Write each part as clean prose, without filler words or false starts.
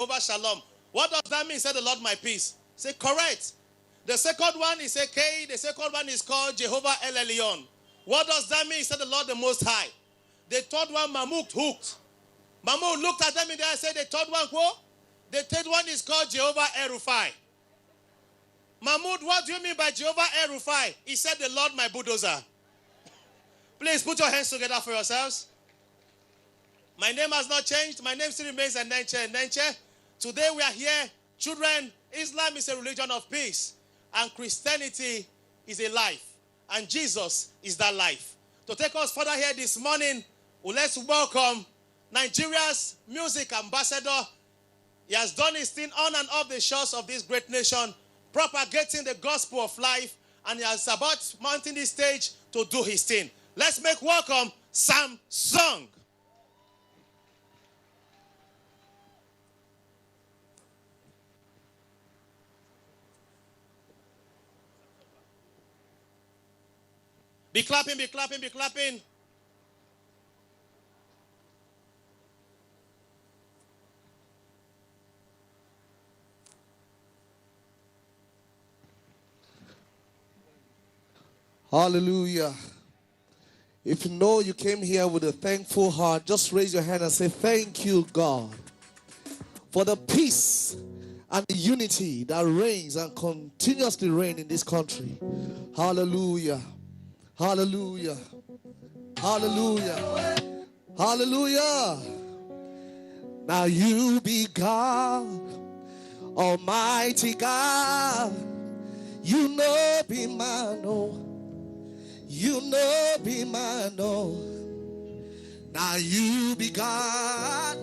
Jehovah Shalom. What does that mean? He said, the Lord my peace. Say, correct. The second one is K. The second one is called Jehovah El Elyon. What does that mean? He said, the Lord the Most High. The third one, Mahmoud hooked. Mahmoud looked at them in there and said, the third one, who? The third one is called Jehovah El Rufai. Mahmoud, what do you mean by Jehovah El Rufai? He said, the Lord my bulldozer. Please put your hands together for yourselves. My name has not changed. My name still remains Nenche. Today we are here. Children, Islam is a religion of peace. And Christianity is a life. And Jesus is that life. To take us further here this morning, let's welcome Nigeria's music ambassador. He has done his thing on and off the shores of this great nation, propagating the gospel of life, and he is about mounting the stage to do his thing. Let's make welcome Sam Song. Be clapping, be clapping, be clapping. Hallelujah. If you know you came here with a thankful heart, just raise your hand and say, thank you, God, for the peace and the unity that reigns and continuously reigns in this country. Hallelujah. Hallelujah. Hallelujah. Hallelujah. Now you be God, Almighty God. You know be man, oh. You know be man, oh. Now you be God,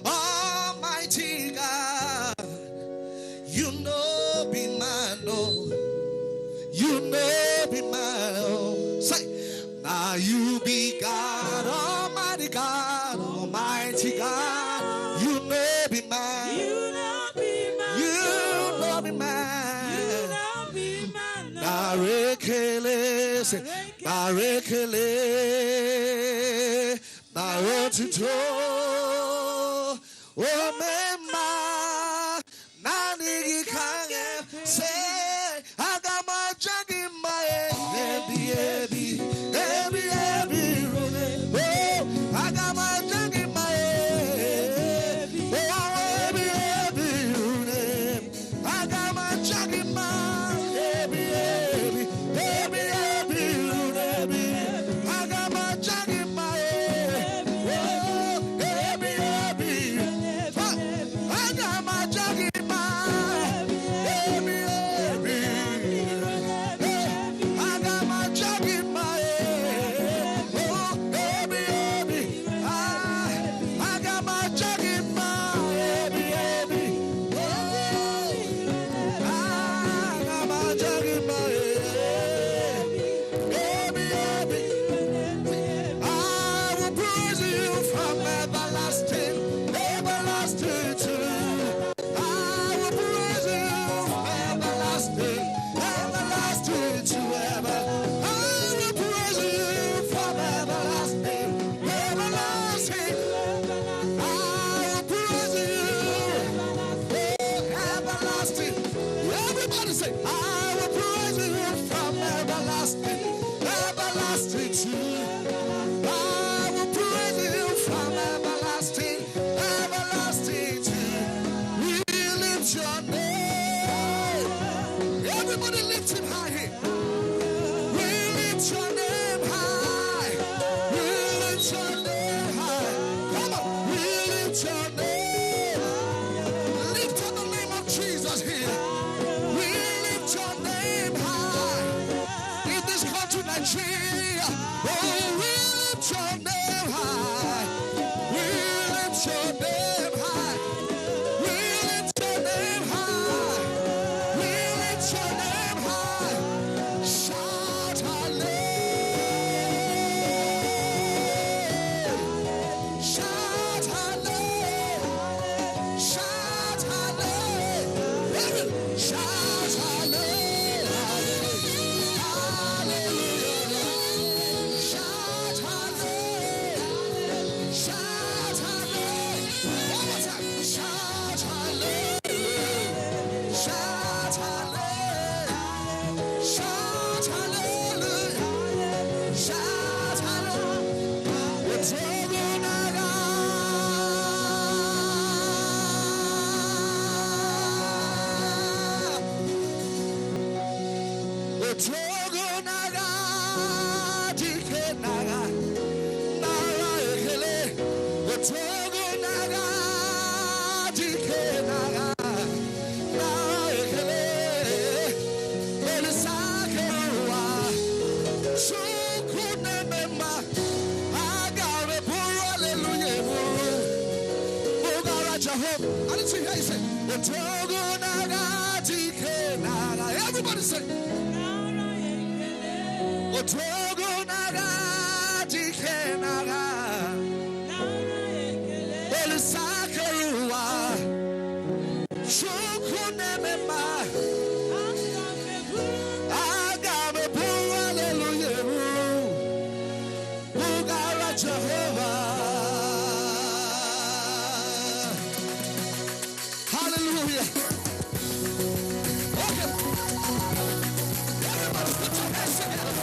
Almighty God. You know be man, oh. You know be man, oh. Say, now you be God, Almighty God, Almighty God. You know be man. You know be man. You know be man. You know be man. Narekele, say, Narekele, Narotito, oh mema, Nani kange, say, I got my jug in my head, oh, I got my jug in my head, oh, I got my jug in my head, I got my jug in my head, oh, I Everybody say, Otogo naga dike naga, Elisakeruwa, Shukunemema, Agabe Pura Hallelujah, Bugara Jehovah, Hallelujah. Okay, everybody put your hands together.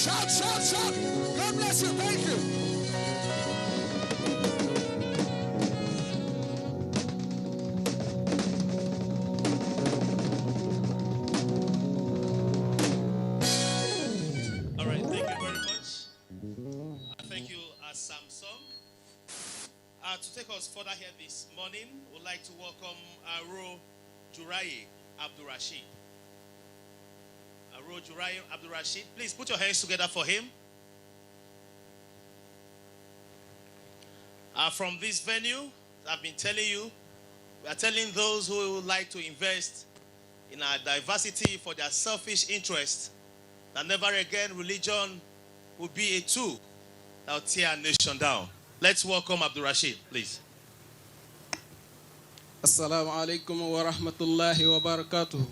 Shout, shout, shout. God bless you. Thank you. All right, thank you very much. Thank you, Samsung. To take us further here this morning, we'd like to welcome Aro Juraye Abdurrashid. Aro Juraye Abdurrashid, please put your hands together for him. From this venue, I've been telling you, we are telling those who would like to invest in our diversity for their selfish interest that never again religion will be a tool that will tear our nation down. Let's welcome Abdurrashid, please. Assalamu alaikum wa rahmatullahi wa barakatuh.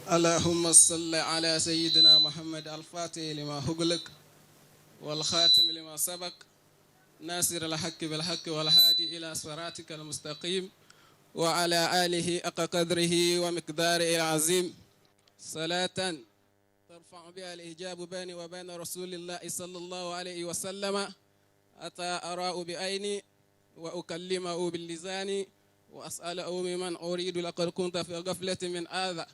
اللهم صل على سيدنا محمد الفاتح لما هغلق والخاتم لما سبق ناصر الحق بالحق والهادي إلى صراطك المستقيم وعلى آله حق قدره ومقداره العظيم صلاة ترفع بها الحجاب بيني وبين رسول الله صلى الله عليه وسلم أتى أراء بعيني وأكلمه باللسان وأسأله ممن أريد لقد كنت في غفلة من هذا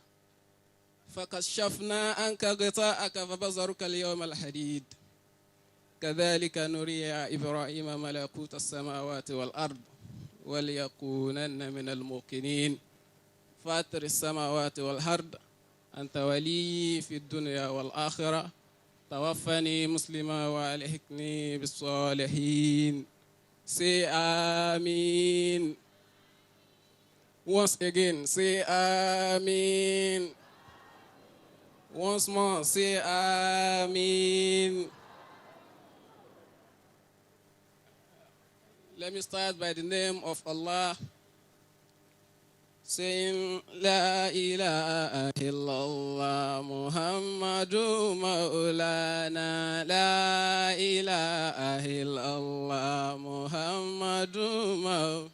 فكشفنا عنك غطاءك فبصرك اليوم الحديد كذلك نري إبراهيم ملكوت السماوات والأرض وليكونن من الموقنين فاتر السماوات والأرض أنت ولي في الدنيا والآخرة توفني مسلما وألحقني بالصالحين. Say Amen. Once again, say Amen. Once more, say Amen. Let me start by the name of Allah, saying La ilaha illallah Muhammadun Maulana. La ilaha illallah Muhammadun Maulana.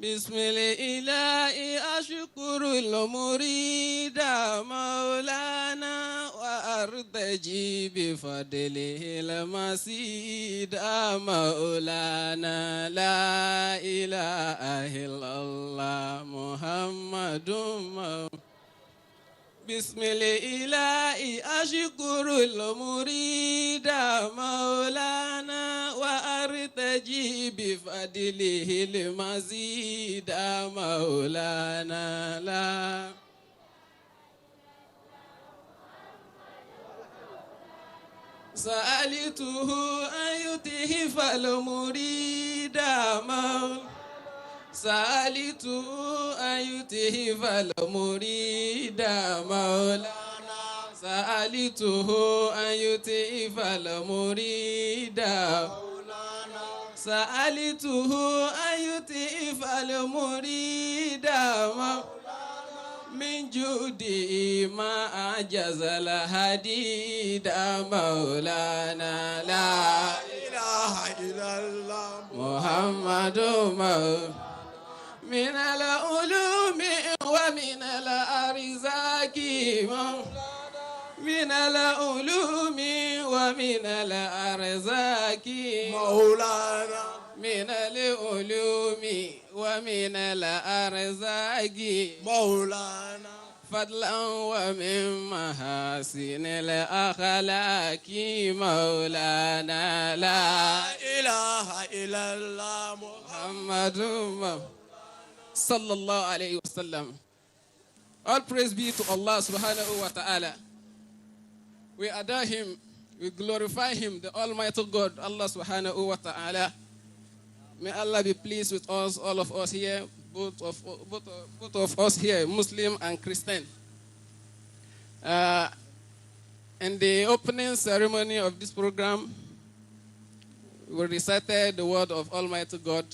Bismillahi ashkurul murida Maulana wa artaji bi fadlihi al-masida Maulana. La ilaha illallah Muhammadun Maulana. Bismillahi ashkurul murida Maulana wa artaji bi fadlihi al-mazida Maulana. La sa'alituhu an yutihifa al-murida Maulana. سألته أن يتهف المريد مولانا. سألته أن يتهف المريد مولانا. سألته أن يتهف المريد مولانا. من جودي ما أعجز الحديد مولانا. لا إله إلا الله محمد مولانا. من العلوم ومن الأرزاق من العلوم ومن الأرزاق مولانا. من العلوم ومن الأرزاق مولانا. فضلا ومن محاسن الأخلاق مولانا. لا إله إلا الله محمد sallallahu alayhi wa sallam. All praise be to Allah subhanahu wa ta'ala. We adore him, we glorify him, the Almighty God, Allah subhanahu wa ta'ala. May Allah be pleased with us, all of us here, both of us here, Muslim and Christian. In the opening ceremony of this program, we recited the word of Almighty God.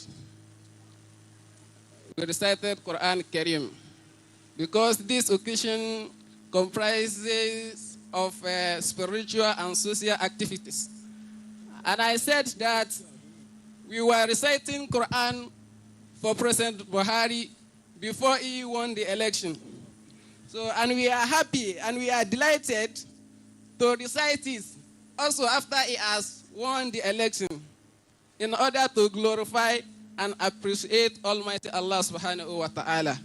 We recited Quran Karim because this occasion comprises of spiritual and social activities. And I said that we were reciting Quran for President Buhari before he won the election. So, and we are happy and we are delighted to recite it also after he has won the election in order to glorify and appreciate Almighty Allah subhanahu wa ta'ala.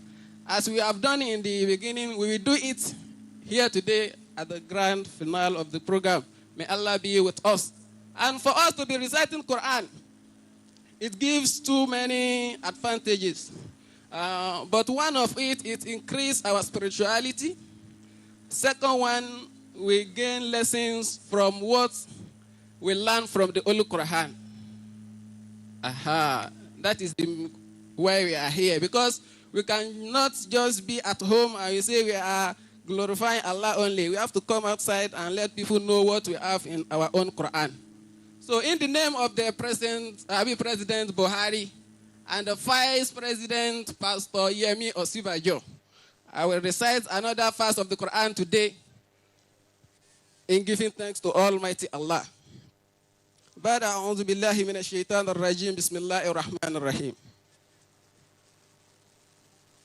As we have done in the beginning, we will do it here today at the grand finale of the program. May Allah be with us. And for us to be reciting Quran, it gives too many advantages. But one of it increases our spirituality. Second one, we gain lessons from what we learn from the Holy Quran. That is why we are here. Because we cannot just be at home and we say we are glorifying Allah only. We have to come outside and let people know what we have in our own Quran. So in the name of the President Buhari and the Vice President Pastor Yemi Osibajo, I will recite another verse of the Quran today in giving thanks to Almighty Allah. بعد أعوذ بالله من الشيطان الرجيم بسم الله الرحمن الرحيم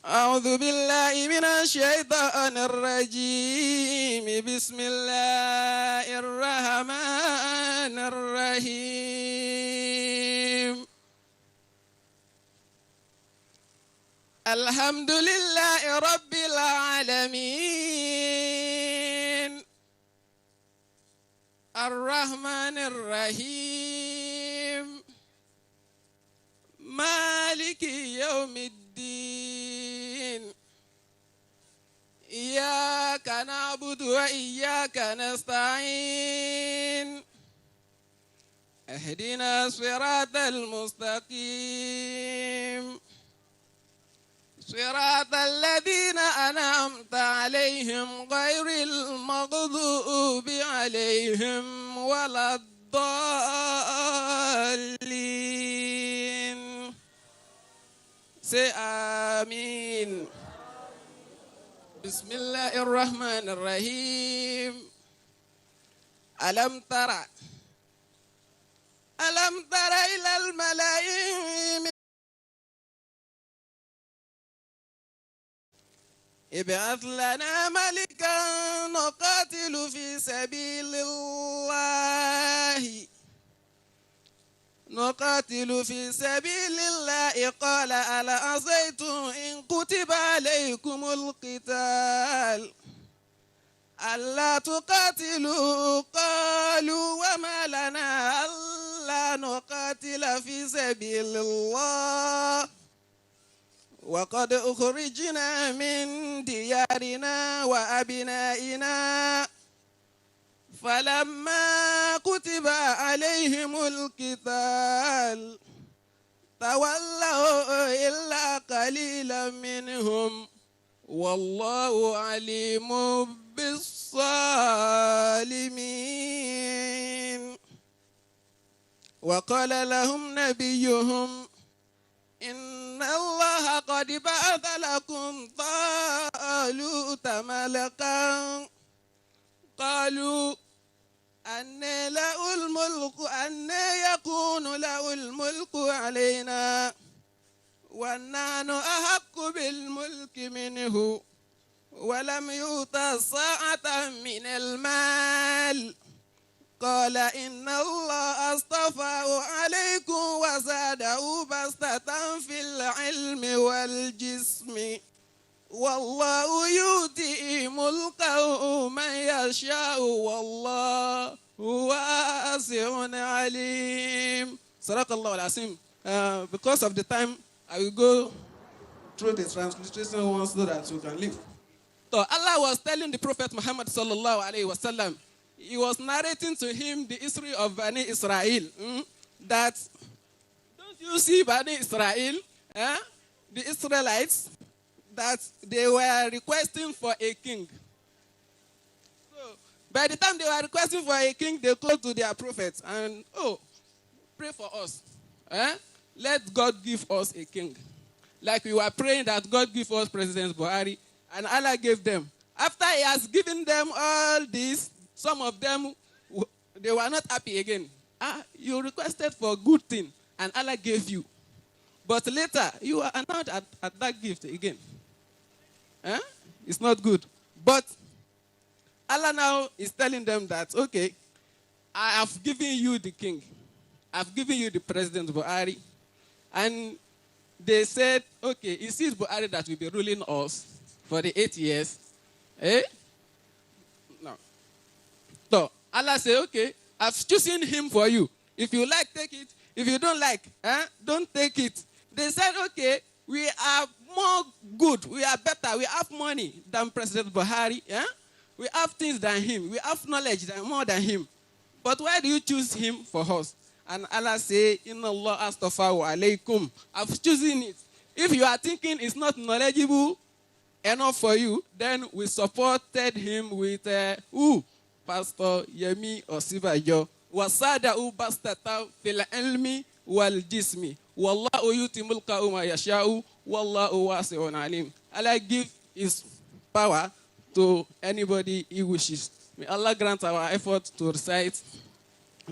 أعوذ بالله من الشيطان الرجيم بسم الله الرحمن الرحيم الحمد لله رب العالمين الرحمن الرحيم مالك يوم الدين إياك نعبد وإياك نستعين اهدنا الصراط المستقيم صراط الذين أنعمت عليهم غير المغضوب عليهم ولا الضالين. Say Amin. بسم الله الرحمن الرحيم. ألم ترى إلى الملائكة ابعث لنا ملكا نقاتل في سبيل الله قال ألا عصيتم إن كتب عليكم القتال ألا تقاتلوا قالوا وما لنا ألا نقاتل في سبيل الله وقد أخرجنا من ديارنا وأبنائنا فلما كتب عليهم القتال تولوا إلا قليلا منهم والله عليم بالظالمين وقال لهم نبيهم إن الله قد بعث لكم طالوت ملكا قالوا أن يكون له الملك علينا ونحن أحق بالملك منه ولم يؤت ساعة من المال قال إن الله اصطفاه عليكم وزاده بسطة في العلم والجسم والله يؤتي ملكه من يشاء والله واسع عليم. صدق الله العظيم. Because of the time, I will go through the transliteration once so that you can leave. So Allah was telling the Prophet Muhammad sallallahu alaihi wasallam, he was narrating to him the history of Bani Israel. That, don't you see Bani Israel, the Israelites, that they were requesting for a king. So by the time they were requesting for a king, they called to their prophets and, pray for us. Let God give us a king. Like we were praying that God give us President Buhari, and Allah gave them. After he has given them all this, some of them, they were not happy again. You requested for a good thing, and Allah gave you. But later, you are not at that gift again. It's not good. But Allah now is telling them that, okay, I have given you the king. I've given you the President Buhari. And they said, okay, is it Buhari that will be ruling us for the 8 years? Eh? No. So Allah said, okay, I've chosen him for you. If you like, take it. If you don't like, don't take it. They said, okay, we are more good, we are better, we have money than President Buhari. We have things than him. We have knowledge more than him. But why do you choose him for us? And Allah say, Inna Allah astafahu alaykum. I've chosen it. If you are thinking it's not knowledgeable enough for you, then we supported him with Pastor Yemi Osibajo. Wasada'u bastata fil ilmi wal jismi. Wallahu yuti mulka'u ma yasha'u. Wallahu wasi'un alim. Allah give his power to anybody he wishes. May Allah grant our effort to recite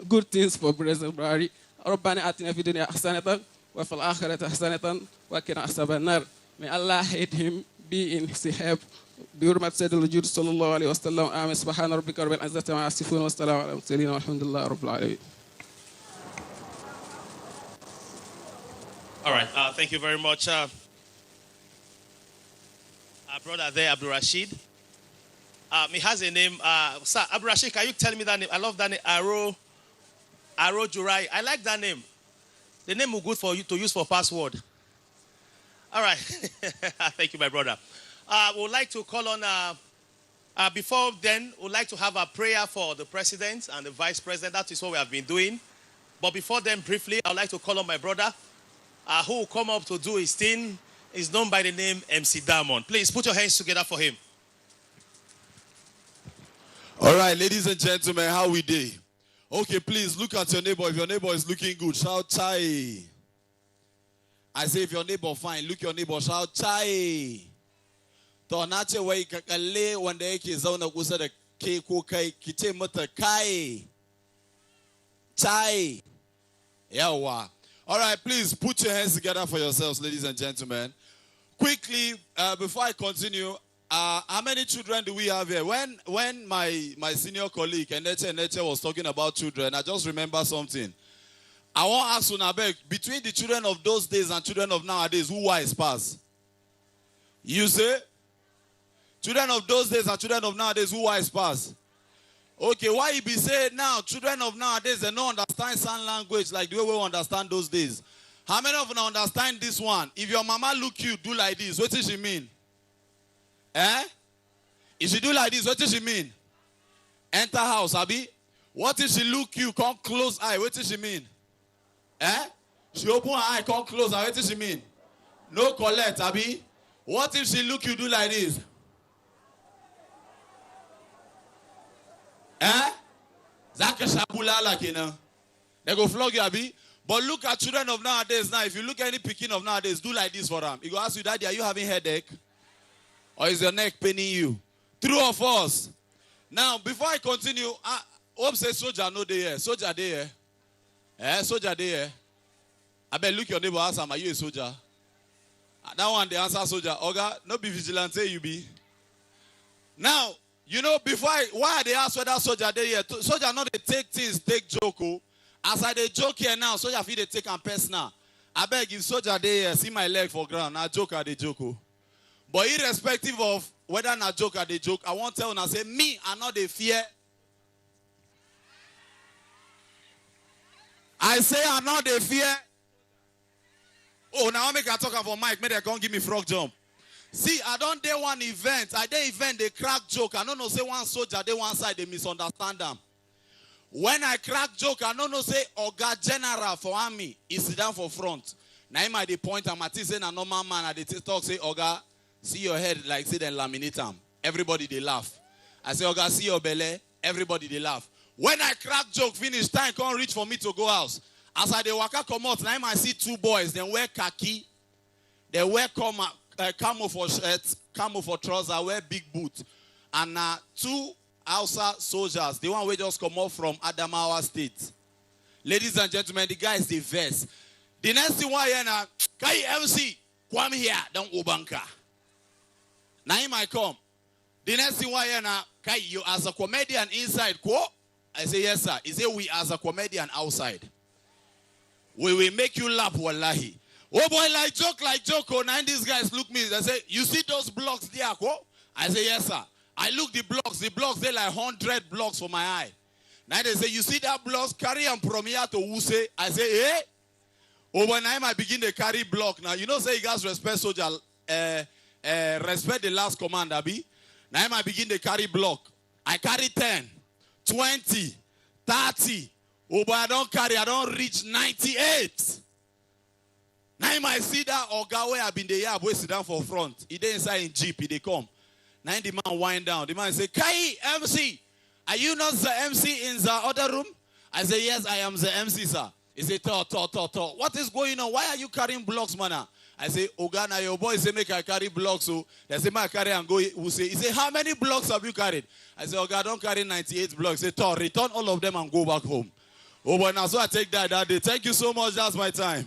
good things for President Buhari. ربنا آتنا في الدنيا حسنة وفي الآخرة حسنة وقنا عذاب النار. May Allah aid him, be in his help. بحرمة سيد الوجود صلى الله عليه وسلم. آمين. سبحان ربك رب العزة عما يصفون والسلام على المرسلين والحمد لله رب العالمين. All right. Thank you very much. Our brother there, Abdul Rashid. He has a name. Sir, Abdul Rashid, can you tell me that name? I love that name. Aro Jurai. I like that name. The name will good for you to use for password. All right. Thank you, my brother. We would like to call on, before then, we would like to have a prayer for the president and the vice president. That is what we have been doing. But before then, briefly, I would like to call on my brother, who will come up to do his thing. Is known by the name MC Diamond. Please put your hands together for him. All right, ladies and gentlemen, how we do? Okay, please look at your neighbor. If your neighbor is looking good, shout chai. I say if your neighbor fine, look your neighbor, shout chai. To nace wai ka kalle wanda yake zauna kusa da ke ko kai ki ce mata kai. Chai. Yawa. All right, please put your hands together for yourselves, ladies and gentlemen. Quickly, before I continue, how many children do we have here? When my senior colleague, Eneche, was talking about children, I just remember something. I want to ask Unabek, between the children of those days and children of nowadays, who wise pass? You say? Children of those days and children of nowadays, who wise pass? Okay, why you be saying now, children of nowadays, they don't understand sign language like the way we understand those days. How many of you understand this one? If your mama look you, do like this, what does she mean? If she do like this, what does she mean? Enter house, Abi. What if she look you, come close eye, what does she mean? She open her eye, come close eye, what does she mean? No collect, Abi. What if she look you, do like this? Zaka shabulala kina. They go flog you, Abi. But look at children of nowadays now. If you look at any picking of nowadays, do like this for them. You go ask you, Daddy, are you having headache? Or is your neck paining you? True or false? Now, before I continue, I hope say soldier no day here. Soldier day here. Soldier day here. I bet look your neighbor, ask him, are you a soldier? That one, the answer soldier. Oga, no be vigilante, you be. Now, you know, why they ask whether soldier day here? Soldier not they take things, take joke. As I they joke here now, soldier feel they take and personal. I beg if soldier day here, see my leg for ground. Now joke they joke. But irrespective of whether na joke or they joke, I won't tell you, say, me, I not they fear. I say I not they fear. Oh, now I make a talk for Mike, maybe they can't give me frog jump. See, I don't do one event. I do event, they crack joke. I don't know, say one soldier, they one side, they misunderstand them. When I crack joke, I don't know, say, Oga General for army, he sit down for front. Now I might point, I'm say, a normal man, and they talk, say, Oga, see your head like say they laminate them. Everybody they laugh. I say, Oga, see your belly. Everybody they laugh. When I crack joke, finish, time can't reach for me to go house. As I they waka come out, now I see two boys. They wear khaki. They wear camo for shirts, camo for trousers, wear big boots. And two Hausa soldiers. The one we just come out from Adamawa State. Ladies and gentlemen, the guy is the verse. The next thing why now, Kai MC, come here, don't go banker. Now he might come. The next thing why na kai you as a comedian inside quote? I say yes sir. He say we as a comedian outside. We will make you laugh wallahi. Oh boy, like joke. Oh, now these guys look me. They say, you see those blocks there, quote? I say yes sir. I look the blocks they like 100 blocks for my eye. Now they say, you see that blocks? Carry them from here to Wuse. I say, eh? Oh, when I begin to carry block. Now, you know, say you guys respect soldier, respect the last command, Abi. Now I begin to carry block. I carry 10, 20, 30. Oh, but I don't reach 98. Now I might see that Oga where I been there, boy sit down for front. He dey inside in Jeep, he dey come. Now the man wind down. The man say, Kai, MC, are you not the MC in the other room? I say, yes, I am the MC, sir. He say, talk. What is going on? Why are you carrying blocks, man? I say, Oga, now your boy say, make I carry blocks. So they say, I carry and go. He say, how many blocks have you carried? I say, Oga, don't carry 98 blocks. He say, return all of them and go back home. Oh, but now so I take that day. Thank you so much. That's my time.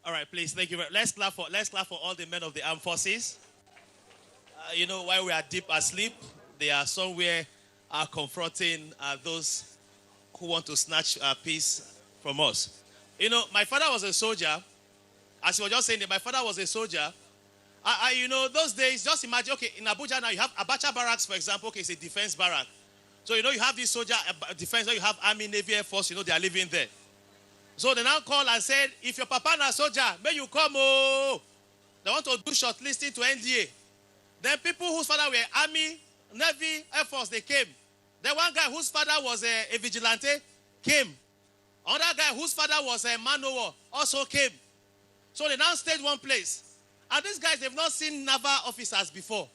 All right, please, thank you. Let's clap for all the men of the armed forces. You know, while we are deep asleep, they are somewhere confronting those who want to snatch peace from us. You know, my father was a soldier. As you were just saying, my father was a soldier. You know, those days, just imagine, okay, in Abuja now, you have Abacha barracks, for example, okay, it's a defense barrack. So, you know, you have this soldier defense, you have Army, Navy, Air Force, you know, they are living there. So they now called and said, if your papa na soldier, may you come, oh. They want to do shortlisting to NDA. Then people whose father were Army, Navy, Air Force, they came. Then one guy whose father was a vigilante came. Another guy whose father was a man of war also came. So they now stayed one place. And these guys, they've not seen naval officers before.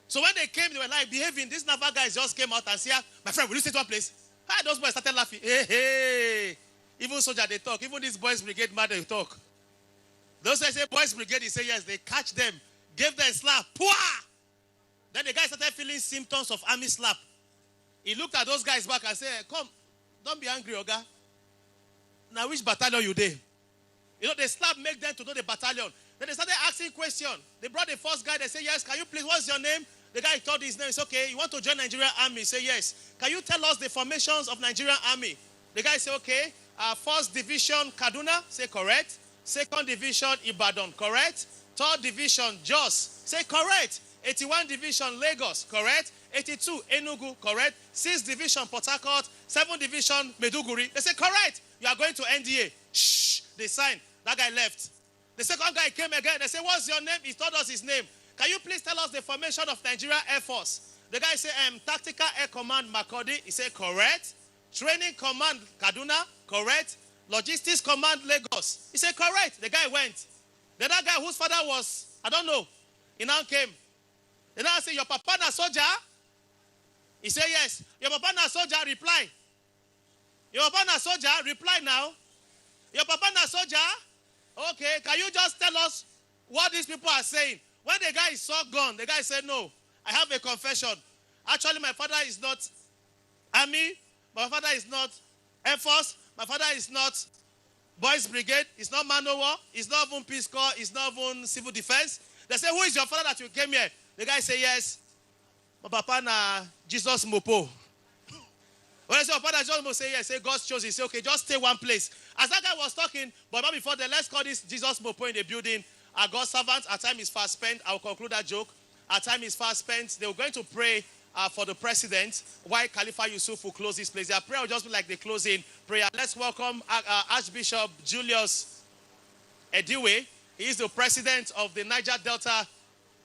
So when they came, they were like behaving. These naval guys just came out and said, my friend, will you stay to one place? Hey, those boys started laughing. Hey. Even soldier, they talk. Even this boys brigade man, they talk. Those guys say boys brigade, he say yes. They catch them, gave them a slap. Pwah! Then the guy started feeling symptoms of army slap. He looked at those guys back and said, come, don't be angry, Oga. Now which battalion you there? You know, the slap make them to know the battalion. Then they started asking questions. They brought the first guy. They say, yes, can you please, what's your name? The guy told his name. He said, okay, you want to join Nigerian Army? He said, yes. Can you tell us the formations of Nigerian Army? The guy said, okay. 1st Division, Kaduna. Say, correct. 2nd Division, Ibadan. Correct. 3rd Division, Jos. Say, correct. 81 Division, Lagos. Correct. 82, Enugu. Correct. 6th Division, Port Harcourt. 7th Division, Meduguri. They say, correct. You are going to NDA. Shh. They signed. That guy left. The second guy came again. They said, what's your name? He told us his name. Can you please tell us the formation of Nigeria Air Force? The guy said, Tactical Air Command, Makurdi. He said, correct. Training Command, Kaduna. Correct. Logistics Command, Lagos. He said, correct. The guy went. The other guy whose father was, I don't know, he now came. The now said, your papa na soldier? He said, yes. Your papa na soldier? Reply. Your papa na soldier? Reply now. Your papa na soldier? Okay, can you just tell us what these people are saying? When the guy saw gun, the guy said, no, I have a confession. Actually, my father is not Army. My father is not Air Force. My father is not Boys Brigade. He's not Man of War. He's not even Peace Corps. He's not even Civil Defense. They say, who is your father that you came here? The guy say, yes. My papa na Jesus Mopo. When I say, my father Jesus Mopo, say, yes. Say, God's chosen. He say, okay, just stay one place. As that guy was talking, but not before that, let's call this Jesus Mopo in the building. Our God's servants, our time is fast spent. I will conclude that joke. Our time is fast spent. They were going to pray for the president. Why Khalifa Yusuf will close this place. Their prayer will just be like the closing prayer. Let's welcome Archbishop Julius Ediwe. He is the president of the Niger Delta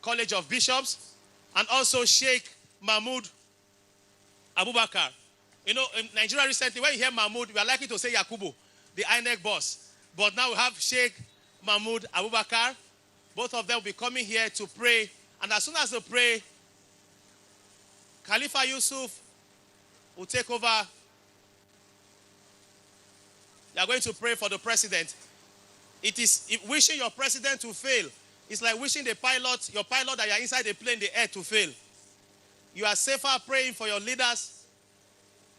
College of Bishops. And also Sheikh Mahmoud Abubakar. You know, in Nigeria recently, when you hear Mahmoud, we are likely to say Yakubu, the INEC boss. But now we have Sheikh Mahmoud Abubakar. Both of them will be coming here to pray. And as soon as they pray, Khalifa Yusuf will take over. They are going to pray for the president. It is wishing your president to fail. It's like wishing your pilot that you are inside the plane, the air to fail. You are safer praying for your leaders.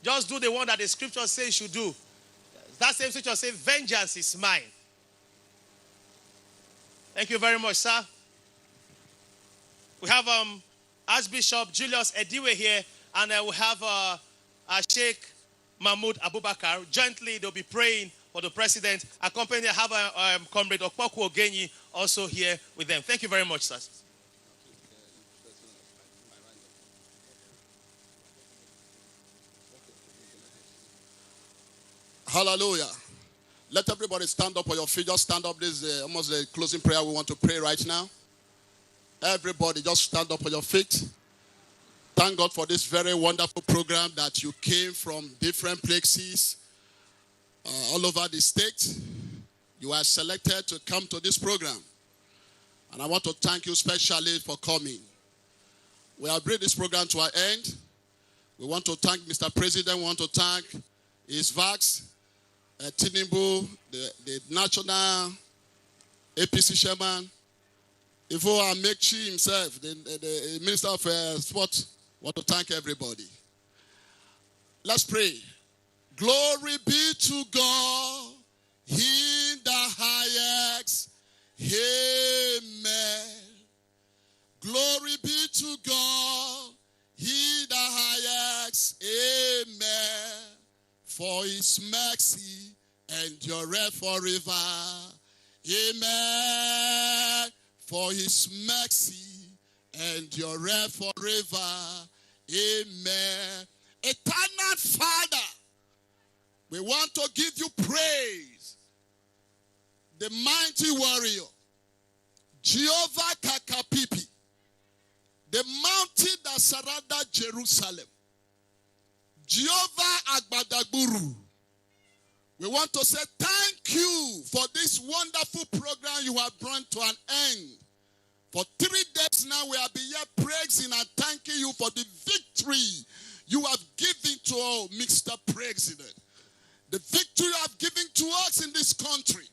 Just do the one that the scripture says you should do. That same scripture says, vengeance is mine. Thank you very much, sir. We have Archbishop Julius Ediwe here, and we'll have Sheikh Mahmoud Abubakar. Jointly, they'll be praying for the president. Accompanying, I have Comrade Okpoku Ogenyi also here with them. Thank you very much, sir. Hallelujah. Let everybody stand up on your feet. Just stand up. This is almost the closing prayer we want to pray right now. Everybody just stand up on your feet. Thank God for this very wonderful program that you came from different places all over the state. You are selected to come to this program. And I want to thank you specially for coming. We have brought this program to our end. We want to thank Mr. President. We want to thank his VAX, Tinubu, the national APC chairman, Ivo Amechi himself, the Minister of Sport. Want to thank everybody. Let's pray. Glory be to God in the highest. Amen. Glory be to God in the highest. Amen. For his mercy endureth forever. Amen. For his mercy endureth forever. Amen. Eternal Father, we want to give you praise. The mighty warrior, Jehovah Kakapipi, the mountain that surrounded Jerusalem, Jehovah Agbadagburu. We want to say thank you for this wonderful program you have brought to an end. For 3 days now, we have been here praising and thanking you for the victory you have given to our Mr. President. The victory you have given to us in this country.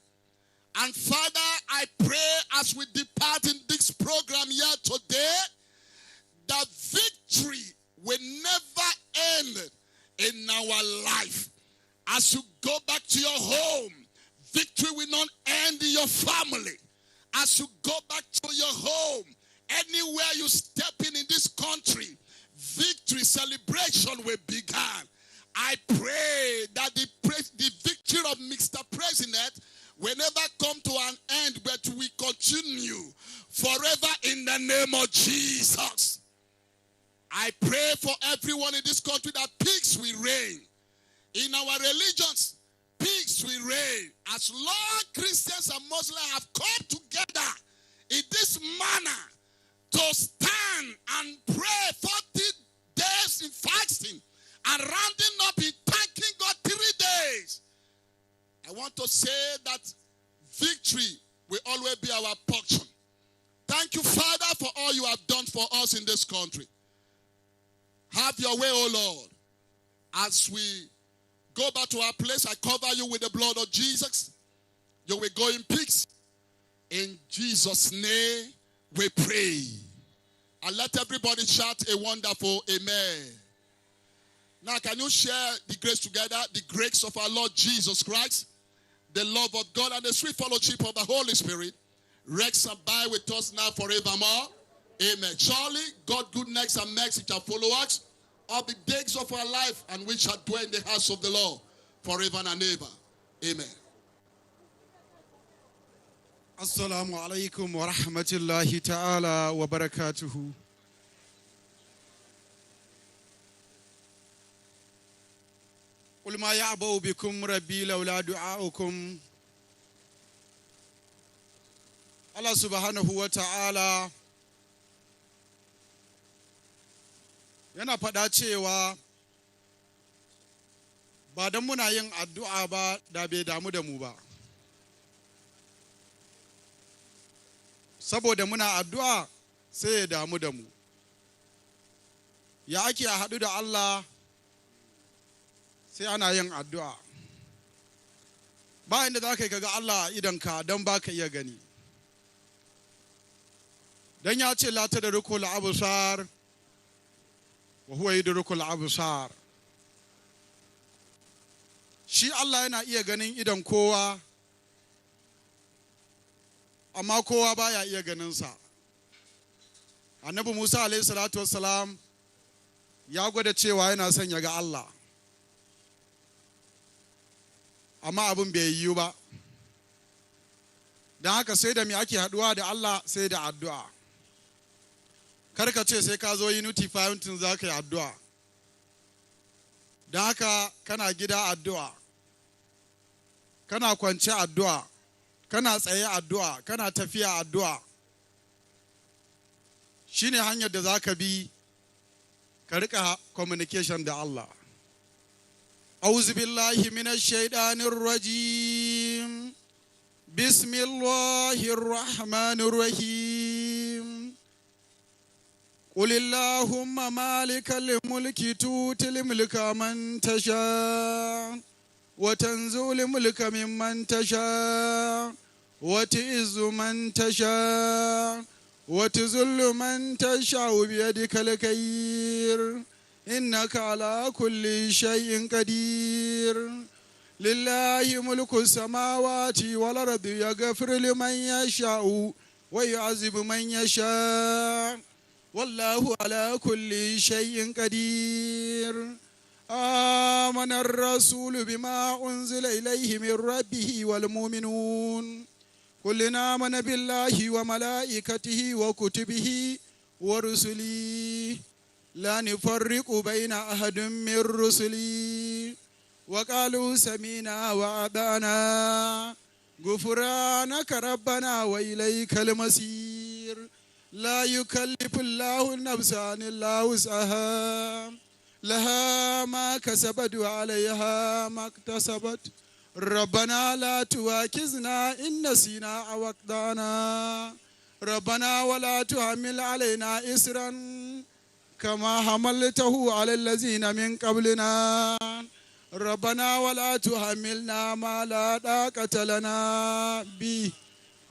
And Father, I pray as we depart in this program here today, that victory will never end in our life. As you go back to your home, victory will not end in your family. As you go back to your home, anywhere you step in this country, victory celebration will begin. I pray that the victory of Mr. President will never come to an end, but we continue forever in the name of Jesus. I pray for everyone in this country that peace will reign. In our religions, peace will reign. As long Christians and Muslims have come together in this manner to stand and pray 40 days in fasting and rounding up in thanking God 3 days, I want to say that victory will always be our portion. Thank you, Father, for all you have done for us in this country. Have your way, O Lord. As we go back to our place, I cover you with the blood of Jesus. You will go in peace. In Jesus' name we pray. And let everybody shout a wonderful amen. Now, can you share the grace together? The grace of our Lord Jesus Christ, the love of God, and the sweet fellowship of the Holy Spirit rest and abide with us now forevermore. Amen. Surely, God's goodness and mercy shall follow us all the days of our life, and we shall dwell in the house of the Lord forever and ever. Amen. Assalamu alaikum wa rahmatullahi ta'ala wa barakatuhu. قل ما يعبأ بكم ربي لولا دعاؤكم. Allah subhanahu wa ta'ala yana faɗa cewa ba don muna yin addu'a ba da bai damu da mu ba. Saboda muna addu'a sai ya damu da mu. Ya ake a haɗu da Allah sai ana yin addu'a. Ba inda za ka yi kaga Allah idanka don ba ka iya gani. Don ya ce la tadrikul absar wa huwa yudrikul absar. Shi Allah yana iya ganin idan kowa, amma kowa baya iya ganinsa. Annabi Musa alaihi salatu wassalam ya gwada cewa yana son ya ga Allah, amma abin bai yiwu ba. Don haka sai da me ake haɗuwa da Allah? Sai da addu'a. Kar ka ce sai ka zo Unity Fountain za ka yi addu'a. Don haka kana gida addu'a, kana kwance addu'a, kana tsaye addu'a, kana tafiya addu'a. Shi ne hanyar da za ka bi ka riƙa communication da Allah. أعوذ بالله من الشيطان الرجيم بسم الله الرحمن الرحيم قل اللهم مالك الملك تؤتي الملك من تشاء وتنزع الملك ممن تشاء وتعز من تشاء وتذل من تشاء بيدك الخير إنك على كل شيء قدير لله ملك السماوات والأرض يغفر لمن يشاء ويعذب من يشاء والله على كل شيء قدير آمن الرسول بما أنزل إليه من ربه والمؤمنون كلنا آمن بالله وملائكته وكتبه ورسله لا نفرق بين أحد من رسلي وقالوا سمينا وأطعنا غفرانك ربنا وإليك المصير لا يكلف الله نفسا إلا وسعها لها ما كسبت وعليها ما اكتسبت ربنا لا تواكزنا إن نسينا أو أخطأنا ربنا ولا تحمل علينا إسرا كما حملته على الذين من قبلنا ربنا ولا تحملنا ما لا طاقة لنا به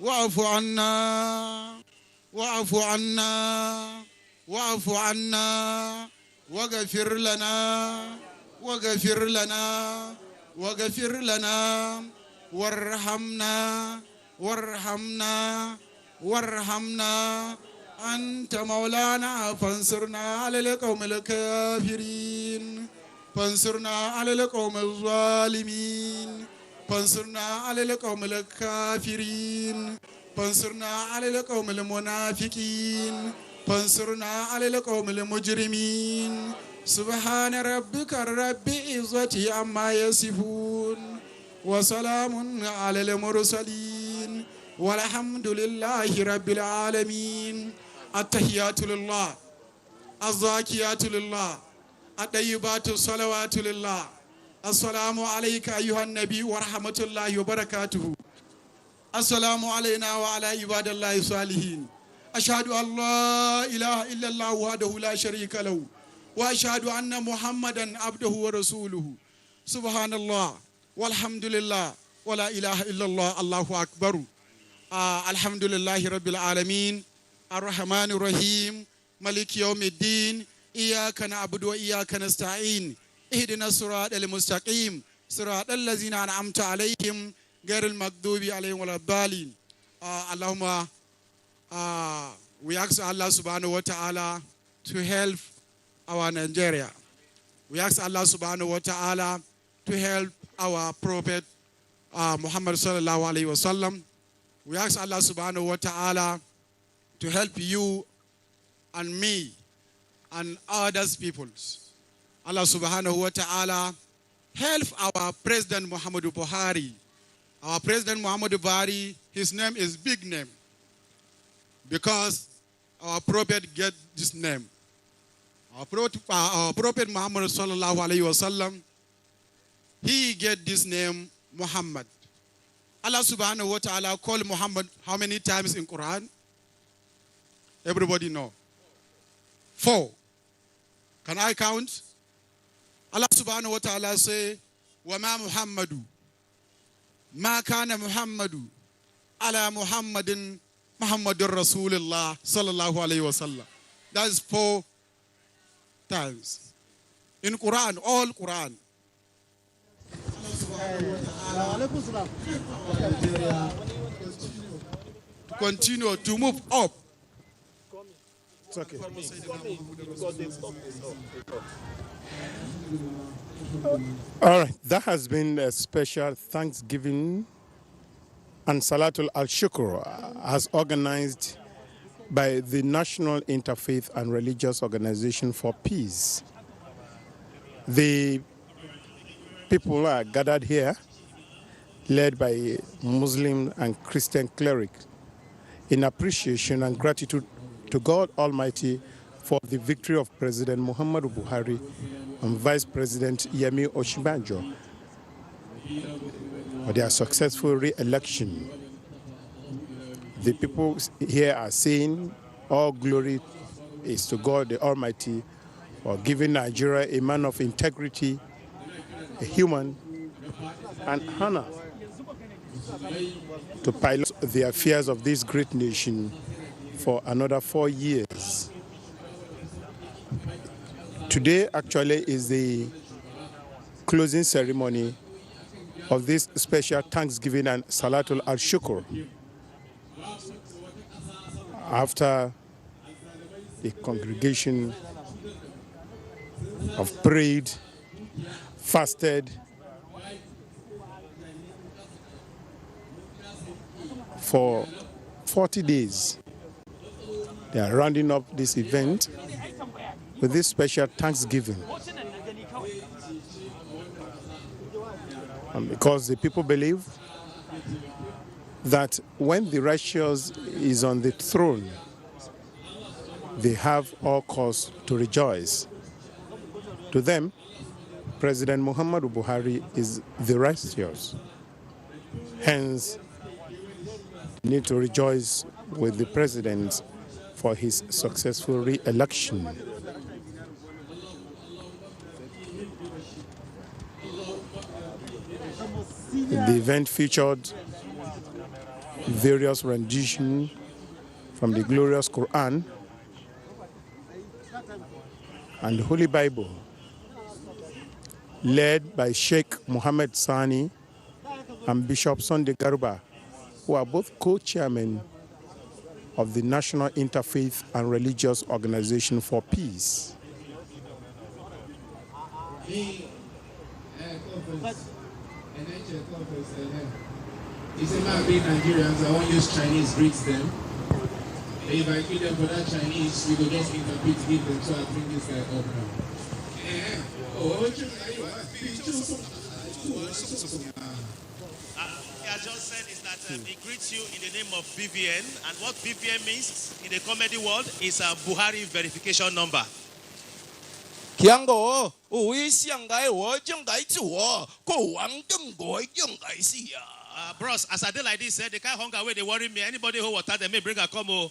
واعف عنا واعف عنا واعف عنا واغفر لنا واغفر لنا واغفر لنا وارحمنا وارحمنا وارحمنا أنت مولانا فانصرنا على القوم الكافرين فانصرنا على القوم الظالمين فانصرنا على القوم الكافرين فانصرنا على القوم المنافقين فانصرنا على القوم المجرمين سبحان ربك رب العزة عما يصفون وسلام على المرسلين والحمد لله رب العالمين التحيات لله الزاكيات لله الطيبات الصلوات لله السلام عليك أيها النبي ورحمة الله وبركاته السلام علينا وعلى عباد الله الصالحين أشهد أن لا إله إلا الله وحده لا شريك له وأشهد أن محمدا عبده ورسوله سبحان الله والحمد لله ولا إله إلا الله الله أكبر الحمد لله رب العالمين الرحمن الرحيم مالك يوم الدين إياك نعبد وإياك نستعين اهدنا الصراط المستقيم صراط الذين أنعمت عليهم غير المغضوب عليهم ولا الضالين اللهم we ask Allah subhanahu wa ta'ala to help our Nigeria. We ask Allah subhanahu wa ta'ala to help our Prophet Muhammad sallallahu alayhi wa sallam. We ask Allah subhanahu wa ta'ala to help you and me and others peoples. Allah subhanahu wa ta'ala help our President Muhammadu Buhari. Our President Muhammadu Buhari, his name is big name because our Prophet get this name. Our Prophet Muhammad sallallahu alayhi wa sallam, he get this name Muhammad. Allah subhanahu wa ta'ala called Muhammad how many times in Quran? Everybody know. 4. Can I count? Allah subhanahu wa ta'ala say, وَمَا مُحَمَّدُ مَا كَانَ مُحَمَّدُ عَلَى مُحَمَّدٍ مُحَمَّدٌ رَسُولِ اللَّهِ صلى الله عليه وسلم. That is 4 times. In Quran, all Quran. To continue to move up It's okay. All right, that has been a special Thanksgiving and Salatul Al-Shukr as organized by the National Interfaith and Religious Organization for Peace. The people are gathered here, led by Muslim and Christian clerics, in appreciation and gratitude to God Almighty for the victory of President Muhammadu Buhari and Vice President Yemi Osinbajo for their successful re-election. The people here are saying all glory is to God the Almighty for giving Nigeria a man of integrity, a human, and honor to pilot the affairs of this great nation for another 4 years. Today actually is the closing ceremony of this special Thanksgiving and Salatul Al-Shukr. After the congregation have prayed, fasted for 40 days, they are rounding up this event with this special Thanksgiving. And because the people believe that when the righteous is on the throne, they have all cause to rejoice. To them, President Muhammadu Buhari is the righteous. Hence, they need to rejoice with the president for his successful re-election. The event featured various renditions from the glorious Quran and the Holy Bible, led by Sheikh Mohammed Sani and Bishop Sunday Garba, who are both co-chairmen of the National Interfaith and Religious Organization for Peace. He said, man, being Nigerians, I won't use Chinese, greet them. If I greet them for that Chinese, we could just interpret, give them, so I bring this guy up now. I just said is that he greets you in the name of BVN, and what BVN means in the comedy world is a Buhari verification number. Bros, as I did like this, they can't hunger away, they worry me. Anybody who water they may bring a combo.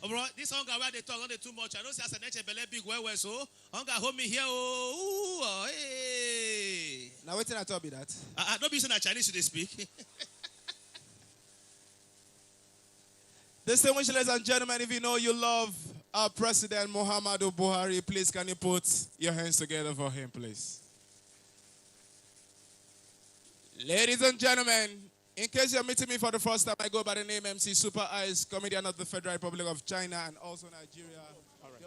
Bro, this hunger where they talk on too much. I don't say as a nature belly big where so hunger hold me here. Oh, hey. Now wait till I tell me that. Don't be saying that Chinese they speak. Distinguished ladies and gentlemen, if you know you love our President Muhammadu Buhari, please can you put your hands together for him, please? Ladies and gentlemen, in case you're meeting me for the first time, I go by the name MC Super Eyes, comedian of the Federal Republic of China and also Nigeria. All right.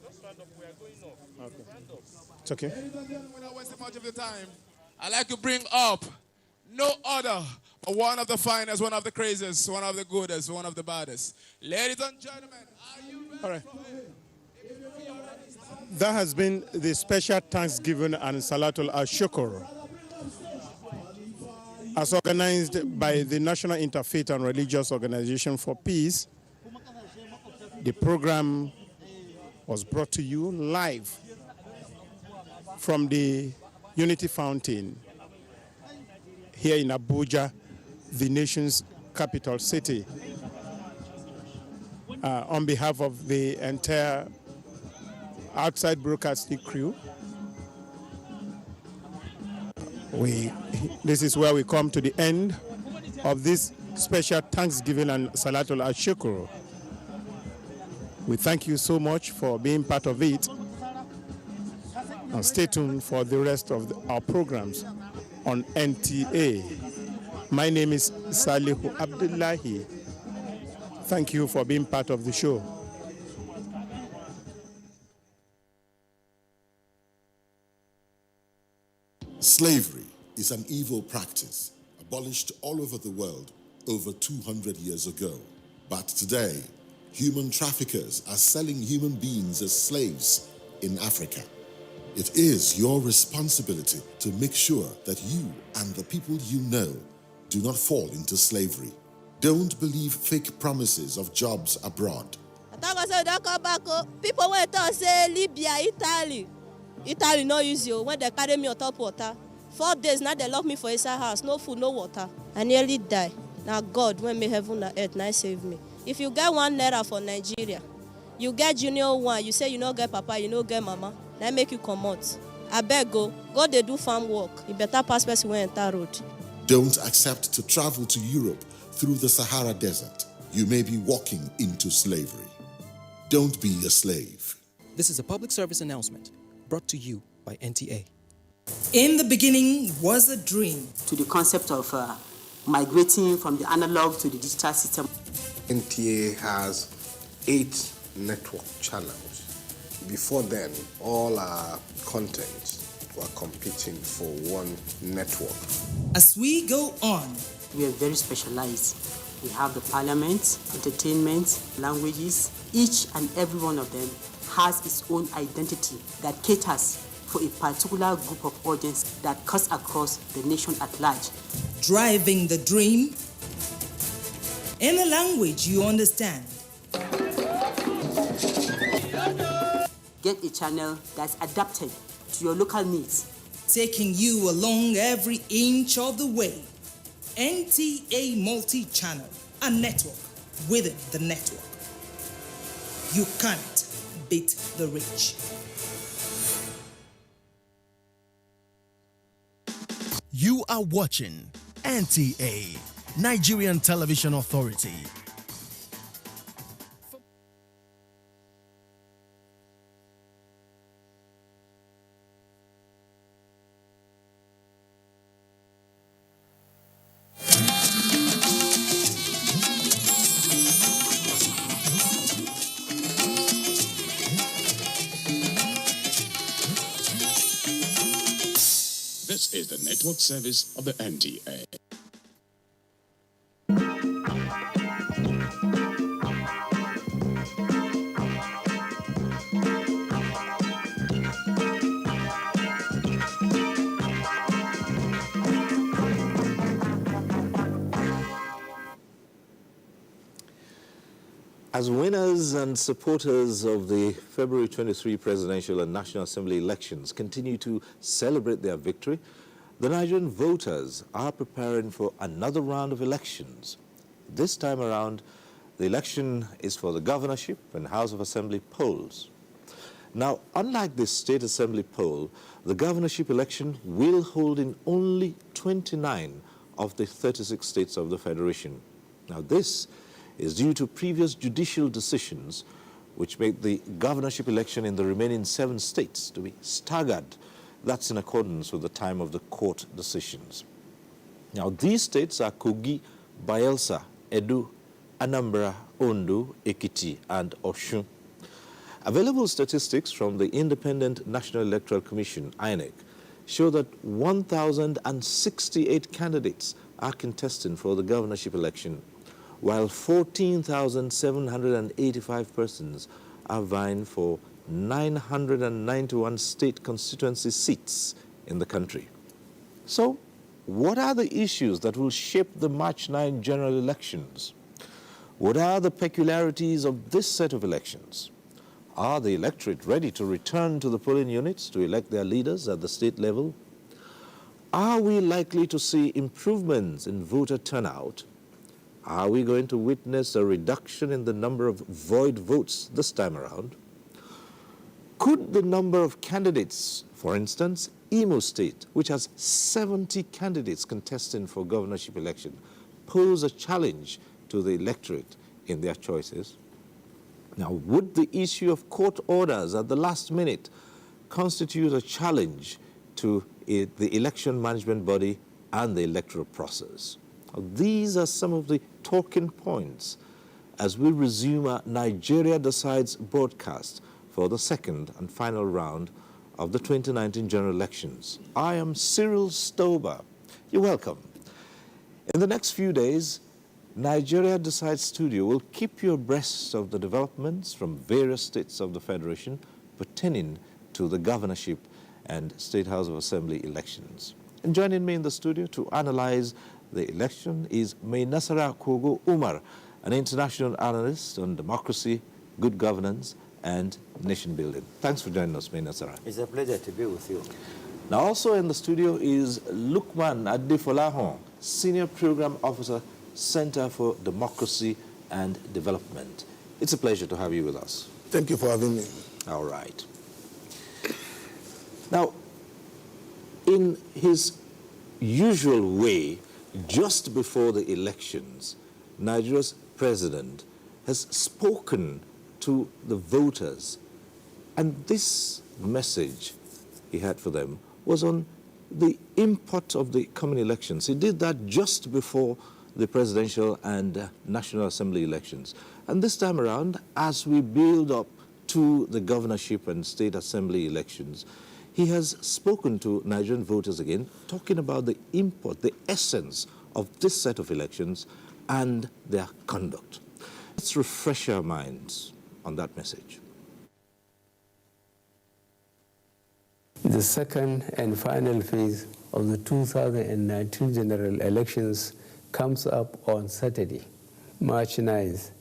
Just stand up, we are going up. Okay. Stand up. It's okay. Ladies and gentlemen, without wasting much of your time, I'd like to bring up no other but one of the finest, one of the craziest, one of the goodest, one of the baddest. Ladies and gentlemen, are you ready? All right. That has been the special Thanksgiving and Salatul Al-Shukr, as organized by the National Interfaith and Religious Organization for Peace. The program was brought to you live from the Unity Fountain here in Abuja, the nation's capital city. On behalf of the entire outside broadcasting crew, this is where we come to the end of this special Thanksgiving and Salatul Al-Shukr. We thank you so much for being part of it, and stay tuned for the rest of our programs. on NTA. My name is Salihu Abdullahi. Thank you for being part of the show. Slavery is an evil practice abolished all over the world over 200 years ago. But today, human traffickers are selling human beings as slaves in Africa. It is your responsibility to make sure that you and the people you know do not fall into slavery. Don't believe fake promises of jobs abroad. People went to say Libya, Italy no use you when they carry me on top water. 4 days now they lock me for inside house, no food, no water. I nearly die. Now God, when me heaven and earth, now save me. If you get 1 naira for Nigeria, you get junior one, you say you no get papa, you no get mama, now make you come out. I beg go they do farm work. You better pass person when enter road. Don't accept to travel to Europe through the Sahara Desert. You may be walking into slavery. Don't be a slave. This is a public service announcement brought to you by NTA. In the beginning was a dream. To the concept of migrating from the analog to the digital system. NTA has 8 network channels. Before then, all our content were competing for one network. As we go on, we are very specialized. We have the parliament, entertainment, languages. Each and every one of them has its own identity that caters for a particular group of audience that cuts across the nation at large. Driving the dream in a language you understand. Get a channel that's adapted to your local needs. Taking you along every inch of the way. NTA multi-channel, a network within the network. You can't beat the rich. You are watching NTA, Nigerian Television Authority. This is the network service of the NTA. As winners and supporters of the February 23 presidential and National Assembly elections continue to celebrate their victory, the Nigerian voters are preparing for another round of elections. This time around, the election is for the governorship and House of Assembly polls. Now, unlike the State Assembly poll, the governorship election will hold in only 29 of the 36 states of the Federation. Now, this is due to previous judicial decisions which made the governorship election in the remaining 7 states to be staggered. That's in accordance with the time of the court decisions. Now, these states are Kogi, Bayelsa, Edo, Anambra, Ondo, Ekiti, and Osun. Available statistics from the Independent National Electoral Commission, INEC, show that 1,068 candidates are contesting for the governorship election, while 14,785 persons are vying for 991 state constituency seats in the country. So, what are the issues that will shape the March 9 general elections? What are the peculiarities of this set of elections? Are the electorate ready to return to the polling units to elect their leaders at the state level? Are we likely to see improvements in voter turnout? Are we going to witness a reduction in the number of void votes this time around? Could the number of candidates, for instance, Imo State, which has 70 candidates contesting for governorship election, pose a challenge to the electorate in their choices? Now, would the issue of court orders at the last minute constitute a challenge to the election management body, and the electoral process. These are some of the talking points as we resume our Nigeria Decides broadcast for the second and final round of the 2019 general elections. I am Cyril Stober. You're welcome. In the next few days, Nigeria Decides Studio will keep you abreast of the developments from various states of the Federation pertaining to the governorship and State House of Assembly elections. And joining me in the studio to analyze the election is May Nasara Kogo Umar, an international analyst on democracy, good governance, and nation building. Thanks for joining us, May Nasara. It's a pleasure to be with you. Now also in the studio is Lukman Adefolahon, Senior Program Officer, Center for Democracy and Development. It's a pleasure to have you with us. Thank you for having me. All right. Now, in his usual way, just before the elections, Nigeria's president has spoken to the voters, and this message he had for them was on the import of the coming elections. He did that just before the presidential and National Assembly elections. And this time around, as we build up to the governorship and state assembly elections, he has spoken to Nigerian voters again, talking about the import, the essence of this set of elections and their conduct. Let's refresh our minds on that message. The second and final phase of the 2019 general elections comes up on Saturday, March 9th,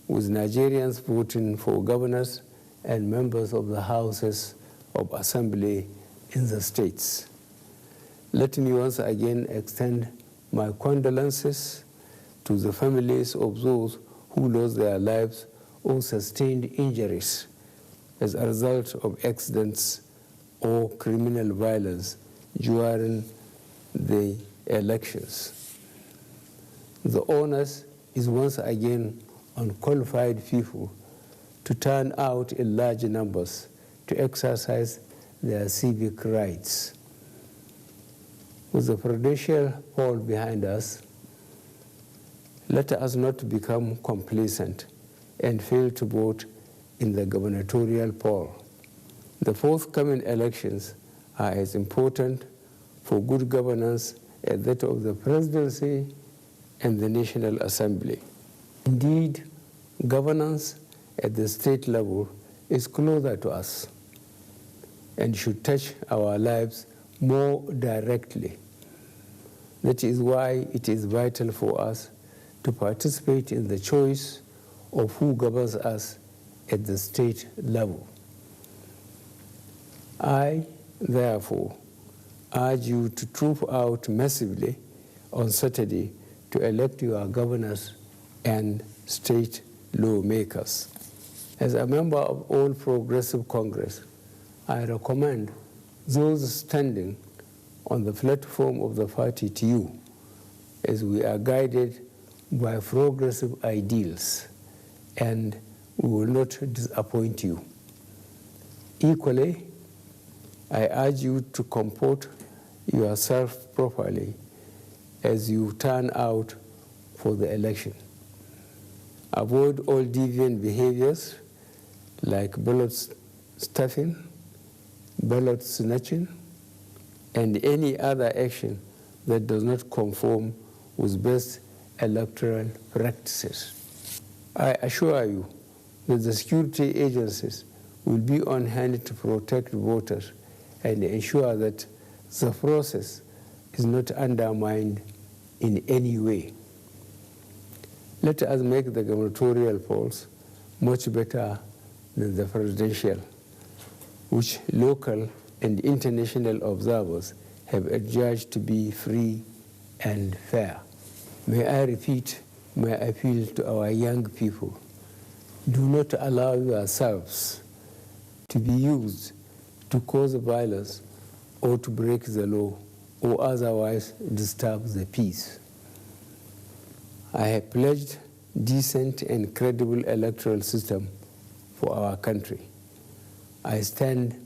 with Nigerians voting for governors and members of the houses of assembly in the states. Let me once again extend my condolences to the families of those who lost their lives or sustained injuries as a result of accidents or criminal violence during the elections. The onus is once again on qualified people to turn out in large numbers to exercise their civic rights. With the presidential poll behind us, let us not become complacent and fail to vote in the gubernatorial poll. The forthcoming elections are as important for good governance as that of the presidency and the National Assembly. Indeed, governance at the state level is closer to us and should touch our lives more directly. That is why it is vital for us to participate in the choice of who governs us at the state level. I, therefore, urge you to troop out massively on Saturday to elect your governors and state lawmakers. As a member of All Progressive Congress, I recommend those standing on the platform of the party to you, as we are guided by progressive ideals, and we will not disappoint you. Equally, I urge you to comport yourself properly as you turn out for the election. Avoid all deviant behaviors like ballot stuffing, ballot snatching, and any other action that does not conform with best electoral practices. I assure you that the security agencies will be on hand to protect voters and ensure that the process is not undermined in any way. Let us make the gubernatorial polls much better than the presidential, which local and international observers have adjudged to be free and fair. May I repeat my appeal to our young people. Do not allow yourselves to be used to cause violence or to break the law or otherwise disturb the peace. I have pledged decent and credible electoral system for our country. I stand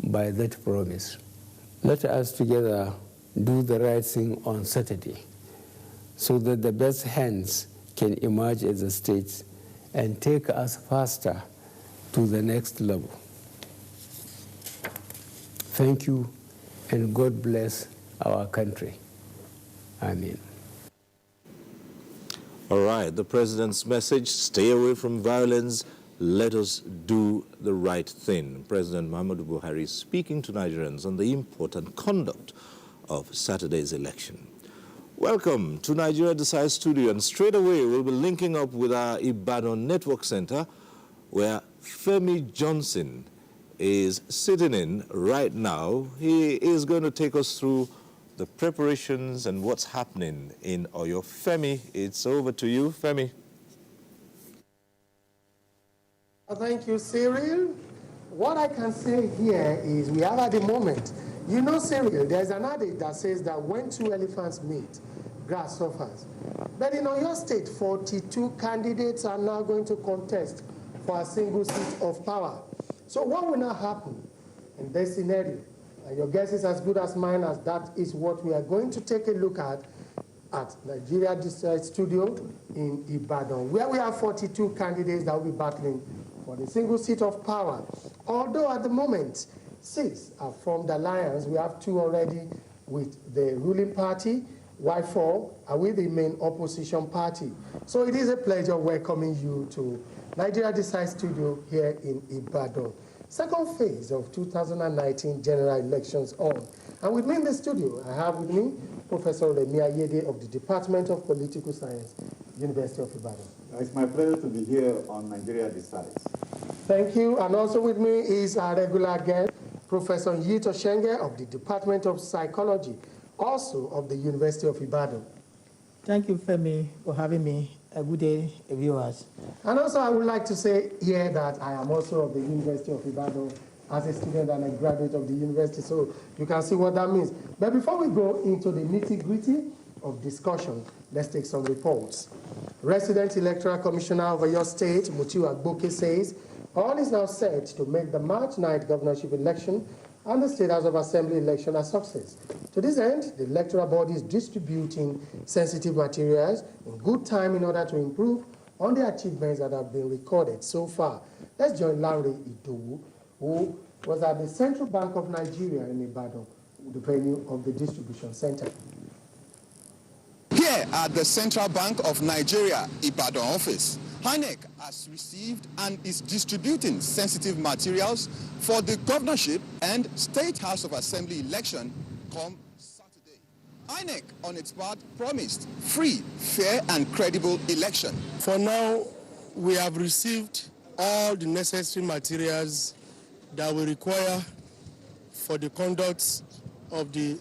by that promise. let us together do the right thing on Saturday so that the best hands can emerge as a state and take us faster to the next level. Thank you, and God bless our country. Amen. All right, the president's message, stay away from violence, let us do the right thing. President Muhammadu Buhari is speaking to Nigerians on the important conduct of Saturday's election. Welcome to Nigeria Decides Studio, and straight away we'll be linking up with our Ibadan Network Center, where Femi Johnson is sitting in right now. He is going to take us through the preparations and what's happening in Oyo. Femi, it's over to you. Femi. Thank you, Cyril. What I can say here is we have at the moment, you know, Cyril, there's an adage that says that when two elephants meet, grass suffers. But in Oyo State, 42 candidates are now going to contest for a single seat of power. So what will now happen in this scenario? And your guess is as good as mine, as that is what we are going to take a look at Nigeria Decides Studio in Ibadan, where we have 42 candidates that will be battling for the single seat of power. Although at the moment, 6 have formed alliance. We have 2 already with the ruling party, while 4 are with the main opposition party. So it is a pleasure welcoming you to Nigeria Decides Studio here in Ibadan. Second phase of 2019 general elections on. And with me in the studio, I have with me Professor Lemia Yede of the Department of Political Science, University of Ibadan. It's my pleasure to be here on Nigeria Decides. Thank you. And also with me is our regular guest, Professor Yito Shenge of the Department of Psychology, also of the University of Ibadan. Thank you, Femi, for having me. A good day, viewers. And also I would like to say here that I am also of the University of Ibadan as a student and a graduate of the university, so you can see what that means. But before we go into the nitty-gritty of discussion, let's take some reports. Resident Electoral Commissioner of Oyo State, Mutiu Agboke, says all is now set to make the March 9th governorship election and the State House of Assembly election a success. To this end, the electoral body is distributing sensitive materials in good time in order to improve on the achievements that have been recorded so far. Let's join Larry Idowu, who was at the Central Bank of Nigeria in Ibadan, the venue of the distribution center. Here at the Central Bank of Nigeria, Ibadan office, INEC has received and is distributing sensitive materials for the governorship and State House of Assembly election come Saturday. INEC, on its part, promised free, fair and credible election. For now, we have received all the necessary materials that we require for the conduct of the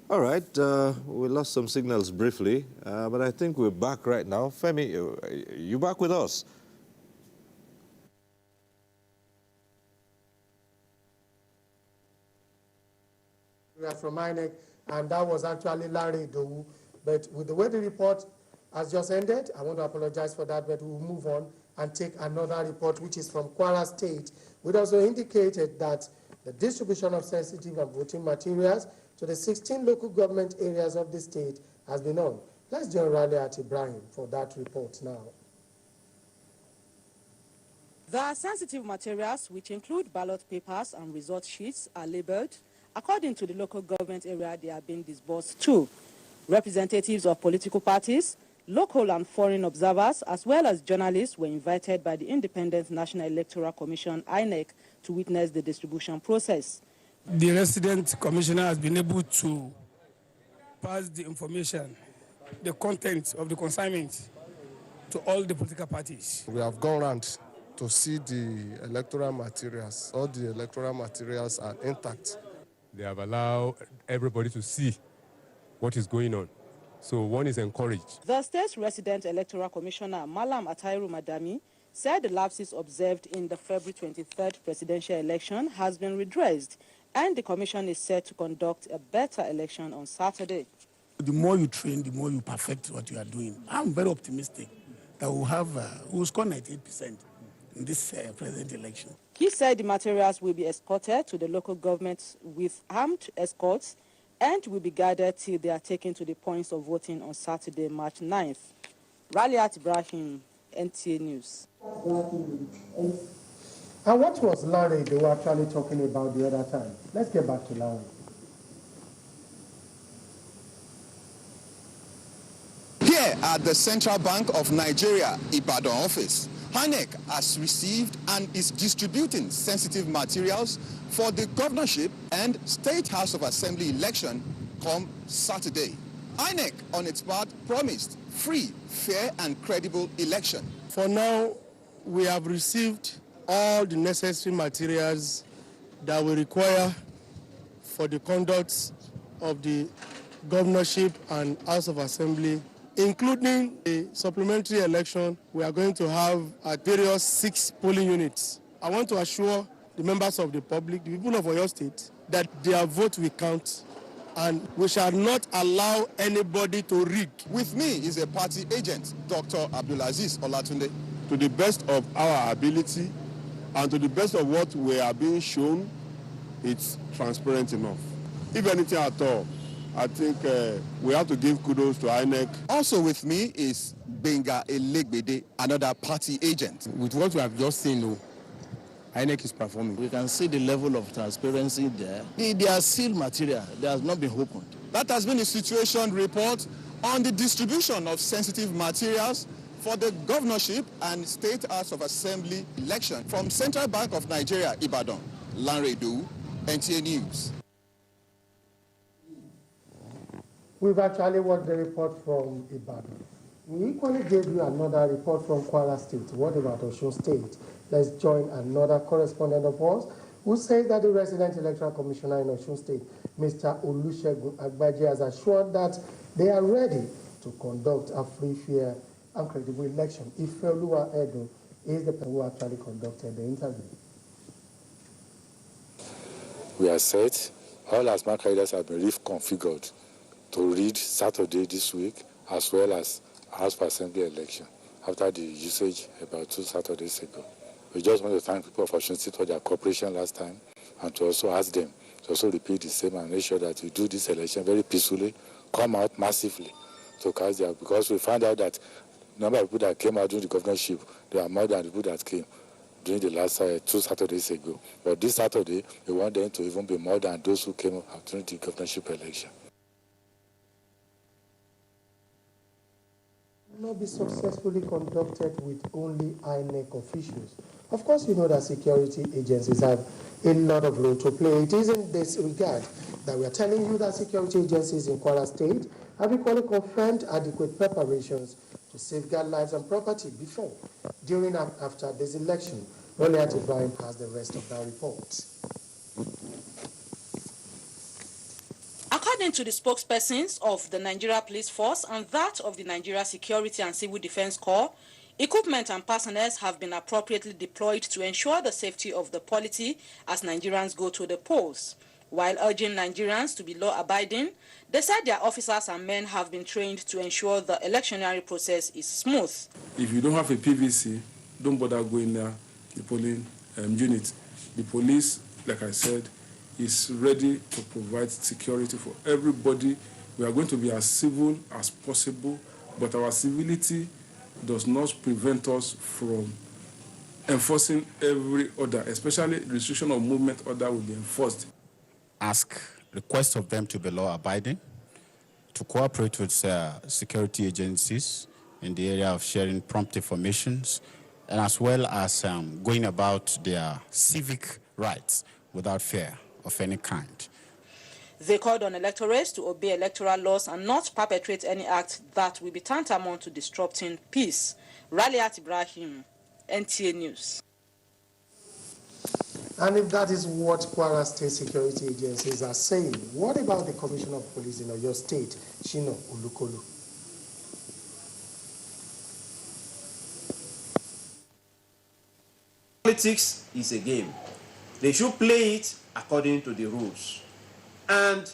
All right, we lost some signals briefly, but I think we're back right now. Femi, you back with us? We are from INEC, and that was actually Larry Idowu. But with the way the report has just ended, I want to apologize for that, but we'll move on and take another report, which is from Kwara State, which also indicated that the distribution of sensitive and voting materials to the 16 local government areas of the state has been on. Let's join Raliat Ibrahim for that report now. The sensitive materials, which include ballot papers and result sheets, are labeled according to the local government area they are being disbursed to. Representatives of political parties, local and foreign observers, as well as journalists were invited by the Independent National Electoral Commission, INEC, to witness the distribution process. The resident commissioner has been able to pass the information, the content of the consignment, to all the political parties. We have gone around to see the electoral materials. All the electoral materials are intact. They have allowed everybody to see what is going on. So one is encouraged. The state's resident electoral commissioner, Malam Atairu Madami, said the lapses observed in the February 23rd presidential election has been redressed, and the commission is set to conduct a better election on Saturday. The more you train, the more you perfect what you are doing. I'm very optimistic that we'll score 98% in this present election. He said the materials will be escorted to the local government with armed escorts and will be guarded till they are taken to the points of voting on Saturday, March 9th. Raliat Ibrahim, NTA News. And what was Larry they were actually talking about the other time? Let's get back to Larry. Here at the Central Bank of Nigeria, Ibadan office, INEC has received and is distributing sensitive materials for the governorship and State House of Assembly election come Saturday. INEC, on its part, promised free, fair and credible election. For now, we have received all the necessary materials that we require for the conduct of the governorship and House of Assembly, including the supplementary election. We are going to have at various 6 polling units. I want to assure the members of the public, the people of Oyo State, that their vote will count and we shall not allow anybody to rig. With me is a party agent, Dr. Abdulaziz Olatunde. To the best of our ability and to the best of what we are being shown, it's transparent enough. If anything at all, I think we have to give kudos to INEC. Also with me is Benga Elegbede, another party agent. With what we have just seen, INEC is performing. We can see the level of transparency there. They are sealed material. They has not been opened. That has been the situation report on the distribution of sensitive materials for the governorship and State House of Assembly election from Central Bank of Nigeria, Ibadan. Lanredu, NTA News. We've actually watched the report from Ibadan. We equally gave you another report from Kwara State. What about Osun State? Let's join another correspondent of ours who says that the resident electoral commissioner in Osun State, Mr. Olusegun Agbaje, has assured that they are ready to conduct a free, fair, and credible election. Ifeoluwa Edo is the person who actually conducted the interview. We are set. All our smart carriers have been reconfigured to read Saturday this week, as well as House of Assembly election, after the usage about 2 Saturdays ago. We just want to thank people of Osun State for their cooperation last time, and to also ask them to also repeat the same and make sure that we do this election very peacefully, come out massively to cast their, because we found out that the number of people that came out during the governorship, there are more than the people that came during the last 2 Saturdays ago. But this Saturday, we want them to even be more than those who came out during the governorship election. Not be successfully conducted with only INEC officials. Of course, you know that security agencies have a lot of role to play. It is in this regard that we are telling you that security agencies in Kwara State have equally confirmed adequate preparations to safeguard lives and property before, during, and after this election. Raliat Ibrahim has the rest of that report. According to the spokespersons of the Nigeria Police Force and that of the Nigeria Security and Civil Defense Corps, equipment and personnel have been appropriately deployed to ensure the safety of the polity as Nigerians go to the polls. While urging Nigerians to be law-abiding, they said their officers and men have been trained to ensure the electionary process is smooth. If you don't have a PVC, don't bother going there, the polling unit. The police, like I said, is ready to provide security for everybody. We are going to be as civil as possible, but our civility does not prevent us from enforcing every order, especially restriction of movement order will be enforced. Request of them to be law-abiding, to cooperate with security agencies in the area of sharing prompt informations, and as well as going about their civic rights without fear of any kind. They called on electorates to obey electoral laws and not perpetrate any act that will be tantamount to disrupting peace. Raliat Ibrahim, NTA News. And if that is what Kwara State security agencies are saying, what about the Commissioner of Police in Oyo State, Shino Ulukolu? Politics is a game. They should play it according to the rules. And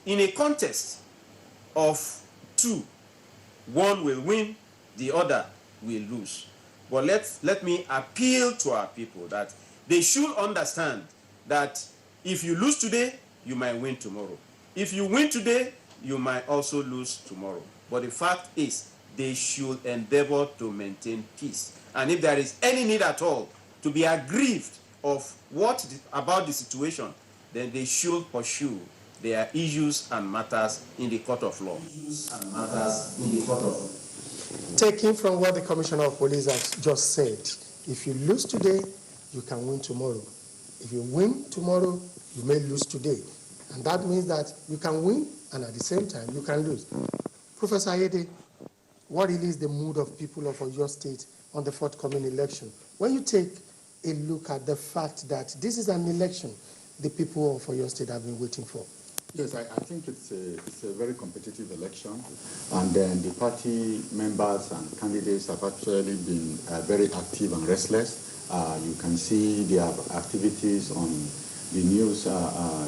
in a contest of two. One will win, the other will lose. But let me appeal to our people that they should understand that if you lose today, you might win tomorrow. If you win today, you might also lose tomorrow. But the fact is, they should endeavor to maintain peace. And if there is any need at all to be aggrieved of about the situation, then they should pursue their issues and matters in the court of law. Taking from what the Commissioner of Police has just said, if you lose today, you can win tomorrow. If you win tomorrow, you may lose today. And that means that you can win, and at the same time, you can lose. Professor Ayede, what really is the mood of people of your state on the forthcoming election? When you take a look at the fact that this is an election the people of your state have been waiting for. Yes, I think it's a very competitive election, and then the party members and candidates have actually been very active and restless. You can see their activities on the news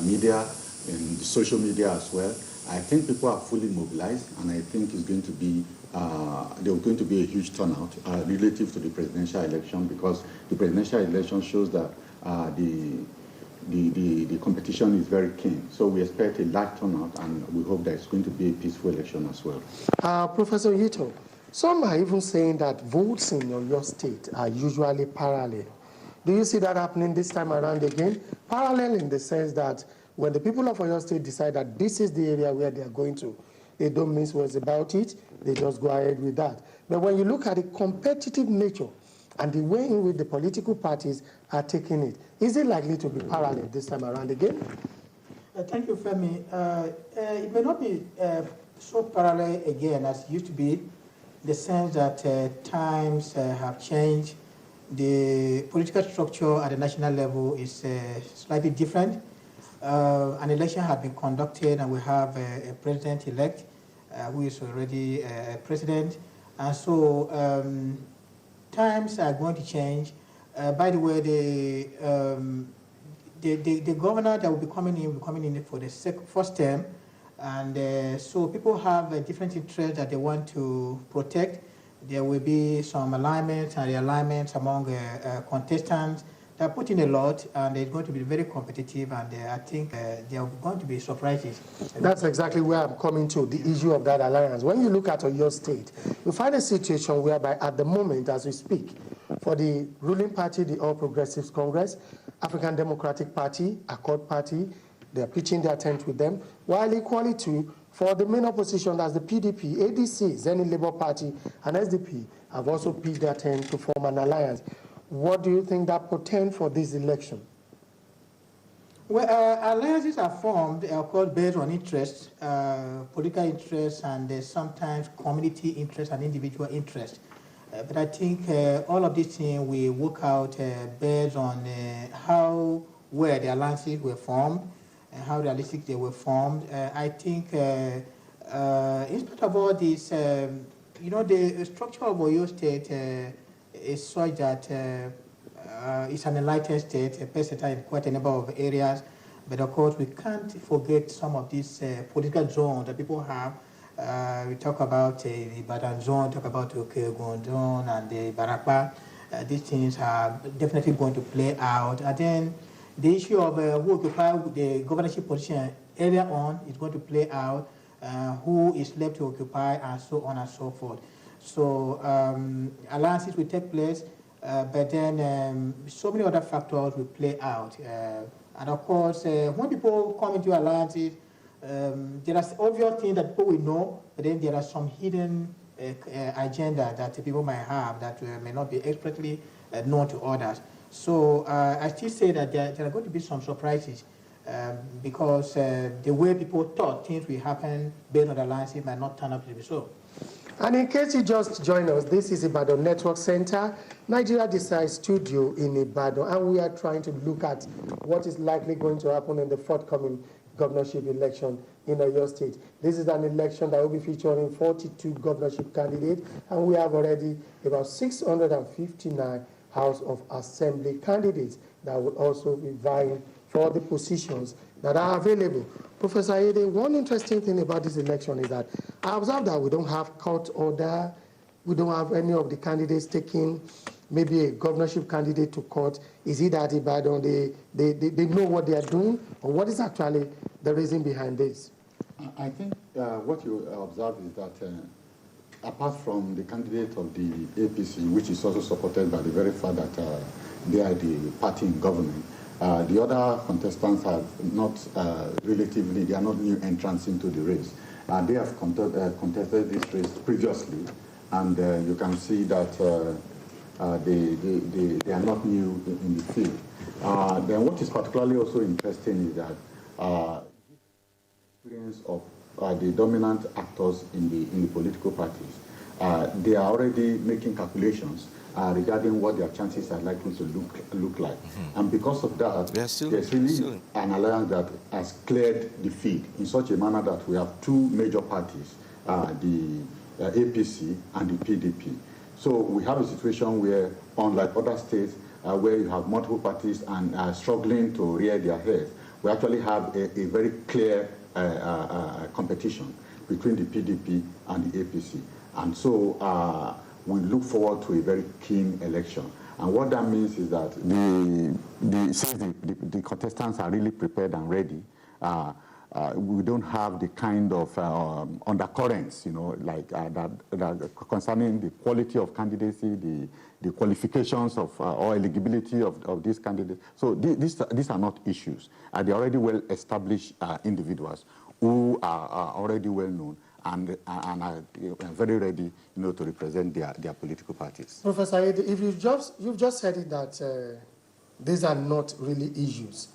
media and the social media as well. I think people are fully mobilized, and I think it's going to be there's going to be a huge turnout relative to the presidential election, because the presidential election shows that the competition is very keen. So we expect a large turnout, and we hope that it's going to be a peaceful election as well. Professor Yito, some are even saying that votes in your state are usually parallel. Do you see that happening this time around again? Parallel in the sense that when the people of your state decide that this is the area where they are going to, they don't mince words about it, they just go ahead with that. But when you look at the competitive nature and the way in which the political parties are taking it, is it likely to be parallel this time around again? Thank you, Femi. It may not be so parallel again as it used to be, in the sense that times have changed. The political structure at the national level is slightly different. An election has been conducted, and we have a president-elect who is already president. And so times are going to change. By the way, the governor that will be coming in for the first term, and so people have different interests that they want to protect. There will be some alignments and realignments among contestants. They're putting a lot, and it's going to be very competitive, and I think there are going to be surprises. That's exactly where I'm coming to, the issue of that alliance. When you look at your state, you find a situation whereby at the moment, as we speak, for the ruling party, the All Progressives Congress, African Democratic Party, Accord Party, they're pitching their tent with them, while equally too, for the main opposition as the PDP, ADC, Zenith Labour Party, and SDP have also pitched their tent to form an alliance. What do you think that portends for this election? Well, alliances are formed, of course, based on interests, political interests, and sometimes community interests and individual interests. But I think all of these things we work out based on where the alliances were formed and how realistic they were formed. I think in spite of all this, the structure of Oyo State is such that it's an enlightened state, versatile in quite a number of areas. But of course, we can't forget some of these political zones that people have. We talk about the Ibadan zone, talk about the Okeogun zone, and the Barakwa. These things are definitely going to play out. And then the issue of who occupy the governorship position earlier on is going to play out, who is left to occupy, and so on and so forth. So alliances will take place, but then so many other factors will play out. And of course, when people come into alliances, there are obvious things that people will know, but then there are some hidden agenda that people might have that may not be expressly known to others. So I still say that there are going to be some surprises because the way people thought things will happen based on the alliances might not turn out to be so. And in case you just joined us, this is Ibadan Network Center, Nigeria Decides Studio in Ibadan, and we are trying to look at what is likely going to happen in the forthcoming governorship election in Oyo State. This is an election that will be featuring 42 governorship candidates, and we have already about 659 House of Assembly candidates that will also be vying for the positions that are available. Professor Ede, one interesting thing about this election is that I observed that we don't have court order, we don't have any of the candidates taking maybe a governorship candidate to court. Is it that Ibadan, they know what they are doing, or what is actually the reason behind this? I think what you observe is that apart from the candidate of the APC, which is also supported by the very fact that they are the party in government, the other contestants have not relatively, they are not new entrants into the race. They have contested this race previously, and you can see that they are not new in the field. Then what is particularly also interesting is that experience of the dominant actors in the political parties. They are already making calculations regarding what their chances are likely to look like. And because of that, there's really an alliance that has cleared the field in such a manner that we have two major parties, the APC and the PDP. So we have a situation where, unlike other states, where you have multiple parties and struggling to rear their heads, we actually have a very clear competition between the PDP and the APC. And so we look forward to a very keen election. And what that means is that since the contestants are really prepared and ready, we don't have the kind of undercurrents, you know, like that concerning the quality of candidacy, the qualifications of or eligibility of these candidates. So these are not issues. They're already well-established individuals who are already well-known and are very ready, you know, to represent their political parties. Professor Ede, if you've just said it that these are not really issues.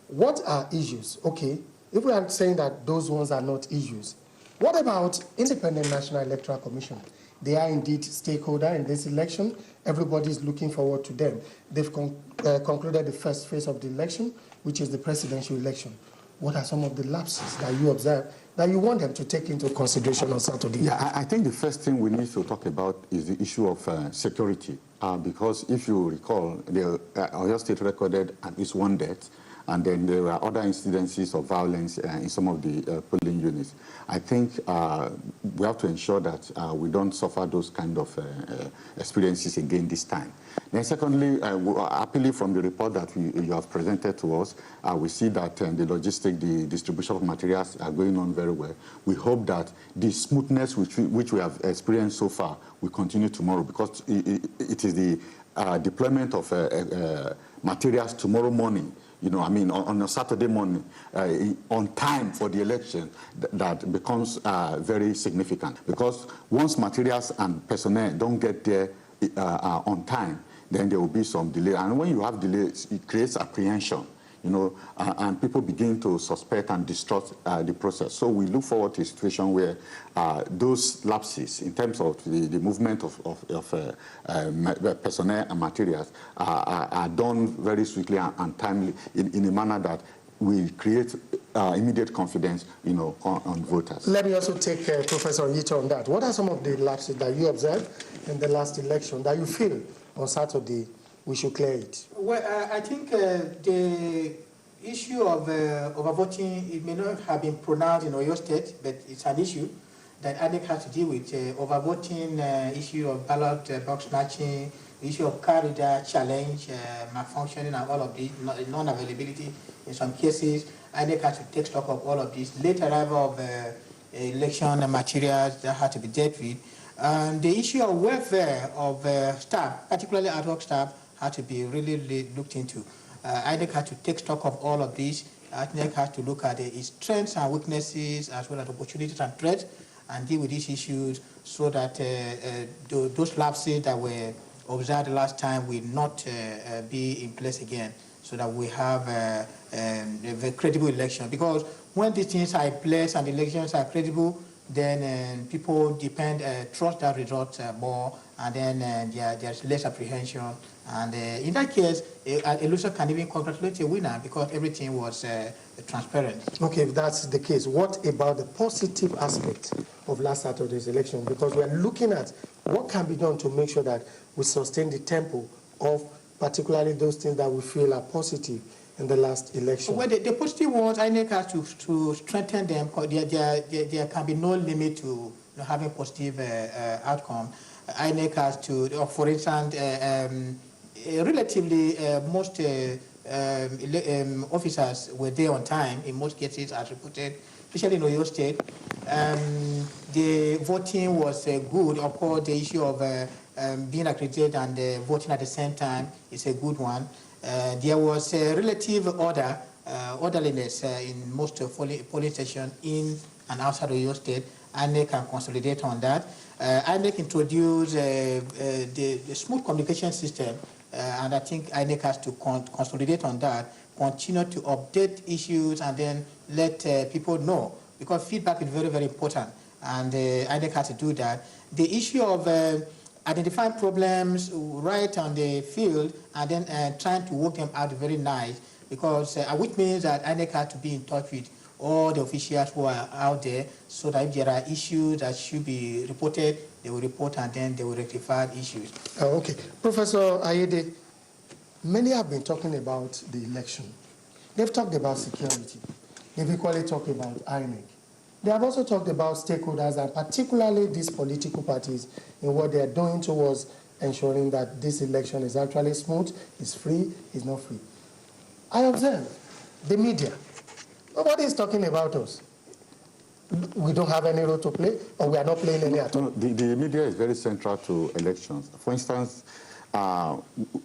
What are issues? Okay, if we are saying that those ones are not issues, what about Independent National Electoral Commission? They are indeed stakeholder in this election. Everybody is looking forward to them. They've concluded the first phase of the election, which is the presidential election. What are some of the lapses that you observe that you want them to take into consideration on Saturday? Yeah, I think the first thing we need to talk about is the issue of security. Because if you recall, the Oyo State recorded at least one death, and then there were other incidences of violence in some of the polling units. I think we have to ensure that we don't suffer those kind of experiences again this time. Then secondly, happily from the report that you have presented to us, we see that the the distribution of materials are going on very well. We hope that the smoothness which we have experienced so far will continue tomorrow, because it is the deployment of materials tomorrow morning, you know, I mean, on a Saturday morning, on time for the election, that becomes very significant. Because once materials and personnel don't get there on time, then there will be some delay. And when you have delays, it creates apprehension, you know, and people begin to suspect and distrust the process. So we look forward to a situation where those lapses in terms of the movement of personnel and materials are done very swiftly and timely in a manner that will create immediate confidence, you know, on voters. Let me also take Professor Onyito on that. What are some of the lapses that you observed in the last election that you feel on Saturday we should clear it? Well, I think the issue of overvoting, it may not have been pronounced in Oyo State, but it's an issue that INEC has to deal with. Overvoting, issue of ballot box matching, issue of card reader challenge, malfunctioning, and all of these, non-availability in some cases. INEC has to take stock of all of these. Late arrival of election materials that had to be dealt with. And the issue of welfare of staff, particularly ad hoc staff, had to be really looked into. INEC had to take stock of all of these. INEC has to look at its strengths and weaknesses, as well as opportunities and threats, and deal with these issues so that those lapses that were observed last time will not be in place again, so that we have a credible election. Because when these things are in place and the elections are credible, then people trust that result more, and then there's less apprehension. And in that case, a loser can even congratulate a winner because everything was transparent. Okay, if that's the case, what about the positive aspect of last Saturday's election? Because we are looking at what can be done to make sure that we sustain the tempo of particularly those things that we feel are positive in the last election? Well, the positive ones, INEC has to strengthen them. There can be no limit to having positive outcome. INEC has to, for instance, relatively most officers were there on time in most cases, as reported, especially in Oyo State. The voting was good. Of course, the issue of being accredited and voting at the same time is a good one. There was a relative orderliness in most polling stations in and outside of your state. INEC can consolidate on that. INEC introduced the smooth communication system, and I think INEC has to consolidate on that, continue to update issues, and then let people know, because feedback is very, very important, and INEC has to do that. The issue of identifying problems right on the field and then trying to work them out very nice, because which means that INEC has to be in touch with all the officials who are out there, so that if there are issues that should be reported, they will report and then they will rectify issues. Okay. Professor Ayede, many have been talking about the election. They've talked about security. They've equally talked about INEC. They have also talked about stakeholders, and particularly these political parties, in what they are doing towards ensuring that this election is actually smooth, is free, is not free. I observe the media. Nobody is talking about us. We don't have any role to play, or we are not playing any at all. The media is very central to elections. For instance,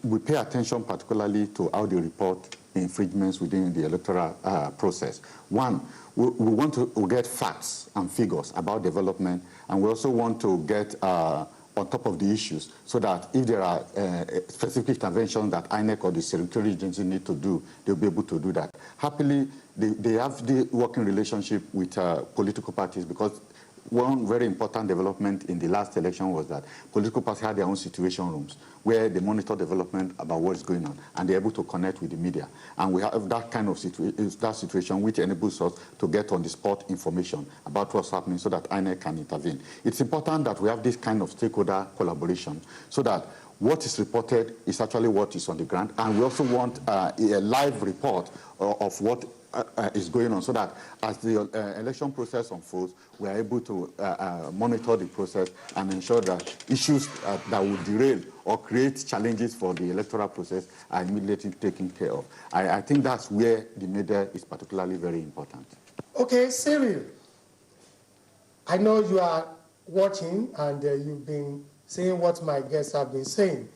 we pay attention particularly to how they report infringements within the electoral process. One, we want to get facts and figures about development, and we also want to get on top of the issues, so that if there are specific interventions that INEC or the security agency need to do, they'll be able to do that. Happily, they have the working relationship with political parties, because one very important development in the last election was that political parties had their own situation rooms where they monitor development about what's going on, and they're able to connect with the media. And we have that kind of situation which enables us to get on-the-spot information about what's happening, so that INEC can intervene. It's important that we have this kind of stakeholder collaboration, so that what is reported is actually what is on the ground. And we also want a live report of what is going on, so that as the election process unfolds, we are able to monitor the process and ensure that issues that would derail or create challenges for the electoral process are immediately taken care of. I think that's where the media is particularly very important. Okay, Cyril, I know you are watching and you've been saying what my guests have been saying.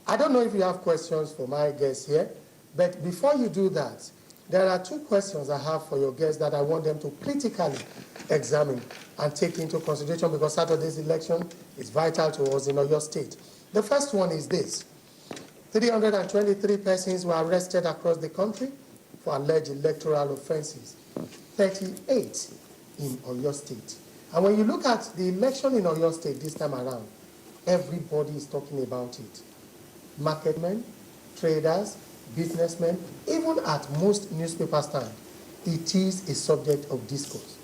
I don't know if you have questions for my guests here, but before you do that, there are two questions I have for your guests that I want them to critically examine and take into consideration, because Saturday's election is vital to us in Oyo State. The first one is this. 323 persons were arrested across the country for alleged electoral offenses, 38 in Oyo State. And when you look at the election in Oyo State this time around, everybody is talking about it. Marketmen, traders, businessmen, even at most newspaper stands, it is a subject of discourse.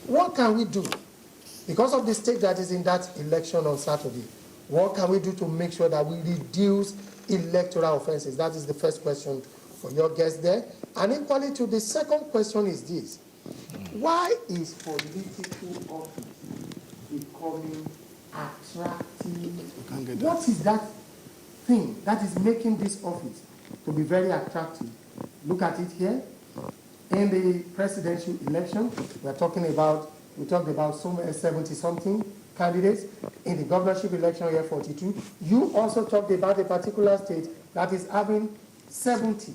What can we do? Because of the stake that is in that election on Saturday, what can we do to make sure that we reduce electoral offenses? That is the first question for your guest there. And equally to the second question is this. Why is political office becoming attractive? What is that thing that is making this office to be very attractive? Look at it here. In the presidential election, we talked about some 70-something candidates. In the governorship election here, 42. You also talked about a particular state that is having 70.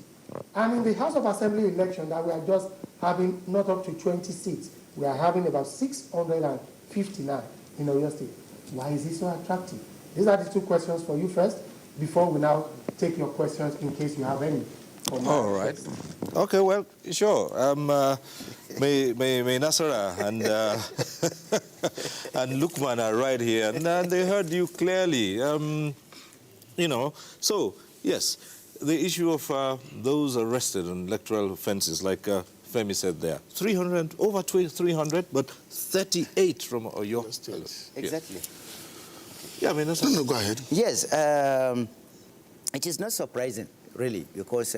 And in the House of Assembly election that we are just having not up to 20 seats, we are having about 659 in Oyo State. Why is it so attractive? These are the two questions for you first, before we now take your questions in case you have any. All right. Okay, well, sure. May Nasara and and Lukman are right here, and they heard you clearly. So, yes, the issue of those arrested on electoral offences, like Femi said there, 300, over 300, but 38 from Oyo State. Exactly. Yeah, I mean, no, go ahead. Yes, it is not surprising, really, because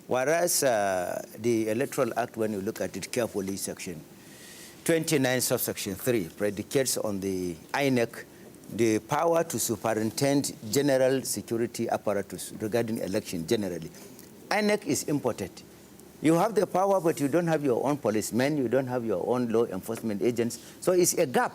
Whereas the Electoral Act, when you look at it carefully, Section 29, subsection 3, predicates on the INEC the power to superintend general security apparatus regarding election generally. INEC is important. You have the power, but you don't have your own policemen, you don't have your own law enforcement agents. So it's a gap.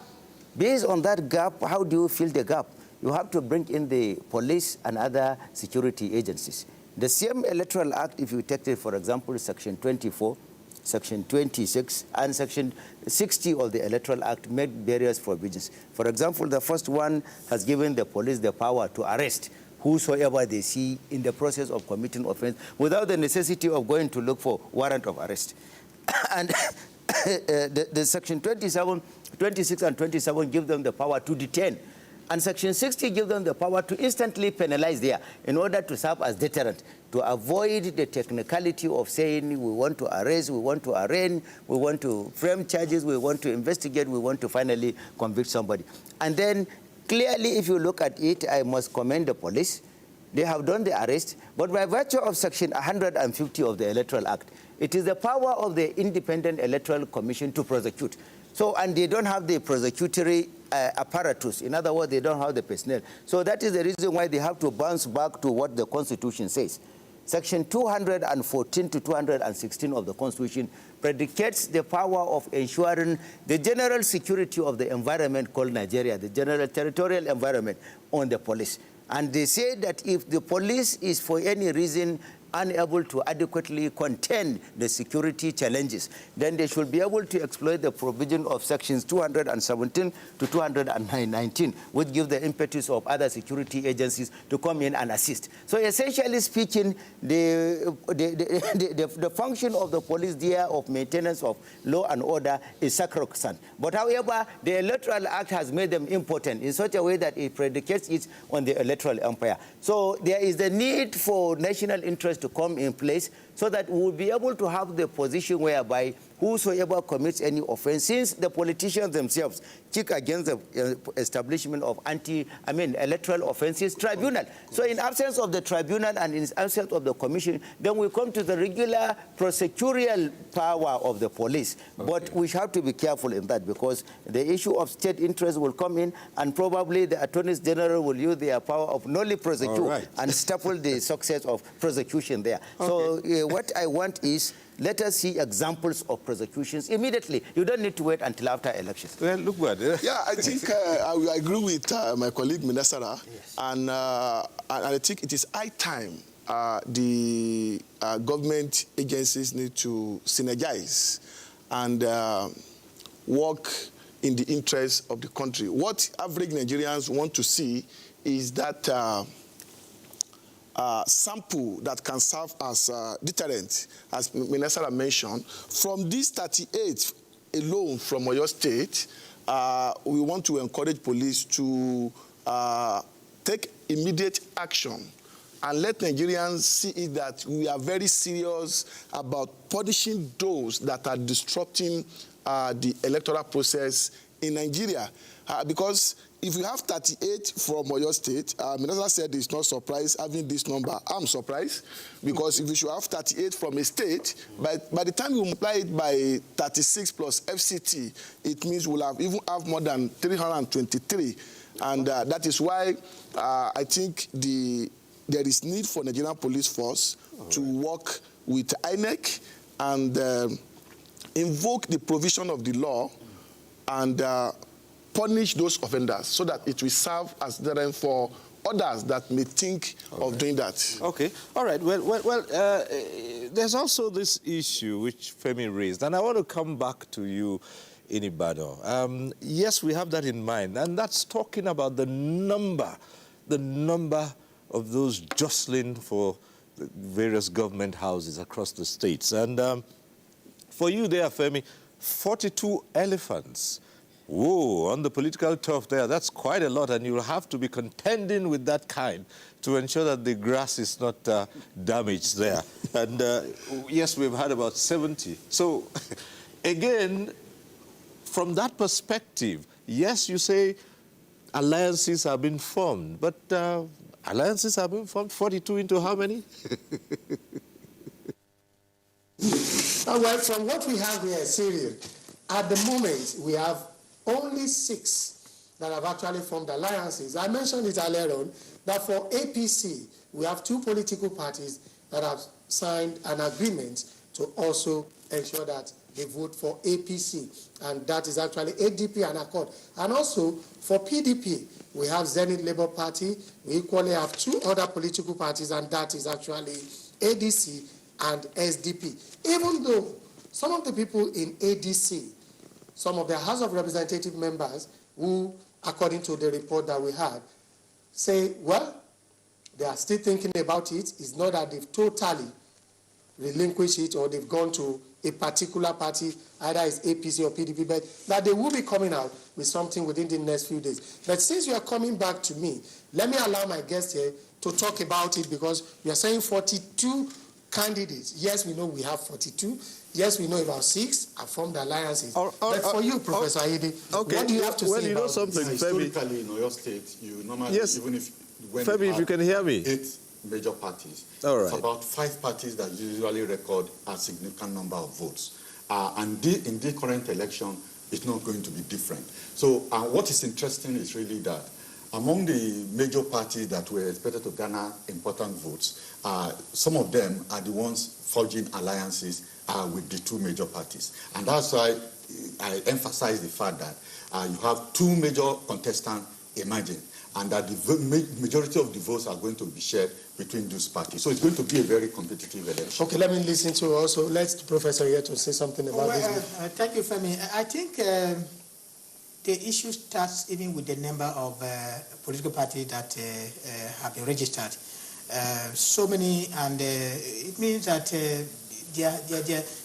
Based on that gap, how do you fill the gap? You have to bring in the police and other security agencies. The same Electoral Act, if you take it, for example, Section 24, Section 26, and Section 60 of the Electoral Act made various provisions. For example, the first one has given the police the power to arrest whosoever they see in the process of committing offense without the necessity of going to look for warrant of arrest. And the Section 27, 26 and 27 give them the power to detain. And Section 60 gives them the power to instantly penalize there in order to serve as deterrent, to avoid the technicality of saying we want to arrest, we want to arraign, we want to frame charges, we want to investigate, we want to finally convict somebody. And then clearly, if you look at it, I must commend the police. They have done the arrest, but by virtue of Section 150 of the Electoral Act, it is the power of the Independent Electoral Commission to prosecute. So, and they don't have the prosecutory apparatus. In other words, they don't have the personnel. So that is the reason why they have to bounce back to what the Constitution says. Section 214 to 216 of the Constitution predicates the power of ensuring the general security of the environment called Nigeria, the general territorial environment, on the police. And they say that if the police is for any reason unable to adequately contain the security challenges, then they should be able to exploit the provision of sections 217 to 219, which give the impetus of other security agencies to come in and assist. So essentially speaking, the function of the police there of maintenance of law and order is sacrosanct. But however, the Electoral Act has made them impotent in such a way that it predicates it on the electoral empire. So there is the need for national interest to come in place so that we will be able to have the position whereby whosoever commits any offense, since the politicians themselves kick against the establishment of electoral offenses tribunal. So in absence of the tribunal and in absence of the commission, then we come to the regular prosecutorial power of the police. Okay. But we have to be careful in that, because the issue of state interest will come in, and probably the attorneys general will use their power of nolly prosecute and stifle the success of prosecution there. Okay. So what I want is, let us see examples of prosecutions immediately. You don't need to wait until after elections. Well, look what. Yeah, I think I agree with my colleague Minasara, yes. And I think it is high time the government agencies need to synergize and work in the interest of the country. What average Nigerians want to see is that sample that can serve as deterrent, as Minasara mentioned. From these 38 alone from Oyo State, we want to encourage police to take immediate action and let Nigerians see it that we are very serious about punishing those that are disrupting the electoral process in Nigeria. Because if you have 38 from Oyo State, Minasara said it's not surprised having this number. I'm surprised, because if you should have 38 from a state, by the time you multiply it by 36 plus FCT, it means we'll have even have more than 323. And that is why I think there is need for Nigerian police force to work with INEC and invoke the provision of the law and punish those offenders so that it will serve as deterrent for others that may think of doing that. Okay. All right. Well, there's also this issue which Femi raised, and I want to come back to you in Ibadan. Yes, we have that in mind, and that's talking about the number of those jostling for various government houses across the states. And for you there, Femi, 42 elephants. Whoa, on the political turf there, that's quite a lot, and you'll have to be contending with that kind to ensure that the grass is not damaged there. And yes, we've had about 70. So again, from that perspective, yes, you say alliances have been formed, but alliances have been formed, 42 into how many? Well, from what we have here, Cyril, at the moment, we have only 6 that have actually formed alliances. I mentioned it earlier on that for APC, we have 2 political parties that have signed an agreement to also ensure that they vote for APC, and that is actually ADP and Accord. And also for PDP, we have Zenith Labour Party. We equally have 2 other political parties, and that is actually ADC and SDP. Even though some of the people in ADC, some of the House of Representative members who, according to the report that we had, say, well, they are still thinking about it. It's not that they've totally relinquished it or they've gone to a particular party, either it's APC or PDP, but that they will be coming out with something within the next few days. But since you are coming back to me, let me allow my guest here to talk about it, because you are saying 42 candidates. Yes, we know we have 42. Yes, we know about 6 have formed alliances. But for you, Professor Ayede, what do you have to say about you know something, historically, in Oyo State, you normally, even if when Femi, if you can hear me. 8 major parties, all right, it's about 5 parties that usually record a significant number of votes. And in the current election, it's not going to be different. So what is interesting is really that among the major parties that were expected to garner important votes, some of them are the ones forging alliances with the 2 major parties. And that's why I emphasize the fact that you have 2 major contestants emerging, and that the majority of the votes are going to be shared between those parties. So it's going to be a very competitive election. Okay, let me listen to also. Let's Professor here to say something about this. Thank you, Femi. I think the issue starts even with the number of political parties that have been registered. So many, and it means that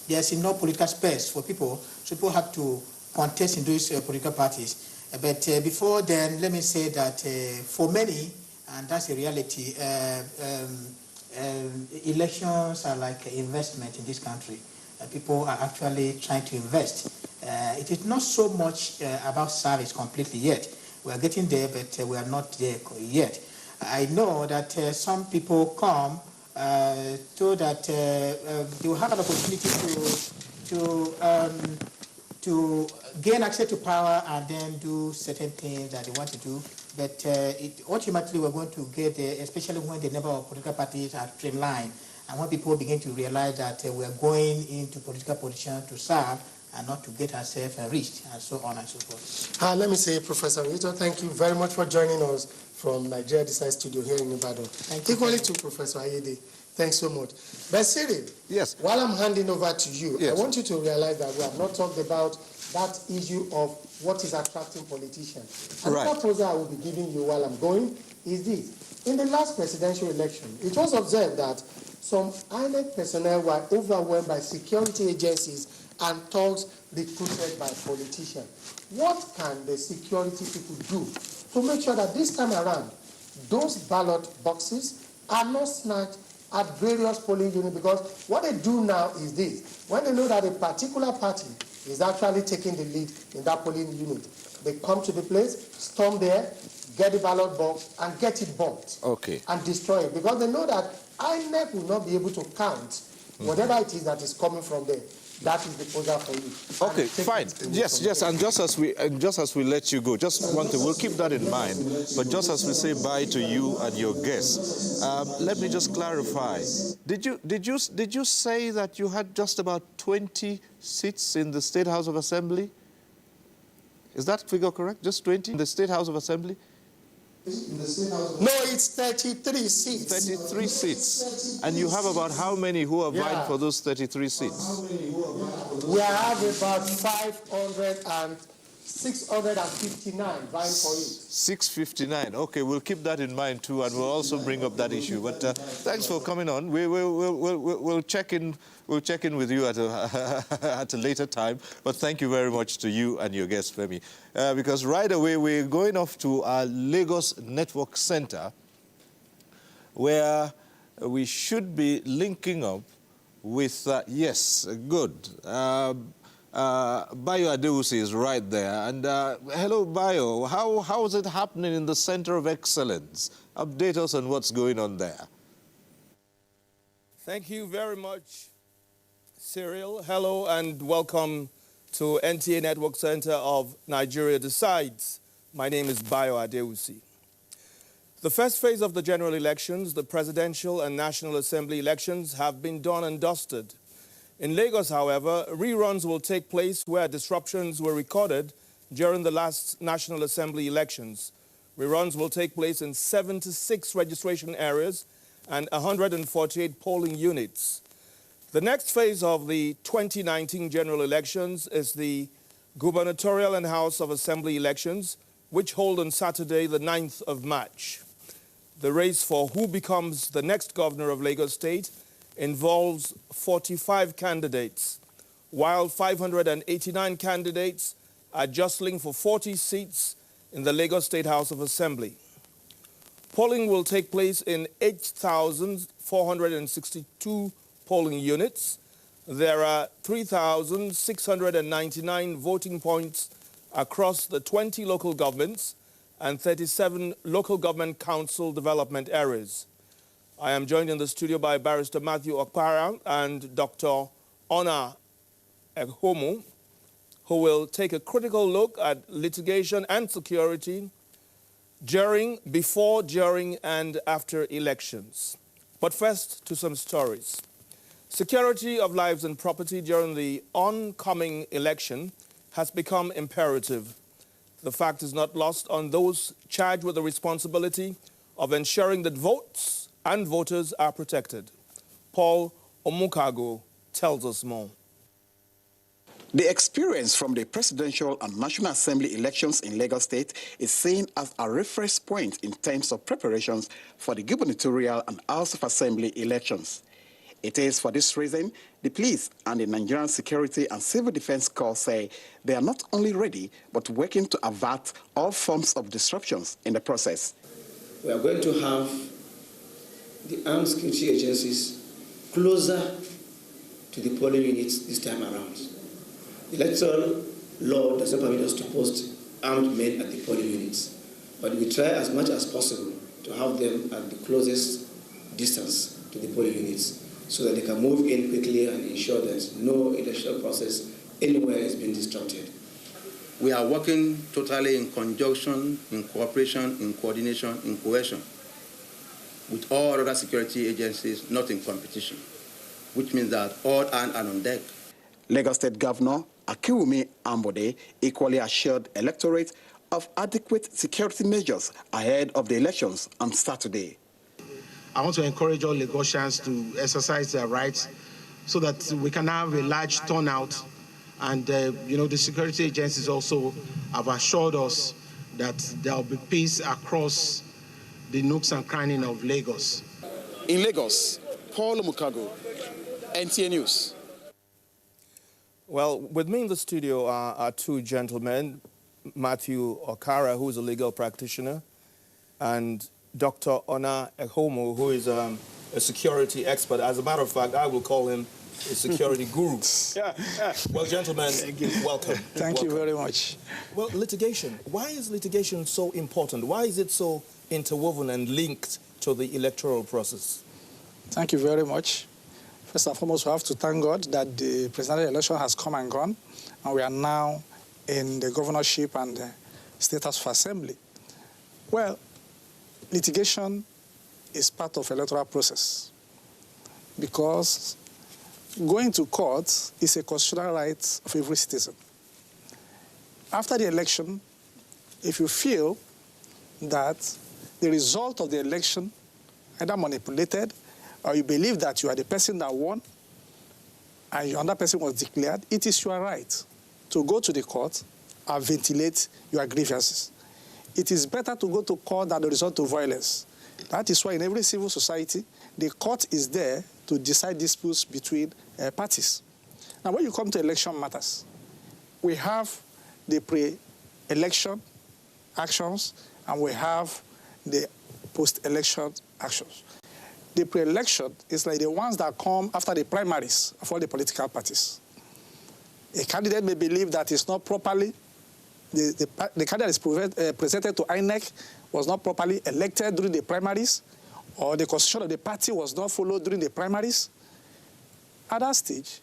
there's enough political space for people, so people have to contest in those political parties. But before then, let me say that for many, and that's a reality, elections are like investment in this country. People are actually trying to invest. It is not so much about service completely yet. We are getting there, but we are not there yet. I know that some people come so that they will have an opportunity to gain access to power and then do certain things that they want to do. But ultimately, we're going to get there, especially when the number of political parties are streamlined and when people begin to realize that we are going into political position to serve and not to get ourselves rich, and so on and so forth. Let me say, Professor Rito, thank you very much for joining us from Nigeria Design Studio here in Ibadan. Equally to Professor Ayede, thanks so much. But Cyril, yes, while I'm handing over to you, yes, I want you to realize that we have not talked about that issue of what is attracting politicians. And right. the proposal I will be giving you while I'm going is this. In the last presidential election, it was observed that some INEC personnel were overwhelmed by security agencies and thugs recruited by politicians. What can the security people do to make sure that this time around, those ballot boxes are not snatched at various polling units? Because what they do now is this. When they know that a particular party is actually taking the lead in that polling unit, they come to the place, storm there, get the ballot box, and get it burnt. Okay. And destroy it. Because they know that INEC will not be able to count whatever it is that is coming from there. That is the proposal for you. Okay, fine. Yes, and just as we let you go, just one thing, we'll keep that in mind. But just as we say bye to you and your guests, let me just clarify. Did you say that you had just about 20 seats in the State House of Assembly? Is that figure correct? Just 20 in the State House of Assembly? No, it's 33 seats. 33 seats. And you have about how many who are vying for those 33 seats? We have about 659 vying for it. 659. Okay, we'll keep that in mind too, and we'll also bring up that issue. But thanks for coming on. We'll check in. We'll check in with you at a later time. But thank you very much to you and your guest, Femi. Because right away we're going off to our Lagos Network Center, where we should be linking up with yes, good. Bayo Adewusi is right there. And hello, Bayo. How is it happening in the Center of Excellence? Update us on what's going on there. Thank you very much, Cyril, hello and welcome to NTA Network Center of Nigeria Decides. My name is Bayo Adewusi. The first phase of the general elections, the presidential and National Assembly elections, have been done and dusted. In Lagos, however, reruns will take place where disruptions were recorded during the last National Assembly elections. Reruns will take place in 76 registration areas and 148 polling units. The next phase of the 2019 general elections is the gubernatorial and House of Assembly elections, which hold on Saturday, the 9th of March. The race for who becomes the next governor of Lagos State involves 45 candidates, while 589 candidates are jostling for 40 seats in the Lagos State House of Assembly. Polling will take place in 8,462 polling units. There are 3,699 voting points across the 20 local governments and 37 local government council development areas. I am joined in the studio by Barrister Matthew Okpara and Dr. Ona Eghomu, who will take a critical look at litigation and security during, before, during, and after elections. But first, to some stories. Security of lives and property during the oncoming election has become imperative. The fact is not lost on those charged with the responsibility of ensuring that votes and voters are protected. Paul Omukago tells us more. The experience from the presidential and National Assembly elections in Lagos State is seen as a reference point in terms of preparations for the gubernatorial and House of Assembly elections. It is for this reason the police and the Nigerian Security and Civil Defense Corps say they are not only ready but working to avert all forms of disruptions in the process. We are going to have the armed security agencies closer to the polling units this time around. The electoral law does not permit us to post armed men at the polling units, but we try as much as possible to have them at the closest distance to the polling units so that they can move in quickly and ensure that no electoral process anywhere is being disrupted. We are working totally in conjunction, in cooperation, in coordination, in cohesion with all other security agencies, not in competition, which means that all hands are on deck. Lagos State Governor Akiwumi Ambode equally assured electorate of adequate security measures ahead of the elections on Saturday. I want to encourage all Lagosians to exercise their rights so that we can have a large turnout. And, the security agencies also have assured us that there will be peace across the nooks and crannies of Lagos. In Lagos, Paul Mukago, NTA News. Well, with me in the studio are two gentlemen, Matthew Okara, who is a legal practitioner, and Dr. Ona Eghomu, who is a security expert. As a matter of fact, I will call him a security guru. Well, gentlemen, welcome. Thank you very much. Well, litigation. Why is litigation so important? Why is it so interwoven and linked to the electoral process? Thank you very much. First and foremost, we have to thank God that the presidential election has come and gone, and we are now in the governorship and the State House of Assembly. Well, litigation is part of the electoral process because going to court is a constitutional right of every citizen. After the election, if you feel that the result of the election either manipulated or you believe that you are the person that won and another person was declared, it is your right to go to the court and ventilate your grievances. It is better to go to court than to resort to violence. That is why in every civil society, the court is there to decide disputes between parties. Now, when you come to election matters, we have the pre-election actions and we have the post-election actions. The pre-election is like the ones that come after the primaries of all the political parties. A candidate may believe that it's not properly, the candidate is presented to INEC was not properly elected during the primaries, or the constitution of the party was not followed during the primaries. At that stage,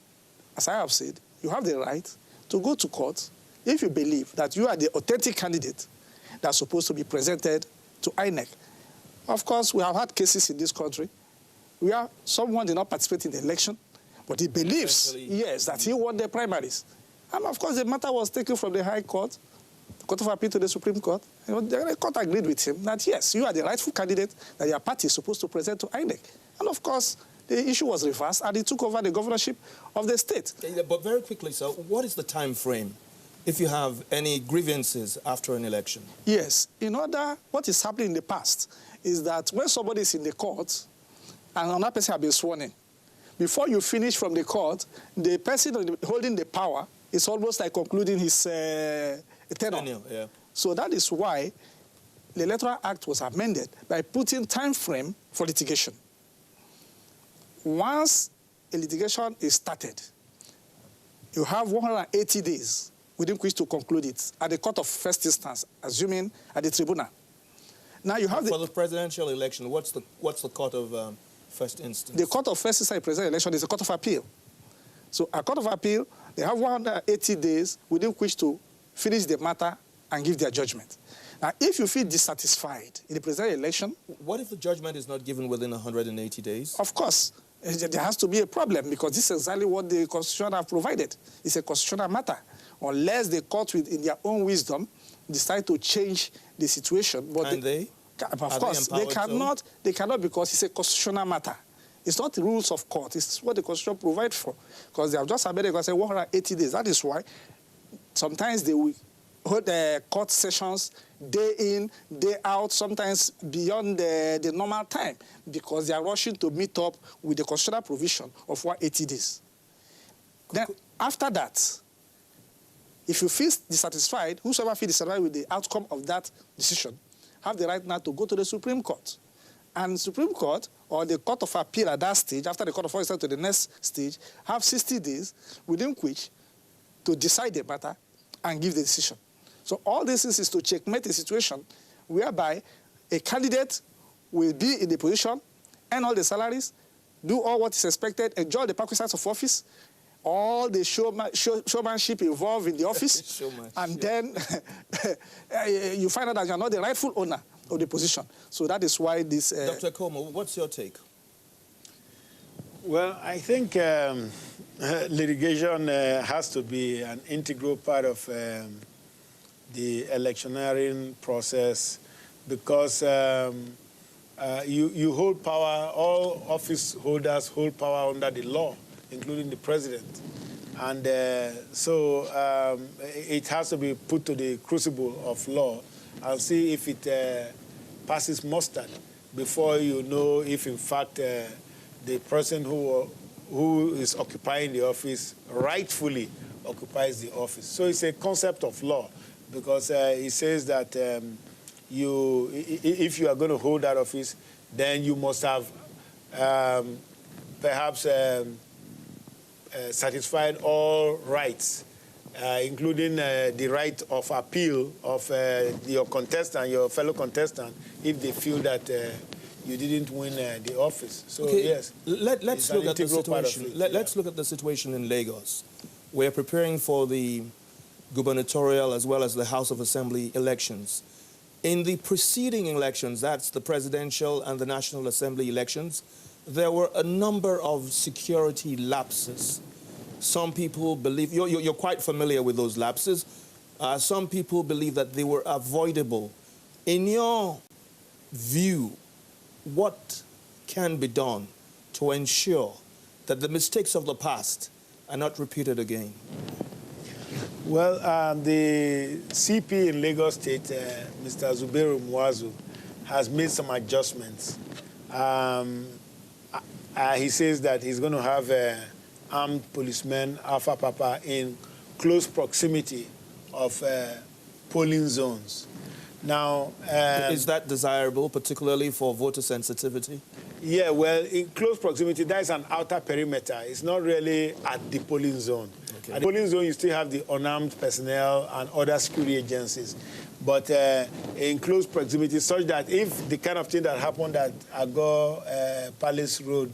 as I have said, you have the right to go to court if you believe that you are the authentic candidate that's supposed to be presented to INEC. Of course, we have had cases in this country where someone did not participate in the election, but he believes, yes, that he won the primaries. And of course, the matter was taken from the High Court, the Court of Appeal to the Supreme Court. You know, the court agreed with him that, yes, you are the rightful candidate that your party is supposed to present to INEC. And of course, the issue was reversed, and he took over the governorship of the state. But very quickly, sir, what is the time frame if you have any grievances after an election? Yes. In order, what is happening in the past is that when somebody is in the court and another person has been sworn in, before you finish from the court, the person holding the power is almost like concluding his tenure. Yeah. So that is why the Electoral Act was amended by putting time frame for litigation. Once a litigation is started, you have 180 days within which to conclude it at the court of first instance, assuming at the tribunal. Now you have for the presidential election, what's the court of first instance? The court of first instance presidential election is a court of appeal. So a court of appeal, they have 180 days within which to finish the matter and give their judgment. Now, if you feel dissatisfied in the presidential election... What if the judgment is not given within 180 days? Of course. There has to be a problem because this is exactly what the Constitution has provided. It's a constitutional matter. Unless the court, in their own wisdom, decide to change the situation. But of course, they cannot because it's a constitutional matter. It's not the rules of court. It's what the Constitution provides for. Because they have just amended and said 180 days. That is why sometimes they will hold the court sessions day in, day out, sometimes beyond the normal time, because they are rushing to meet up with the constitutional provision of 180 days. Then, after that, if you feel dissatisfied, whosoever feels dissatisfied with the outcome of that decision, have the right now to go to the Supreme Court. And the Supreme Court, or the Court of Appeal at that stage, after the Court of Appeal to the next stage, have 60 days within which to decide the matter and give the decision. So all this is to checkmate a situation whereby a candidate will be in the position, earn all the salaries, do all what is expected, enjoy the perquisites of office, all the showmanship involved in the office, and then you find out that you're not the rightful owner of the position. So that is why this... Dr. Como, what's your take? Well, I think litigation has to be an integral part of the electioneering process because you hold power, all office holders hold power under the law, including the president. And so it has to be put to the crucible of law and see if it passes muster before you know if, in fact, the person who is occupying the office rightfully occupies the office. So it's a concept of law because it says that if you are going to hold that office, then you must have perhaps satisfied all rights, including the right of appeal of your contestant, your fellow contestant, if they feel that you didn't win the office. So okay. Yes, let's look at the situation. Let's look at the situation in Lagos. We're preparing for the gubernatorial as well as the House of Assembly elections. In the preceding elections, that's the presidential and the National Assembly elections, there were a number of security lapses. Some people believe, you're quite familiar with those lapses, some people believe that they were avoidable. In your view, what can be done to ensure that the mistakes of the past are not repeated again? Well, the CP in Lagos State, Mr. Zubairu Mwazu, has made some adjustments. He says that he's going to have armed policemen, Alpha Papa, in close proximity of polling zones. Now, is that desirable, particularly for voter sensitivity? Yeah, well, in close proximity, that is an outer perimeter. It's not really at the polling zone. Okay. At the polling zone, you still have the unarmed personnel and other security agencies. But in close proximity, such that if the kind of thing that happened at Agor Palace Road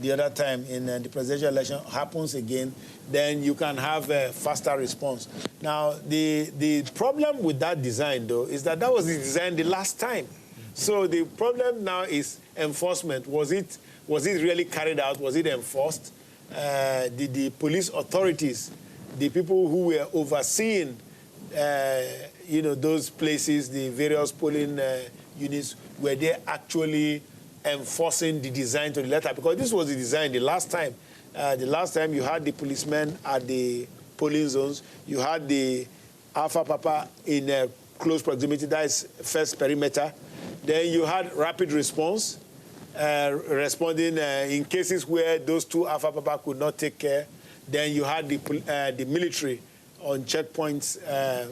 the other time in the presidential election happens again, then you can have a faster response. Now, the problem with that design, though, is that was the design the last time. So the problem now is enforcement. Was it really carried out? Was it enforced? Did the police authorities, the people who were overseeing, those places, the various polling units, were they actually enforcing the design to the letter? Because this was the design the last time. The last time you had the policemen at the polling zones, you had the Alpha Papa in close proximity, that is first perimeter. Then you had rapid response, responding in cases where those two Alpha Papa could not take care. Then you had the military on checkpoints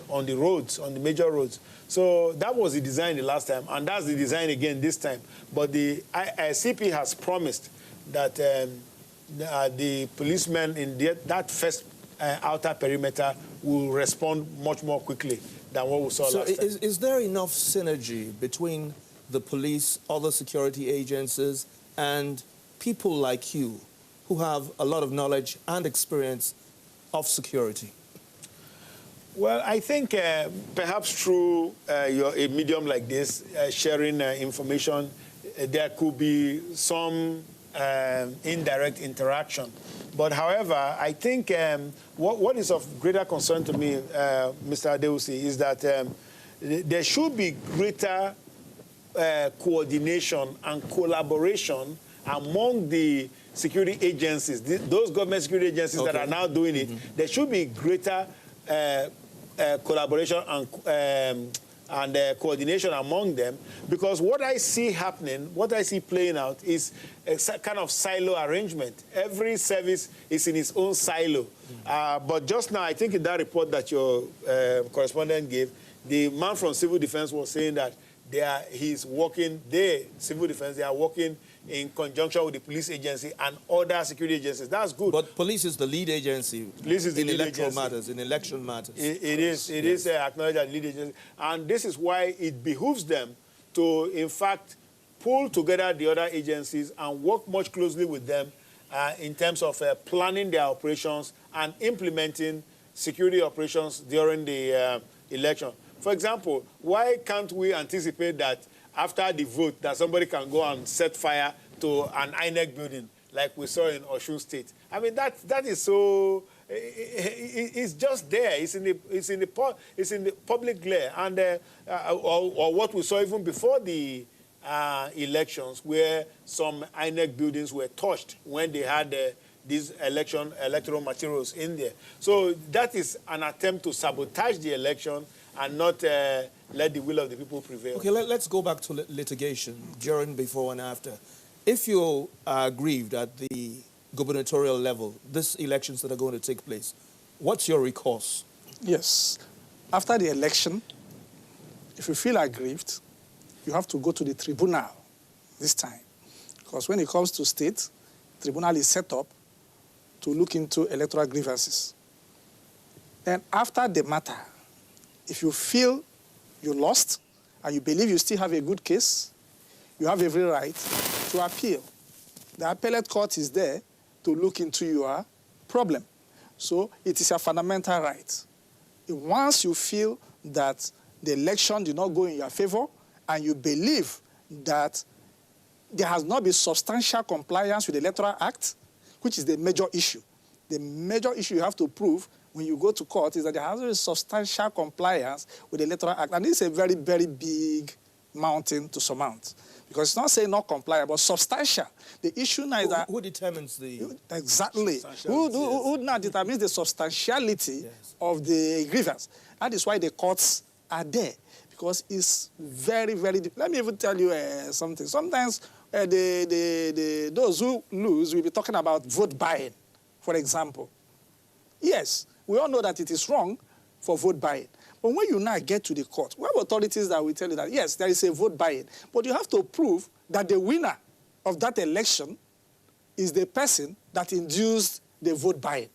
on the roads, on the major roads. So that was the design the last time, and that's the design again this time. But the CP has promised that the policemen in that first outer perimeter will respond much more quickly than what we saw last time. So is there enough synergy between the police, other security agencies, and people like you who have a lot of knowledge and experience of security? Well, I think perhaps through a medium like this, sharing information, there could be some indirect interaction. But however, I think what is of greater concern to me, Mr. Adeusi, is that there should be greater coordination and collaboration among the security agencies, those government security agencies that are now doing it. There should be greater collaboration and coordination among them, because what I see happening, what I see playing out is a kind of silo arrangement. Every service is in its own silo. But just now, I think in that report that your correspondent gave, the man from Civil Defense was saying that he's working, Civil Defense, they are working in conjunction with the police agency and other security agencies. That's good. But police is the lead agency. Police is the lead electoral agency. matters, in election matters. It is acknowledged as lead agency. And this is why it behooves them to, in fact, pull together the other agencies and work much closely with them in terms of planning their operations and implementing security operations during the election. For example, why can't we anticipate that after the vote that somebody can go and set fire to an INEC building like we saw in Osun State? I mean, that is so... It's just there. It's in the public glare, and or what we saw even before the elections, where some INEC buildings were touched when they had these electoral materials in there. So that is an attempt to sabotage the election and not let the will of the people prevail. Okay, let's go back to litigation during, before, and after. If you are aggrieved at the gubernatorial level, these elections that are going to take place, what's your recourse? Yes. After the election, if you feel aggrieved, you have to go to the tribunal this time. Because when it comes to state, tribunal is set up to look into electoral grievances. Then after the matter, if you feel you lost and you believe you still have a good case, you have every right to appeal. The appellate court is there to look into your problem. So it is a fundamental right. Once you feel that the election did not go in your favor and you believe that there has not been substantial compliance with the Electoral Act, which is the major issue. The major issue you have to prove when you go to court is that there has been substantial compliance with the Electoral Act. And this is a very, very big mountain to surmount. Because it's not saying not compliant, but substantial. The issue now is that... Who determines the... Exactly. Who now determines the substantiality of the grievance. That is why the courts are there. Because it's very, very... Let me even tell you something. Sometimes those who lose will be talking about vote buying, for example. Yes, we all know that it is wrong for vote buying. But when you now get to the court, we have authorities that will tell you that, yes, there is a vote buying. But you have to prove that the winner of that election is the person that induced the vote buying.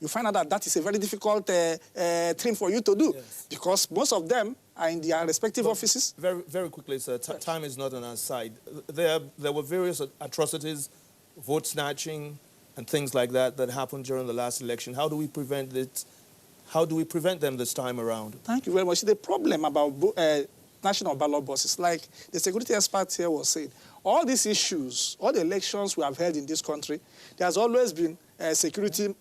You find out that that is a very difficult thing for you to do. Yes. Because most of them are in their respective offices. Very, very quickly, sir, time is not on our side. There were various atrocities vote snatching, and things like that that happened during the last election. How do we prevent it? How do we prevent them this time around? Thank you very much. The problem about national ballot boxes, like the security expert here was saying, all these issues, all the elections we have held in this country, there has always been security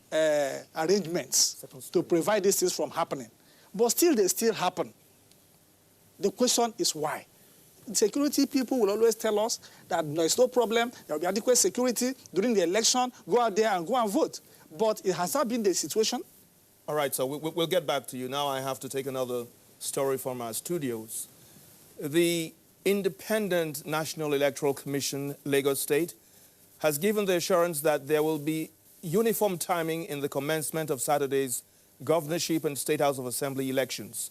arrangements to prevent these things from happening. But still, they still happen. The question is why? Security people will always tell us that there is no problem, there will be adequate security during the election, go out there and go and vote. But it has not been the situation. All right, so we'll get back to you. Now I have to take another story from our studios. The Independent National Electoral Commission, Lagos State, has given the assurance that there will be uniform timing in the commencement of Saturday's governorship and State House of Assembly elections.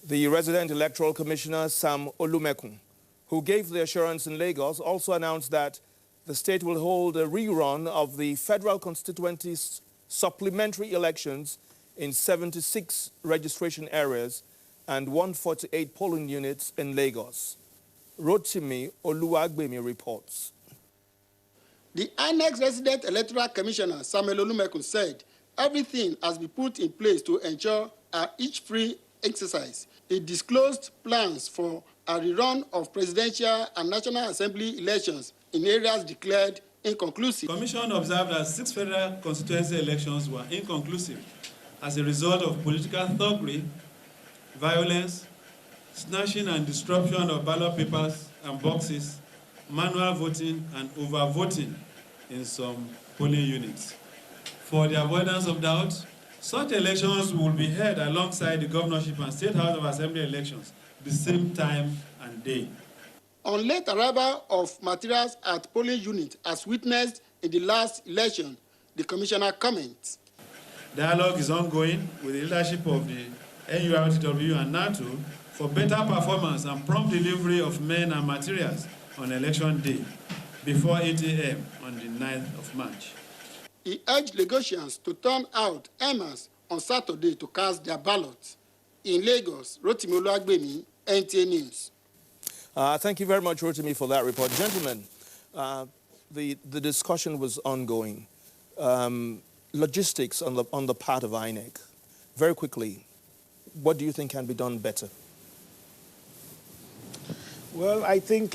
The resident electoral commissioner, Sam Olumekun, who gave the assurance in Lagos, also announced that the state will hold a rerun of the federal constituency's supplementary elections in 76 registration areas and 148 polling units in Lagos. Rotimi Oluwagbemi reports. The INEC resident electoral commissioner, Samuel Olumekun, said everything has been put in place to ensure each free exercise. He disclosed plans for a rerun of presidential and National Assembly elections in areas declared inconclusive. The Commission observed that 6 federal constituency elections were inconclusive as a result of political thuggery, violence, snatching and disruption of ballot papers and boxes, manual voting, and overvoting in some polling units. For the avoidance of doubt, such elections will be held alongside the governorship and State House of Assembly elections the same time and day. On late arrival of materials at polling units as witnessed in the last election, the commissioner comments. Dialogue is ongoing with the leadership of the NURTW and NATO for better performance and prompt delivery of men and materials on election day before 8 a.m. on the 9th of March. He urged Lagosians to turn out Emmas on Saturday to cast their ballots. In Lagos, Rotimi Oluwagbemi, NTA News. Thank you very much, Rotimi, for that report. Gentlemen, the discussion was ongoing. Logistics on the part of INEC. Very quickly, what do you think can be done better? Well, I think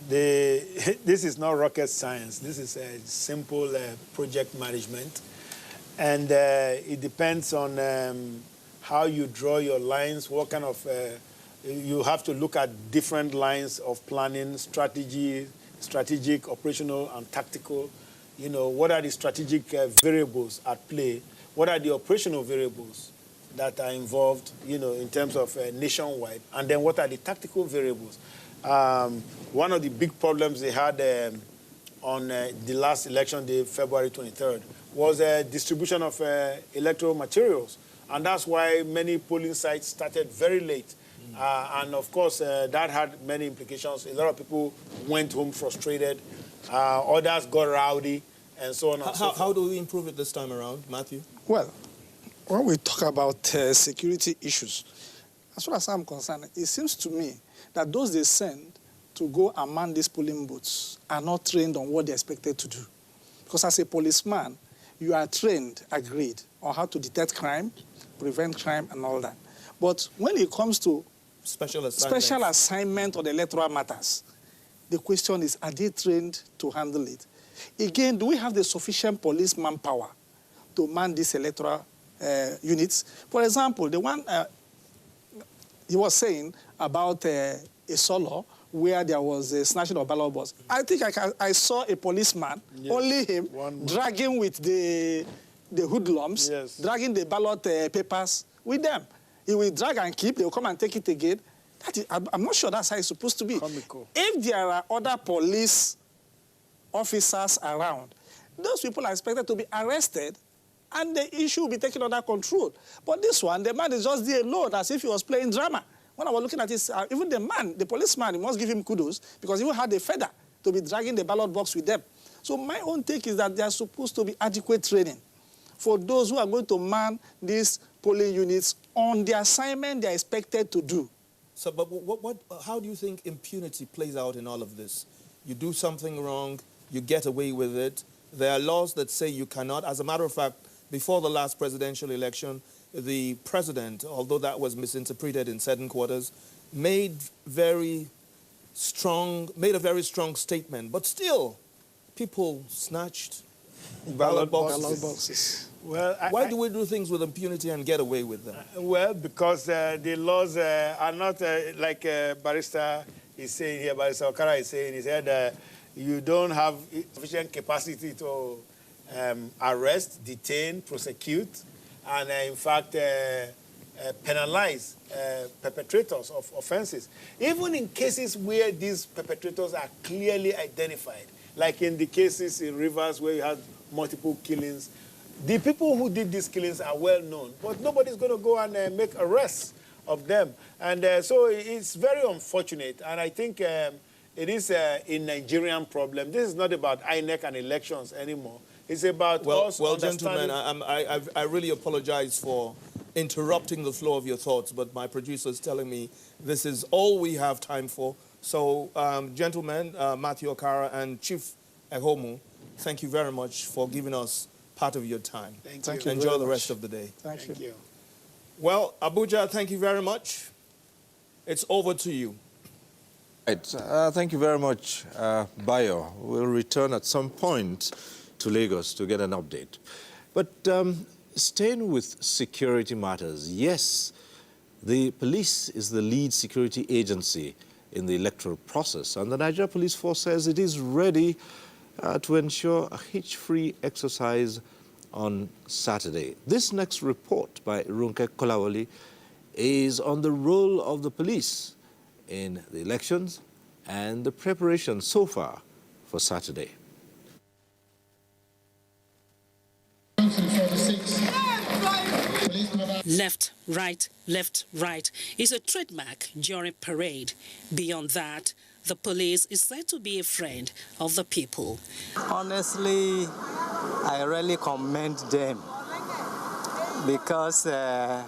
this is not rocket science. This is a simple project management. And it depends on how you draw your lines, what kind of, you have to look at different lines of planning, strategic, operational, and tactical. You know, what are the strategic variables at play? What are the operational variables that are involved, you know, in terms of nationwide? And then what are the tactical variables? One of the big problems they had on the last election day, February 23rd, was distribution of electoral materials. And that's why many polling sites started very late. And of course, that had many implications. A lot of people went home frustrated. Others got rowdy, and so on and so forth. How do we improve it this time around, Matthew? Well, when we talk about security issues, as far as I'm concerned, it seems to me that those they send to go and man these polling booths are not trained on what they're expected to do. Because as a policeman, you are trained, agreed, on how to detect crime, prevent crime, and all that. But when it comes to special assignment on electoral matters, the question is, are they trained to handle it? Again, do we have the sufficient police manpower to man these electoral units? For example, the one he was saying about a solo where there was a snatching of ballot box. I think I saw a policeman, yes, only him, dragging with the hoodlums, yes, dragging the ballot papers with them. He will drag and keep, they will come and take it again. That is, I'm not sure that's how it's supposed to be. Comical. If there are other police officers around, those people are expected to be arrested and the issue will be taken under control. But this one, the man is just there alone as if he was playing drama. When I was looking at this, even the man, the policeman, you must give him kudos because he even had a feather to be dragging the ballot box with them. So my own take is that there is supposed to be adequate training for those who are going to man these polling units on the assignment they are expected to do. So, but how do you think impunity plays out in all of this? You do something wrong, you get away with it. There are laws that say you cannot. As a matter of fact, before the last presidential election, the president, although that was misinterpreted in certain quarters, made a very strong statement. But still, people snatched ballot boxes. Well, why do we do things with impunity and get away with them? Well, because the laws are not like Barrister is saying here, Barrister Okara is saying. He said you don't have sufficient capacity to arrest, detain, prosecute, and in fact penalize perpetrators of offenses. Even in cases where these perpetrators are clearly identified, like in the cases in Rivers where you had multiple killings, the people who did these killings are well known, but nobody's going to go and make arrests of them. And so it's very unfortunate, and I think it is a Nigerian problem. This is not about INEC and elections anymore. It's about us understanding. Gentlemen, I really apologize for interrupting the flow of your thoughts, but my producer is telling me this is all we have time for. So, gentlemen, Matthew Okara and Chief Ehomu, thank you very much for giving us part of your time. Thank you. Enjoy the rest of the day. Thank you. Well, Abuja, thank you very much. It's over to you. Right. Thank you very much, Bayo. We'll return at some point to Lagos to get an update. But staying with security matters, yes, the police is the lead security agency in the electoral process, and the Nigeria Police Force says it is ready to ensure a hitch-free exercise on Saturday. This next report by Runke Kolawole is on the role of the police in the elections and the preparation so far for Saturday. Left, right is a trademark during parade. Beyond that, the police is said to be a friend of the people. Honestly, I really commend them because the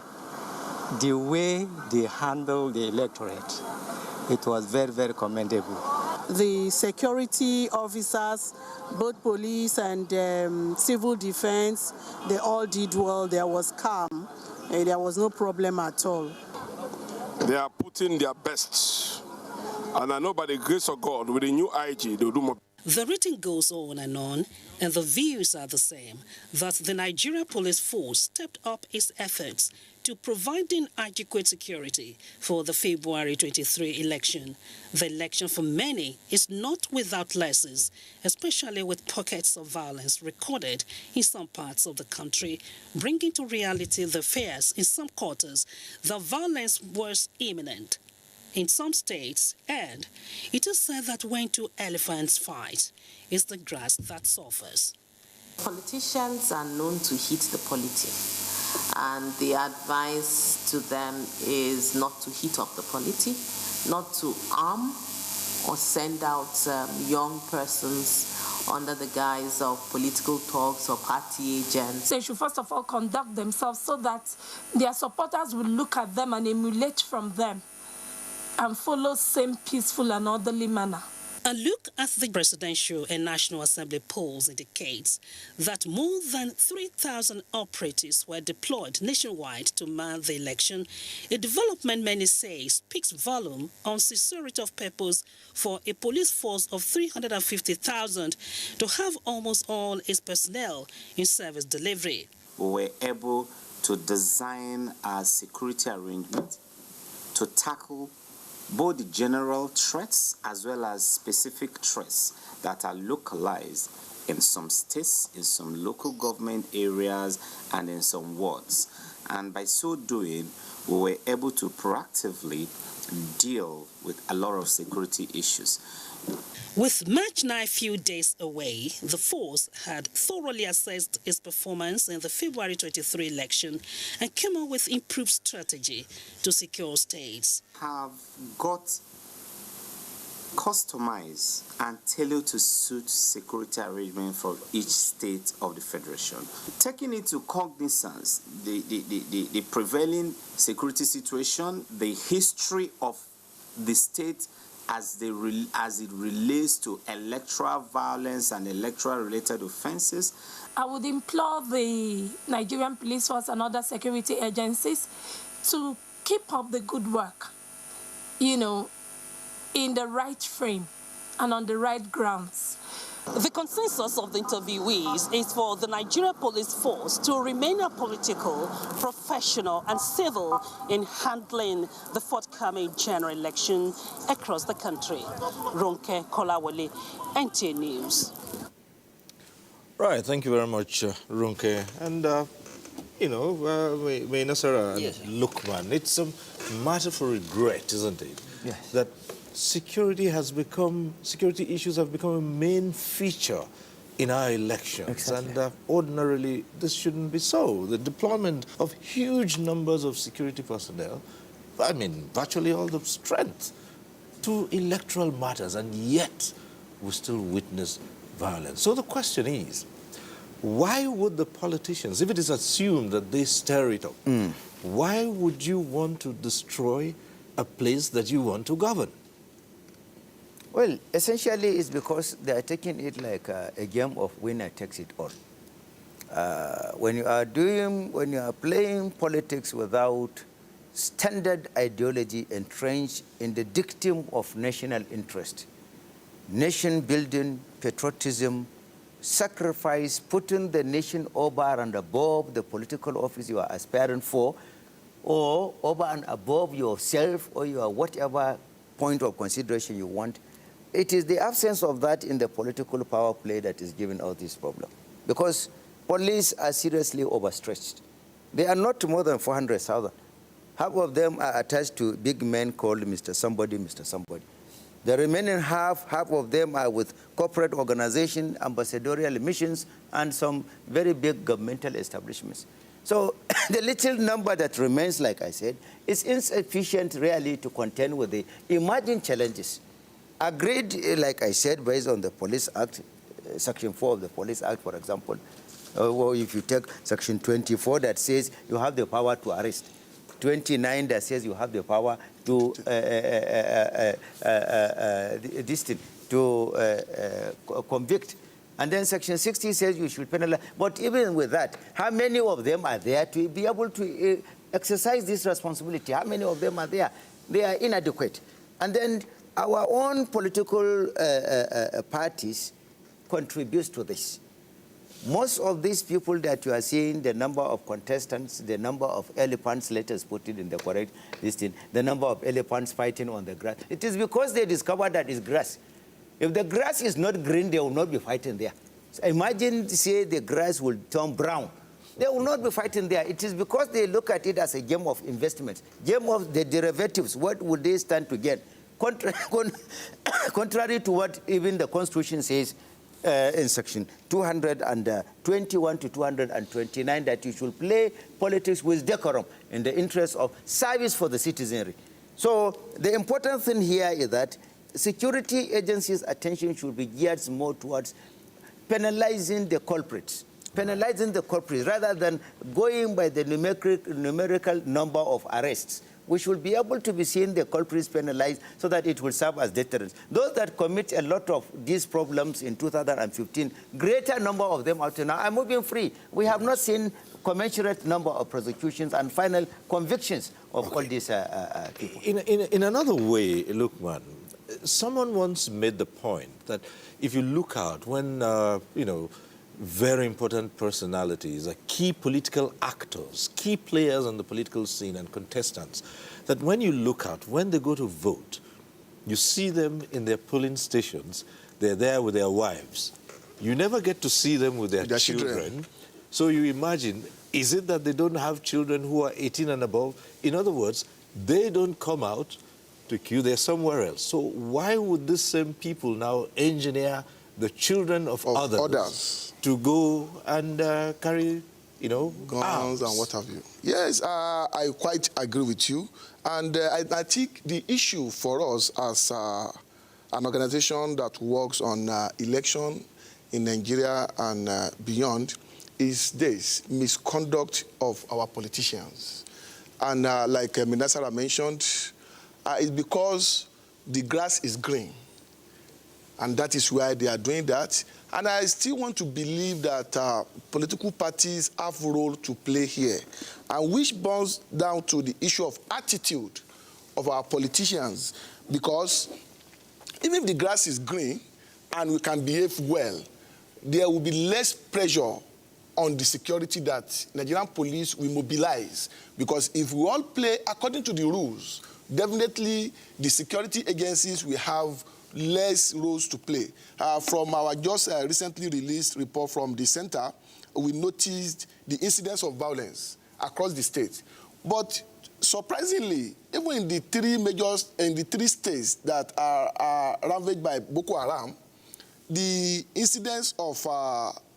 way they handle the electorate, it was very, very commendable. The security officers, both police and civil defense, they all did well. There was calm. There was no problem at all. They are putting their best. And I know by the grace of God, with the new IG, they'll do more. The rating goes on, and the views are the same, that the Nigeria Police Force stepped up its efforts to providing adequate security for the February 23 election. The election for many is not without lessons, especially with pockets of violence recorded in some parts of the country, bringing to reality the fears in some quarters that violence was imminent in some states, and it is said that when two elephants fight, it's the grass that suffers. Politicians are known to hit the polity, and the advice to them is not to hit up the polity, not to arm or send out young persons under the guise of political talks or party agents. They should first of all conduct themselves so that their supporters will look at them and emulate from them and follow same peaceful and orderly manner. A look at the Presidential and National Assembly polls indicates that more than 3,000 operatives were deployed nationwide to man the election, a development many say speaks volume on sincerity of purpose for a police force of 350,000 to have almost all its personnel in service delivery. We were able to design our security arrangements to tackle both the general threats as well as specific threats that are localized in some states, in some local government areas, and in some wards. And by so doing, we were able to proactively deal with a lot of security issues. With March 9 few days away, the force had thoroughly assessed its performance in the February 23 election and came up with improved strategy to secure states. Have got customized and tailored to suit security arrangement for each state of the Federation. Taking into cognizance the prevailing security situation, the history of the state as it relates to electoral violence and electoral-related offenses? I would implore the Nigerian police force and other security agencies to keep up the good work, in the right frame and on the right grounds. The consensus of the interviewees is for the Nigerian police force to remain apolitical, professional, and civil in handling the forthcoming general election across the country. Ronke Kolawole, NTA News. Right, thank you very much, Ronke. And, Nasara and Lukman, it's a matter for regret, isn't it? Yes. That security issues have become a main feature in our elections. Exactly. And ordinarily, this shouldn't be so. The deployment of huge numbers of security personnel, virtually all the strength, to electoral matters, and yet we still witness violence. So the question is, why would the politicians, if it is assumed that they stir it up, why would you want to destroy a place that you want to govern? Well, essentially it's because they are taking it like a game of winner takes it all. When you are playing politics without standard ideology entrenched in the dictum of national interest, nation building, patriotism, sacrifice, putting the nation over and above the political office you are aspiring for, or over and above yourself or your whatever point of consideration you want, it is the absence of that in the political power play that is giving us this problem. Because police are seriously overstretched. They are not more than 400,000. Half of them are attached to big men called Mr. Somebody, Mr. Somebody. The remaining half of them are with corporate organizations, ambassadorial missions, and some very big governmental establishments. So the little number that remains, like I said, is insufficient really to contend with the emerging challenges. Agreed, like I said, based on the Police Act, Section 4 of the Police Act, for example, or if you take Section 24 that says you have the power to arrest, 29 that says you have the power to convict, and then Section 60 says you should penalize. But even with that, how many of them are there to be able to exercise this responsibility? How many of them are there? They are inadequate. And then our own political parties contribute to this. Most of these people that you are seeing, the number of contestants, the number of elephants, let us put it in the correct listing, the number of elephants fighting on the grass, it is because they discovered that it's grass. If the grass is not green, they will not be fighting there. So imagine, say, the grass will turn brown. They will not be fighting there. It is because they look at it as a game of investments, game of the derivatives. What would they stand to gain? Contrary to what even the Constitution says in Section 221 to 229, that you should play politics with decorum in the interest of service for the citizenry. So the important thing here is that security agencies' attention should be geared more towards penalizing the culprits, rather than going by the numerical number of arrests. We should be able to be seeing the culprits penalized so that it will serve as deterrence. Those that commit a lot of these problems in 2015, greater number of them out now are moving free. We have not seen commensurate number of prosecutions and final convictions of all these people. In another way, Lukman, someone once made the point that if you look out when, very important personalities, key political actors, key players on the political scene and contestants, that when you look out, when they go to vote, you see them in their polling stations, they're there with their wives. You never get to see them with their children. So you imagine, is it that they don't have children who are 18 and above? In other words, they don't come out to queue, they're somewhere else. So why would these same people now engineer the children of others to go and carry, guns and what have you? Yes, I quite agree with you. And I think the issue for us as an organization that works on election in Nigeria and beyond is this misconduct of our politicians. And like Minasara mentioned, it's because the grass is green. And that is why they are doing that. And I still want to believe that political parties have a role to play here, and which boils down to the issue of attitude of our politicians. Because even if the grass is green and we can behave well, there will be less pressure on the security that Nigerian police will mobilize. Because if we all play according to the rules, definitely the security agencies will have less roles to play. From our just recently released report from the center, we noticed the incidence of violence across the state. But surprisingly, even in the three states that are ravaged by Boko Haram, the incidence of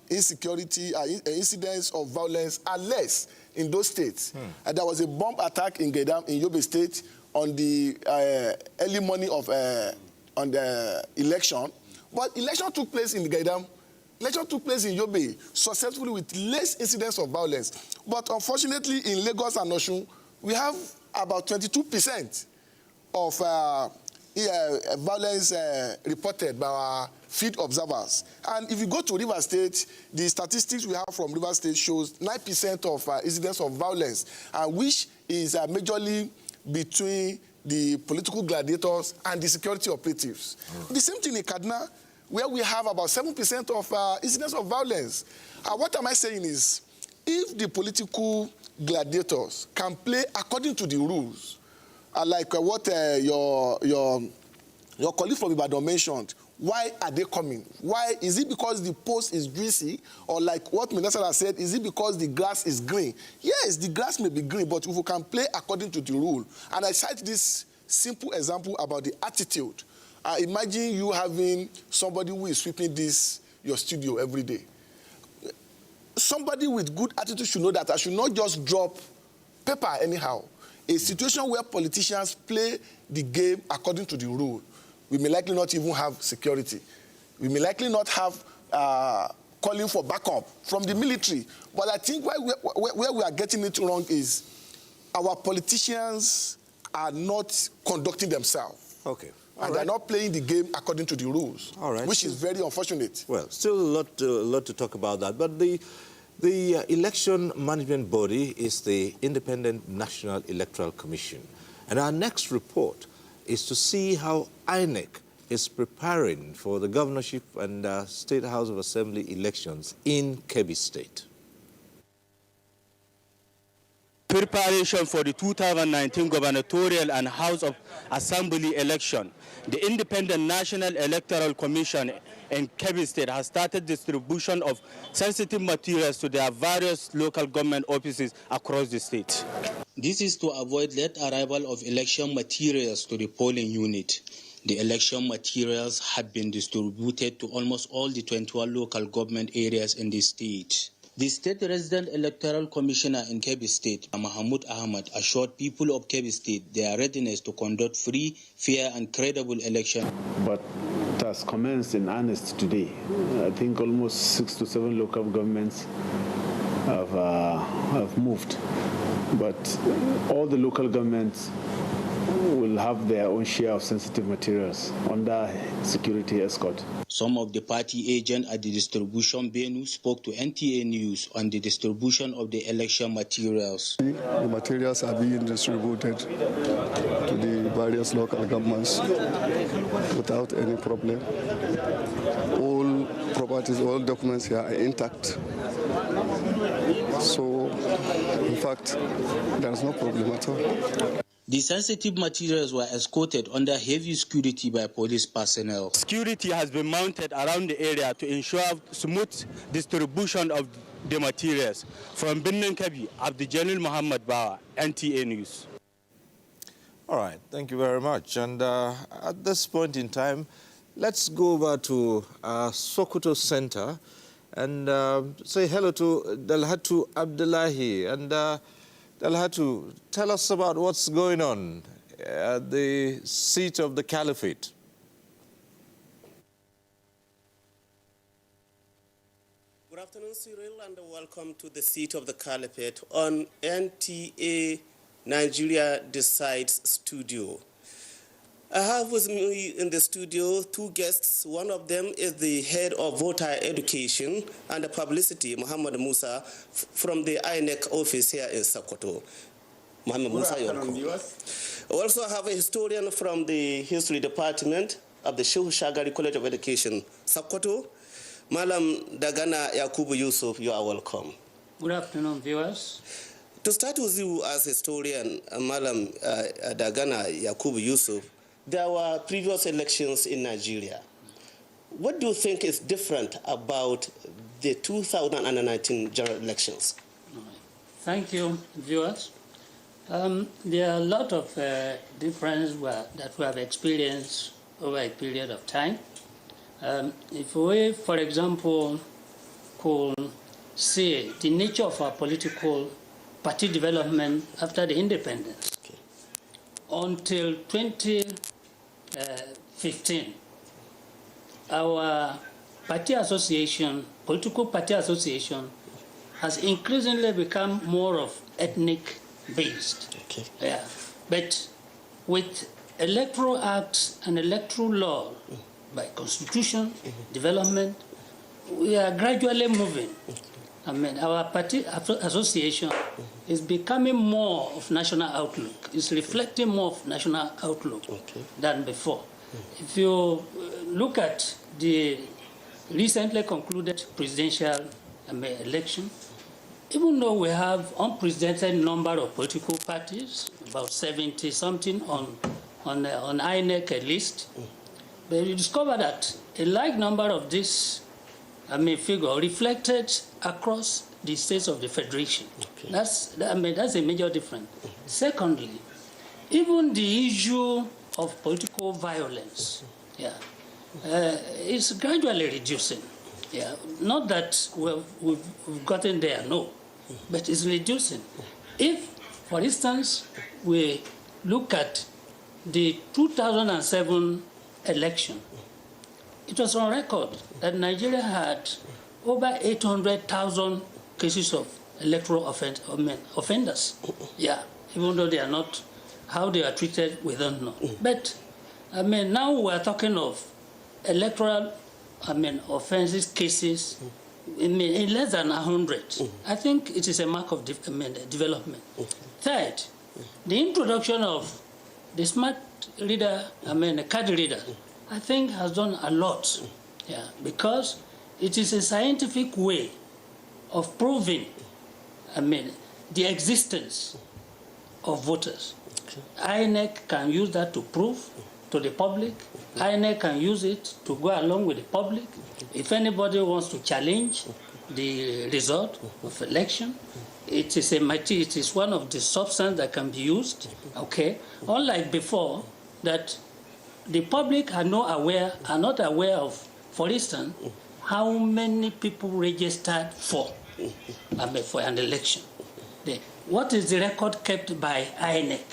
insecurity, incidents of violence are less in those states. And there was a bomb attack in Gaidam, in Yobe State, on the early morning of on the election. But election took place in the Gaidam. Election took place in Yobe successfully with less incidents of violence. But unfortunately, in Lagos and Osun, we have about 22% of violence reported by our field observers. And if you go to Rivers State, the statistics we have from Rivers State shows 9% of incidents of violence, which is majorly between the political gladiators and the security operatives. The same thing in Kaduna, where we have about 7% of incidents of violence. What am I saying is, if the political gladiators can play according to the rules, like what your colleague from Ibadan mentioned, why are they coming? Why? Is it because the post is greasy? Or like what Minister said, is it because the grass is green? Yes, the grass may be green, but if we can play according to the rule. And I cite this simple example about the attitude. Imagine you having somebody who is sweeping your studio every day. Somebody with good attitude should know that I should not just drop paper anyhow. A situation where politicians play the game according to the rule, we may likely not even have security. We may likely not have calling for backup from the military. But I think where we are getting it wrong is our politicians are not conducting themselves. Okay. And they're not playing the game according to the rules, which is very unfortunate. Well, still a lot to talk about that. But the election management body is the Independent National Electoral Commission. And our next report is to see how INEC is preparing for the governorship and State House of Assembly elections in Kebbi State. Preparation for the 2019 gubernatorial and House of Assembly election. The Independent National Electoral Commission in Kebbi State has started distribution of sensitive materials to their various local government offices across the state. This is to avoid late arrival of election materials to the polling unit. The election materials have been distributed to almost all the 21 local government areas in the state. The State Resident Electoral Commissioner in Kebbi State, Mahmoud Ahmad, assured people of Kebbi State their readiness to conduct free, fair and credible election. But it has commenced in earnest today. I think almost 6 to 7 local governments have moved. But all the local governments will have their own share of sensitive materials under security escort. Some of the party agents at the distribution venue spoke to NTA News on the distribution of the election materials. The materials are being distributed to the various local governments without any problem. All properties, all documents here are intact. So, in fact, there is no problem at all. The sensitive materials were escorted under heavy security by police personnel. Security has been mounted around the area to ensure smooth distribution of the materials. From Birnin Kebbi, Abdul Muhammad Bawa, NTA News. All right, thank you very much. And at this point in time, let's go over to Sokoto Center and say hello to Dalhatu Abdullahi. And Dalhatu, tell us about what's going on at the seat of the Caliphate. Good afternoon, Cyril, and welcome to the seat of the Caliphate on NTA Nigeria Decides Studio. I have with me in the studio two guests. One of them is the head of voter education and publicity, Muhammad Musa, from the INEC office here in Sokoto. Muhammad Musa, you're welcome. We also have a historian from the history department of the Shehu Shagari College of Education, Sokoto. Malam Dagana Yakubu Yusuf, you are welcome. Good afternoon, viewers. To start with you as historian, Malam Dagana Yakubu Yusuf, there were previous elections in Nigeria. What do you think is different about the 2019 general elections? Thank you, viewers. There are a lot of differences that we have experienced over a period of time. If we, for example, could see the nature of our political party development after the independence, until 2015, our party association, political party association, has increasingly become more of ethnic based. Yeah. But with electoral acts and electoral law, by constitution, development, we are gradually moving. I mean, our party association is becoming more of national outlook. It's reflecting more of national outlook than before. If you look at the recently concluded presidential election, even though we have unprecedented number of political parties, about 70-something on INEC at least, but you discover that a large number of this figure reflected across the states of the Federation. That's a major difference. Secondly, even the issue of political violence is gradually reducing. Yeah, not that we've gotten there, no, but it's reducing. If, for instance, we look at the 2007 election, it was on record that Nigeria had over 800,000 cases of electoral offenders. Yeah, even though they are not, how they are treated, we don't know. But, now we are talking of electoral offenses, cases, in less than 100. I think it is a mark of development. Third, the introduction of the smart reader, card reader, I think has done a lot, because it is a scientific way of proving, the existence of voters. INEC can use that to prove to the public. INEC can use it to go along with the public. If anybody wants to challenge the result of election, it is one of the substances that can be used. Unlike before, that the public are not aware of, for instance, how many people registered for an election. What is the record kept by INEC?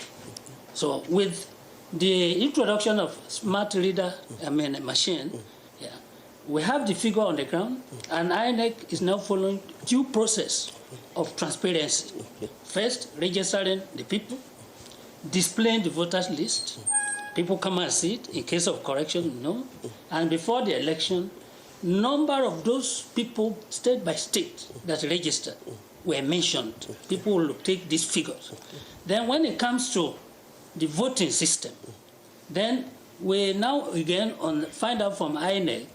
So with the introduction of smart reader, machine, we have the figure on the ground, and INEC is now following due process of transparency. First, registering the people, displaying the voters list. People come and see it. In case of correction, no. And before the election, number of those people, state by state, that registered were mentioned. People will take these figures. Then when it comes to the voting system, then we now again find out from INEC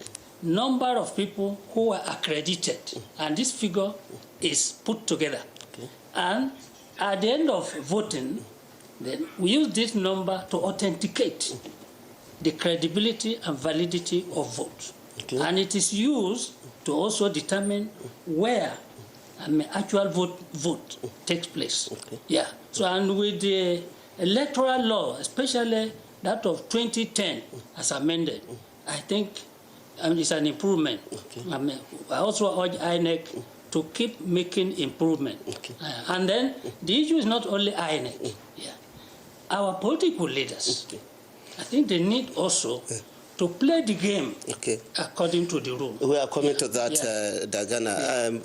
number of people who are accredited, and this figure is put together. And at the end of voting, then we use this number to authenticate the credibility and validity of vote. And it is used to also determine where actual vote takes place. So, and with the electoral law, especially that of 2010 as amended, I think it's an improvement. I also urge INEC to keep making improvement. And then the issue is not only INEC. Our political leaders, I think they need also to play the game according to the rule. We are coming to that, Dagana.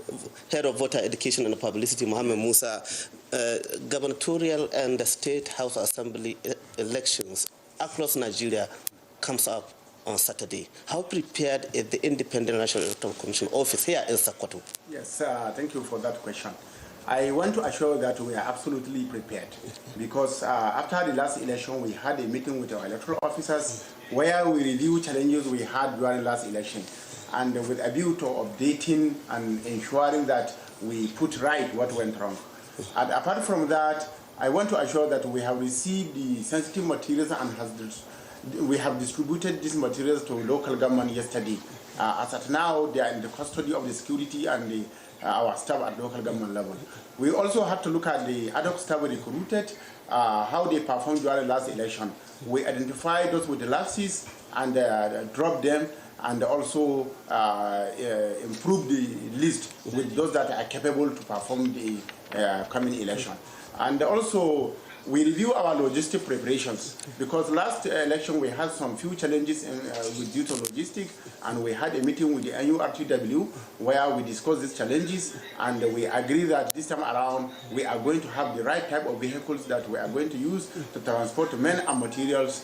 Head of Voter Education and Publicity, Muhammad Musa. Gubernatorial and the State House Assembly elections across Nigeria comes up on Saturday. How prepared is the Independent National Electoral Commission office here in Sokoto? Yes, thank you for that question. I want to assure that we are absolutely prepared because after the last election, we had a meeting with our electoral officers where we reviewed challenges we had during last election, and with a view to updating and ensuring that we put right what went wrong. And apart from that, I want to assure that we have received the sensitive materials and we have distributed these materials to local government yesterday. As at now, they are in the custody of the security and our staff at local government level. We also have to look at the ad hoc staff we recruited, how they performed during the last election. We identified those with the lapses and dropped them, and also improve the list with those that are capable to perform the coming election. And also, we review our logistic preparations because last election we had some few challenges due to logistics, and we had a meeting with the NURTW where we discussed these challenges, and we agree that this time around we are going to have the right type of vehicles that we are going to use to transport men and materials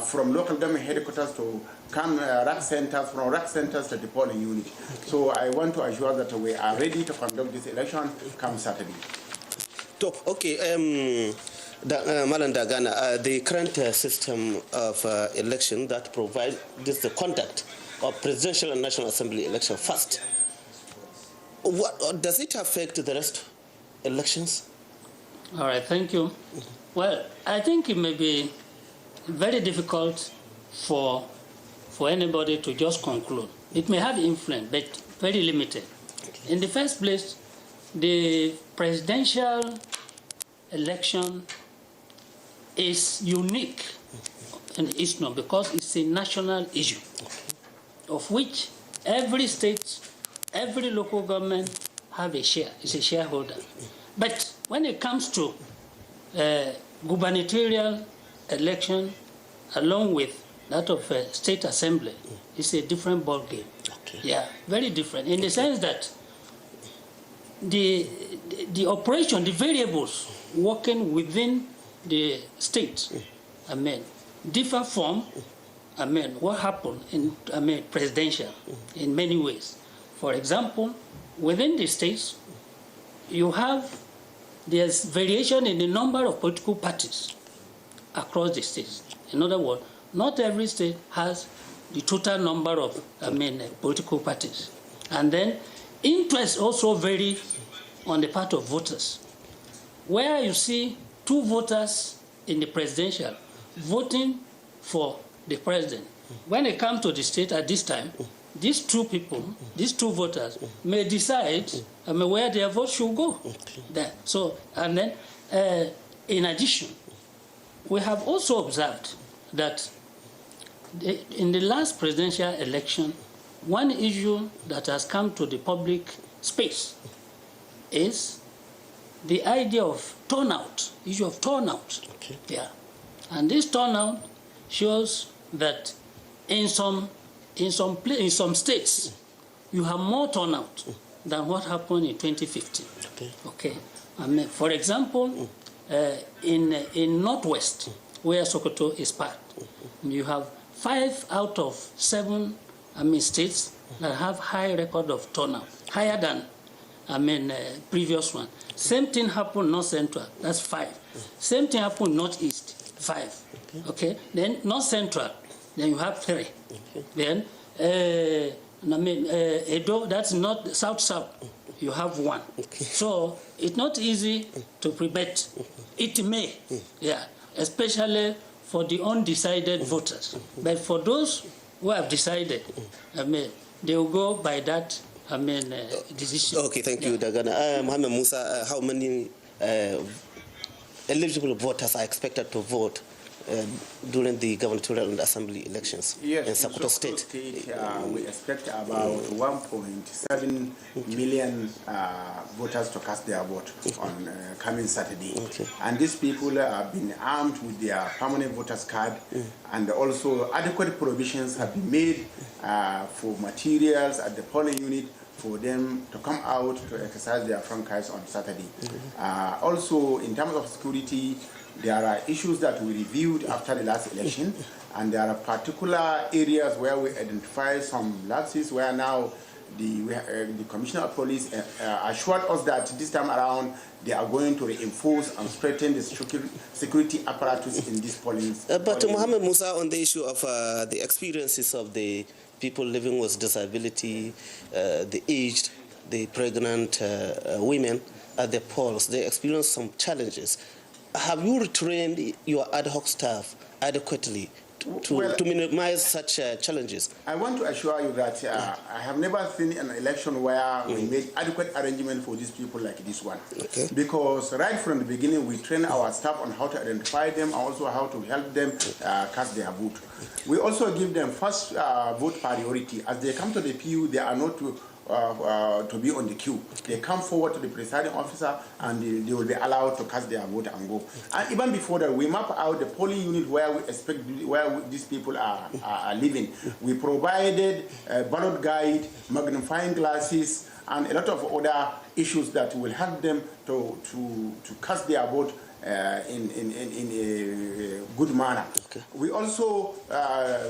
from local government headquarters to rack centers, from rack centers to the polling unit. So I want to assure that we are ready to conduct this election come Saturday. Okay. Malam Dagana, the current system of election that provides the conduct of presidential and national assembly election first, does it affect the rest elections? All right, thank you. Well, I think it may be very difficult for anybody to just conclude. It may have influence, but very limited. In the first place, the presidential election is unique in the East North because it's a national issue of which every state, every local government have a share, is a shareholder. But when it comes to gubernatorial election along with that of state assembly, it's a different ballgame. Okay. Yeah, very different in the sense that the operation, the variables working within the state, differ from, what happened in, presidential in many ways. For example, within the states, there's variation in the number of political parties across the states. In other words, not every state has the total number of, political parties. And then interests also vary on the part of voters. Where you see two voters in the presidential voting for the president, when it comes to the state at this time, these two people, these two voters, may decide where their vote should go. There. So, and then, in addition, we have also observed that in the last presidential election, one issue that has come to the public space is the idea of turnout, issue of turnout. Okay. Yeah. And this turnout shows that in some states, you have more turnout than what happened in 2015. Okay. For example, in Northwest, where Sokoto is part, you have 5 out of 7 states that have high record of turnout, higher than previous one. Same thing happened North Central, that's 5. Same thing happened Northeast, 5. Okay. Then North Central, then you have 3. Then Edo, that's not South, you have 1. So it's not easy to prevent. It may, yeah, especially for the undecided voters. But for those who have decided, they will go by that decision. Okay, thank you, Dagana. Mohammed Musa, how many eligible voters are expected to vote during the gubernatorial and assembly elections in Sokoto State? We expect about 1.7 million voters to cast their vote on coming Saturday. Okay. And these people have been armed with their permanent voters card, and also adequate provisions have been made for materials at the polling unit for them to come out to exercise their franchise on Saturday. Also, in terms of security, there are issues that we reviewed after the last election, and there are particular areas where we identify some lapses where now the Commissioner of Police assured us that this time around they are going to reinforce and strengthen the security apparatus in this police. But Mohammed Musa, on the issue of the experiences of the people living with disability, the aged, the pregnant women at the polls, they experience some challenges. Have you retrained your ad hoc staff adequately to minimize such challenges? I want to assure you that I have never seen an election where we made adequate arrangement for these people like this one. Okay. Because right from the beginning, we train our staff on how to identify them and also how to help them cast their vote. We also give them first vote priority. As they come to the PU, they are not to be on the queue. They come forward to the presiding officer and they will be allowed to cast their vote and go. And even before that, we map out the polling unit where we expect where these people are living. We provided a ballot guide, magnifying glasses, and a lot of other issues that will help them to cast their vote in a good manner. Okay. We also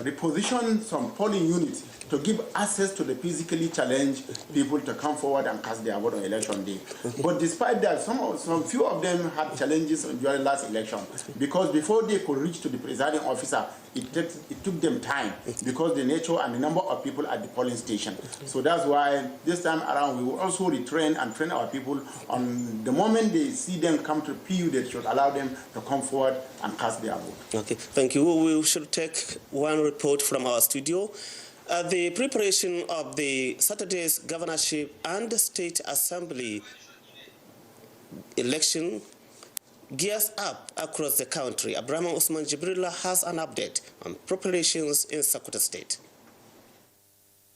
reposition some polling units to give access to the physically challenged people to come forward and cast their vote on election day. But despite that, some few of them had challenges during the last election because before they could reach to the presiding officer, it took them time because the nature and the number of people at the polling station. So that's why this time around we will also retrain and train our people on the moment they see them come to PU, they should allow them to come forward and cast their vote. Okay, thank you. We should take one report from our studio. The preparation of the Saturday's governorship and state assembly election gears up across the country. Abraham Usman Jibrilla has an update on preparations in Sokoto State.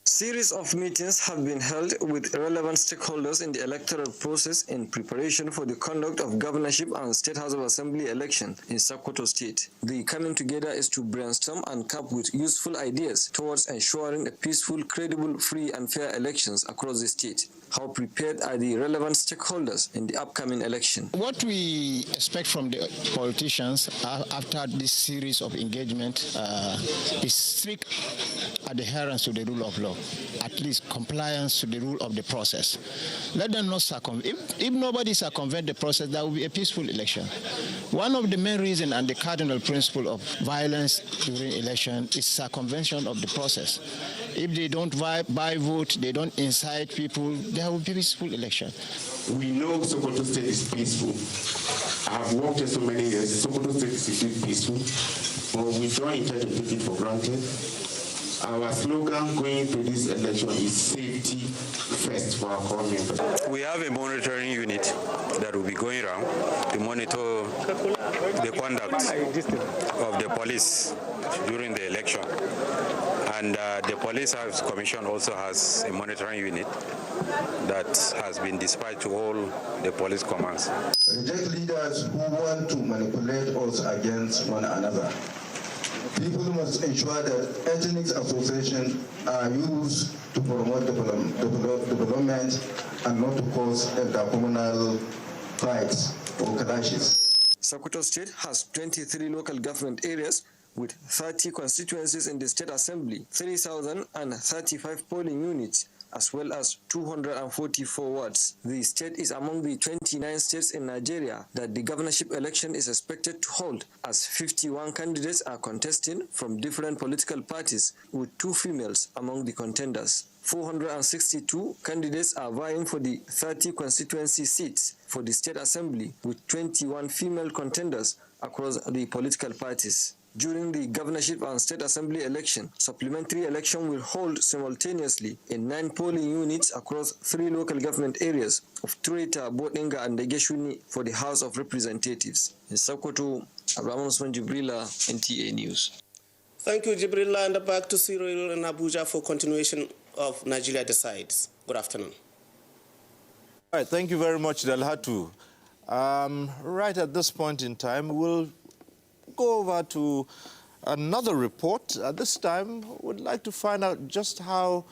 Series of meetings have been held with relevant stakeholders in the electoral process in preparation for the conduct of governorship and State House of Assembly election in Sokoto State. The coming together is to brainstorm and come up with useful ideas towards ensuring a peaceful, credible, free and fair elections across the state. How prepared are the relevant stakeholders in the upcoming election? What we expect from the politicians after this series of engagement is strict adherence to the rule of law, at least compliance to the rule of the process. Let them not circumvent. If nobody circumvents the process, there will be a peaceful election. One of the main reasons and the cardinal principle of violence during election is circumvention of the process. If they don't buy vote, they don't incite people, there will be a peaceful election. We know Sokoto State is peaceful. I have worked here so many years. Sokoto State is peaceful, but we don't intend to take it for granted. Our slogan going to this election is safety first for our community. We have a monitoring unit that will be going around to monitor the conduct of the police during the election. And the Police Service Commission also has a monitoring unit that has been dispatched to all the police commands. Reject leaders who want to manipulate us against one another. People must ensure that ethnic associations are used to promote development and not to cause intercommunal fights or clashes. Sokoto State has 23 local government areas with 30 constituencies in the State Assembly, 3,035 polling units, as well as 244 wards. The state is among the 29 states in Nigeria that the governorship election is expected to hold, as 51 candidates are contesting from different political parties, with 2 females among the contenders. 462 candidates are vying for the 30 constituency seats for the State Assembly, with 21 female contenders across the political parties. During the governorship and state assembly election, supplementary election will hold simultaneously in 9 polling units across 3 local government areas of Tureta, Bodinga and Degeshuni for the House of Representatives. In Sokoto, Abraham Usman Jibrilla, NTA News. Thank you, Jibrilla, and back to Cyril in Abuja for continuation of Nigeria Decides. Good afternoon. All right, thank you very much, Dalhatu. Right at this point in time, we'll go over to another report. This time, we'd like to find out just how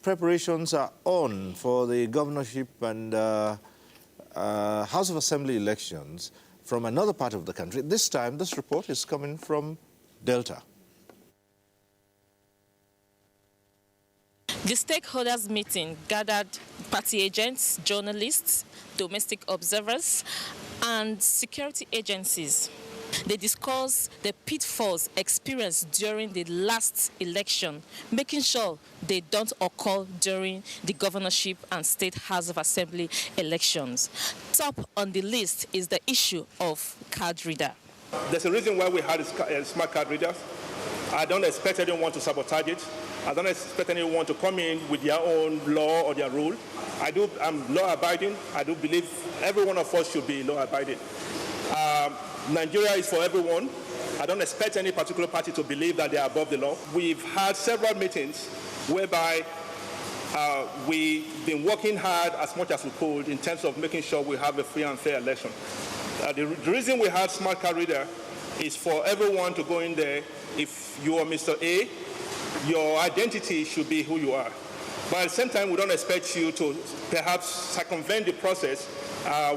preparations are on for the governorship and House of Assembly elections from another part of the country. This time, this report is coming from Delta. The stakeholders meeting gathered party agents, journalists, domestic observers, and security agencies. They discussed the pitfalls experienced during the last election, making sure they don't occur during the governorship and State House of Assembly elections. Top on the list is the issue of card reader. There's a reason why we had smart card readers. I don't expect anyone to sabotage it. I don't expect anyone to come in with their own law or their rule. I'm law-abiding. I do believe every one of us should be law-abiding. Nigeria is for everyone. I don't expect any particular party to believe that they are above the law. We've had several meetings whereby we've been working hard as much as we could in terms of making sure we have a free and fair election. The reason we had smart card reader is for everyone to go in there. If you are Mr. A, your identity should be who you are. But at the same time, we don't expect you to perhaps circumvent the process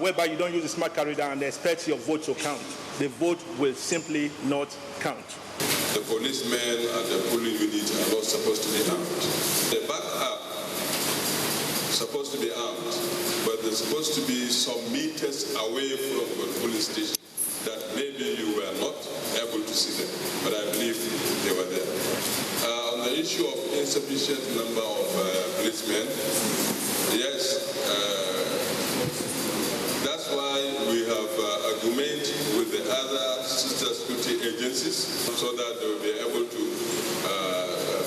whereby you don't use the smart card reader and expect your vote to count. The vote will simply not count. The policemen and the polling unit are not supposed to be armed. The backup is supposed to be armed, but there's supposed to be some meters away from the police station that maybe you were not able to see them, but I believe they were there. On the issue of insufficient number of policemen, yes, that's why we have agreement with the other sister security agencies so that they will be able to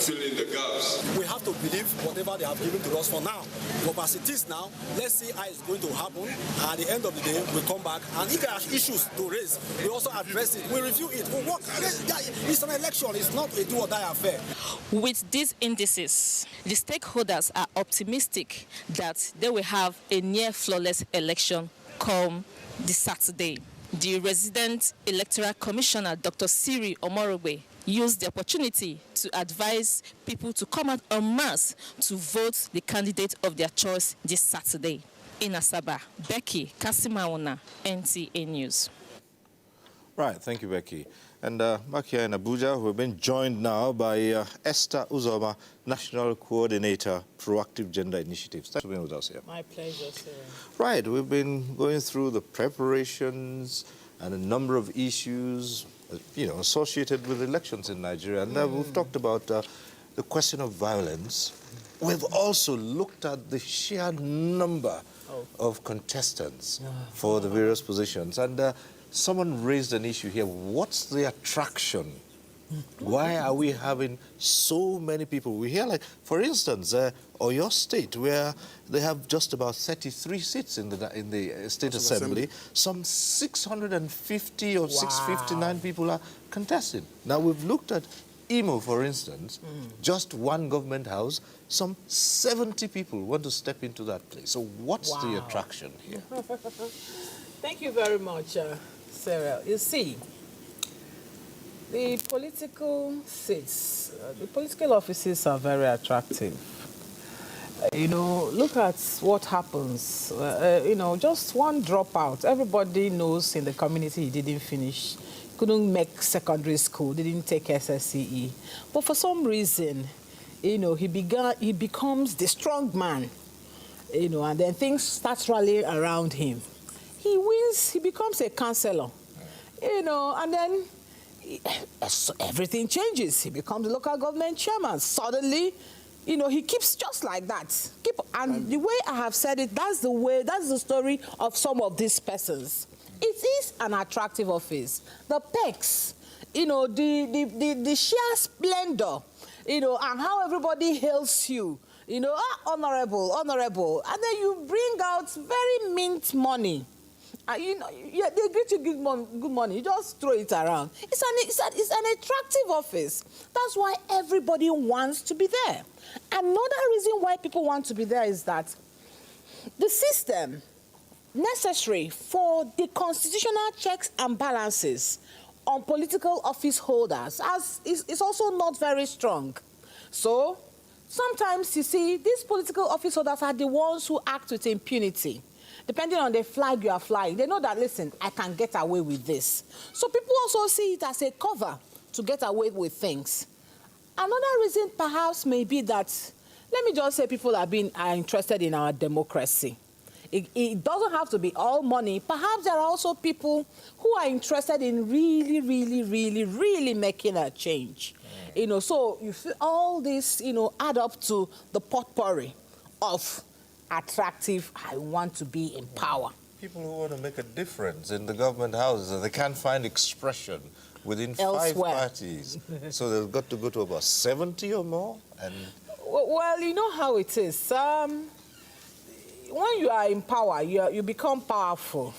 fill in the gaps. We have to believe whatever they have given to us for now. But as it is now, let's see how it's going to happen. At the end of the day, we come back, and if there are issues to raise, we also address it. We review it. We work. It's an election. It's not a do-or-die affair. With these indices, the stakeholders are optimistic that they will have a near-flawless election come this Saturday. The resident electoral commissioner, Dr. Siri Omorogbe, used the opportunity to advise people to come out en masse to vote the candidate of their choice this Saturday. In Asaba, Becky Kasimaona, NTA News. Right, thank you, Becky. And back here in Abuja, we've been joined now by Esther Uzoma, National Coordinator, Proactive Gender Initiatives. Thanks for being with us here. My pleasure, sir. Right, we've been going through the preparations and a number of issues, associated with elections in Nigeria. And we've talked about the question of violence. We've also looked at the sheer number of contestants for the various positions. And someone raised an issue here. What's the attraction? Why are we having so many people? We hear, like, for instance, Oyo State, where they have just about 33 seats in the State Assembly. Some 650 or 659 people are contesting. Now, we've looked at Imo, for instance, just one government house, some 70 people want to step into that place. So what's the attraction here? Thank you very much, Sarah. You see, the political seats, the political offices are very attractive. Look at what happens. Just one dropout. Everybody knows in the community he didn't finish, couldn't make secondary school, didn't take SSCE. But for some reason, he becomes the strong man, and then things start rallying around him. He wins, he becomes a councillor, and then everything changes. He becomes the local government chairman. Suddenly, he keeps just like that. And the way I have said it, that's the story of some of these persons. It is an attractive office. The perks, the sheer splendor, and how everybody hails you, honorable. And then you bring out very mint money. They greet you good money. You just throw it around. It's an attractive office. That's why everybody wants to be there. Another reason why people want to be there is that the system necessary for the constitutional checks and balances on political office holders is also not very strong. So sometimes, you see, these political office holders are the ones who act with impunity. Depending on the flag you are flying, they know that, listen, I can get away with this. So people also see it as a cover to get away with things. Another reason perhaps may be that, let me just say, people are interested in our democracy. It doesn't have to be all money. Perhaps there are also people who are interested in really making a change. You know, so you feel all this, you know, add up to the potpourri of attractive, I want to be in power. People who want to make a difference in the government houses and they can't find expression within Elsewhere. 5 parties. So they've got to go to about 70 or more. And well, you know how it is. When you are in power, you become powerful.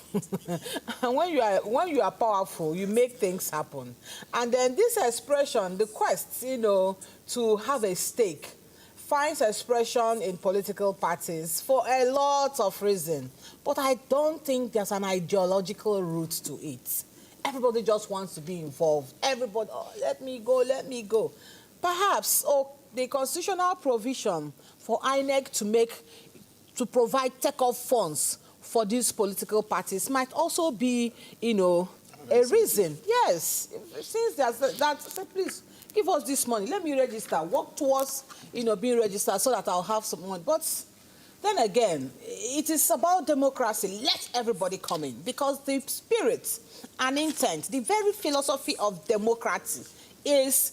And when you are powerful, you make things happen. And then this expression, the quest, you know, to have a stake, finds expression in political parties for a lot of reasons. But I don't think there's an ideological root to it. Everybody just wants to be involved. Everybody, oh, let me go. Perhaps the constitutional provision for INEC to provide take-off funds for these political parties might also be, you know, a reason. Yes, since there's that, say, please, give us this money. Let me register. Work towards, you know, being registered so that I'll have some money. But then again, it is about democracy. Let everybody come in, because the spirit and intent, the very philosophy of democracy is,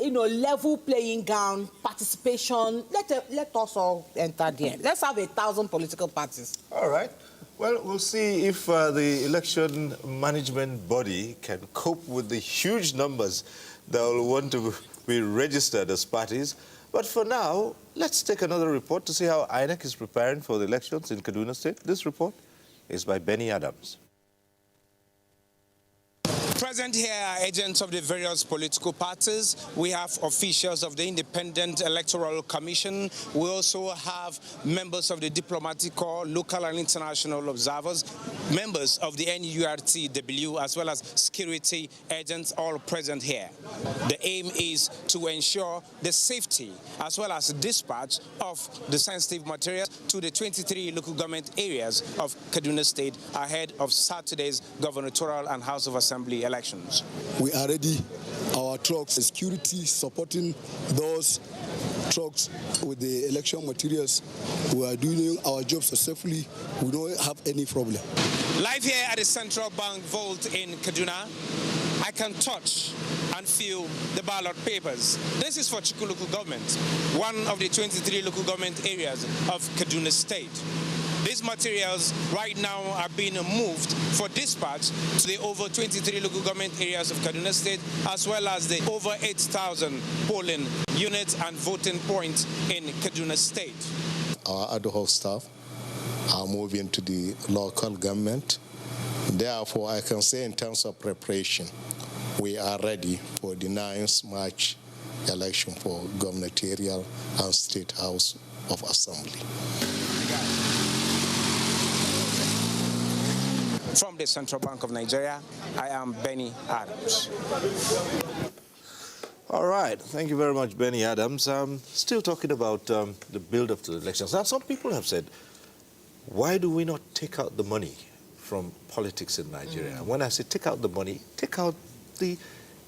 you know, level playing ground, participation. Let us all enter there. Let's have 1,000 political parties. all right. Well, we'll see if the election management body can cope with the huge numbers that will want to be registered as parties. But for now, let's take another report to see how INEC is preparing for the elections in Kaduna State. This report is by Benny Adams. Present here are agents of the various political parties. We have officials of the Independent Electoral Commission. We also have members of the Diplomatic Corps, local and international observers, members of the NURTW, as well as security agents, all present here. The aim is to ensure the safety as well as dispatch of the sensitive materials to the 23 local government areas of Kaduna State ahead of Saturday's gubernatorial and House of Assembly elections. We are ready. Our trucks, security supporting those trucks with the election materials. We are doing our job successfully. We don't have any problem. Live here at the Central Bank Vault in Kaduna, I can touch and feel the ballot papers. This is for Chiku local government, one of the 23 local government areas of Kaduna State. These materials right now are being moved for dispatch to the over 23 local government areas of Kaduna State, as well as the over 8,000 polling units and voting points in Kaduna State. Our ad hoc staff are moving to the local government. Therefore, I can say in terms of preparation, we are ready for the 9th March election for gubernatorial and State House of Assembly. From the Central Bank of Nigeria, I am Benny Adams. All right. Thank you very much, Benny Adams. Still talking about the build-up to the elections. Now, some people have said, why do we not take out the money from politics in Nigeria? When I say take out the money, take out the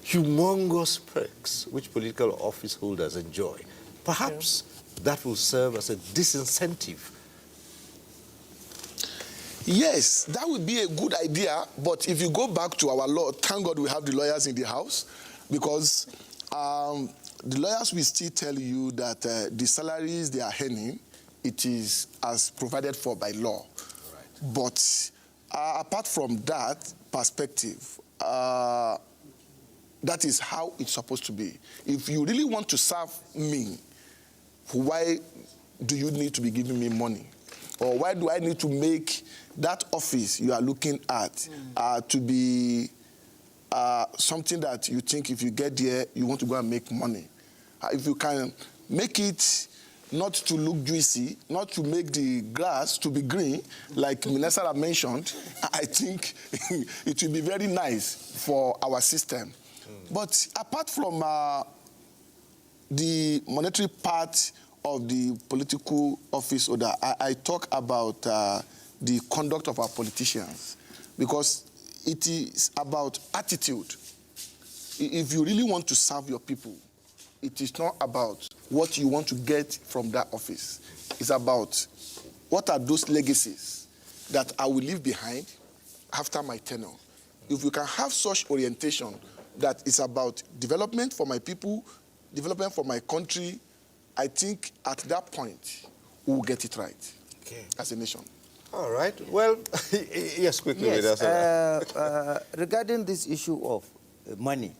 humongous perks which political office holders enjoy. Perhaps that will serve as a disincentive. Yes, that would be a good idea, but if you go back to our law, thank God we have the lawyers in the house, because the lawyers will still tell you that the salaries they are earning, it is as provided for by law. Right. But apart from that perspective, that is how it's supposed to be. If you really want to serve me, why do you need to be giving me money? Or why do I need to make that office you are looking at to be something that you think if you get there, you want to go and make money? If you can make it not to look juicy, not to make the grass to be green, like Minnesota mentioned, I think it will be very nice for our system. But apart from the monetary part of the political office holder. I talk about the conduct of our politicians, because it is about attitude. If you really want to serve your people, it is not about what you want to get from that office. It's about what are those legacies that I will leave behind after my tenure. If you can have such orientation that is about development for my people, development for my country, I think at that point, we'll get it right as a nation. All right. Well, yes, quickly. Yes, regarding this issue of money,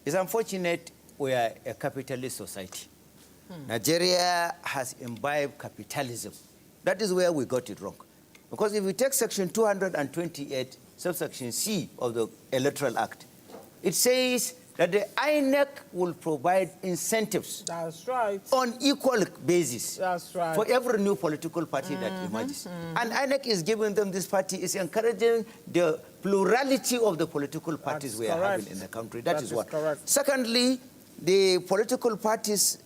it's unfortunate we are a capitalist society. Nigeria has imbibed capitalism. That is where we got it wrong. Because if we take Section 228, subsection C of the Electoral Act, it says that the INEC will provide incentives. That's right. On equal basis. That's right. For every new political party that emerges. And INEC is giving them this party, is encouraging the plurality of the political parties we are having in the country. That is one. Correct. Secondly, the political parties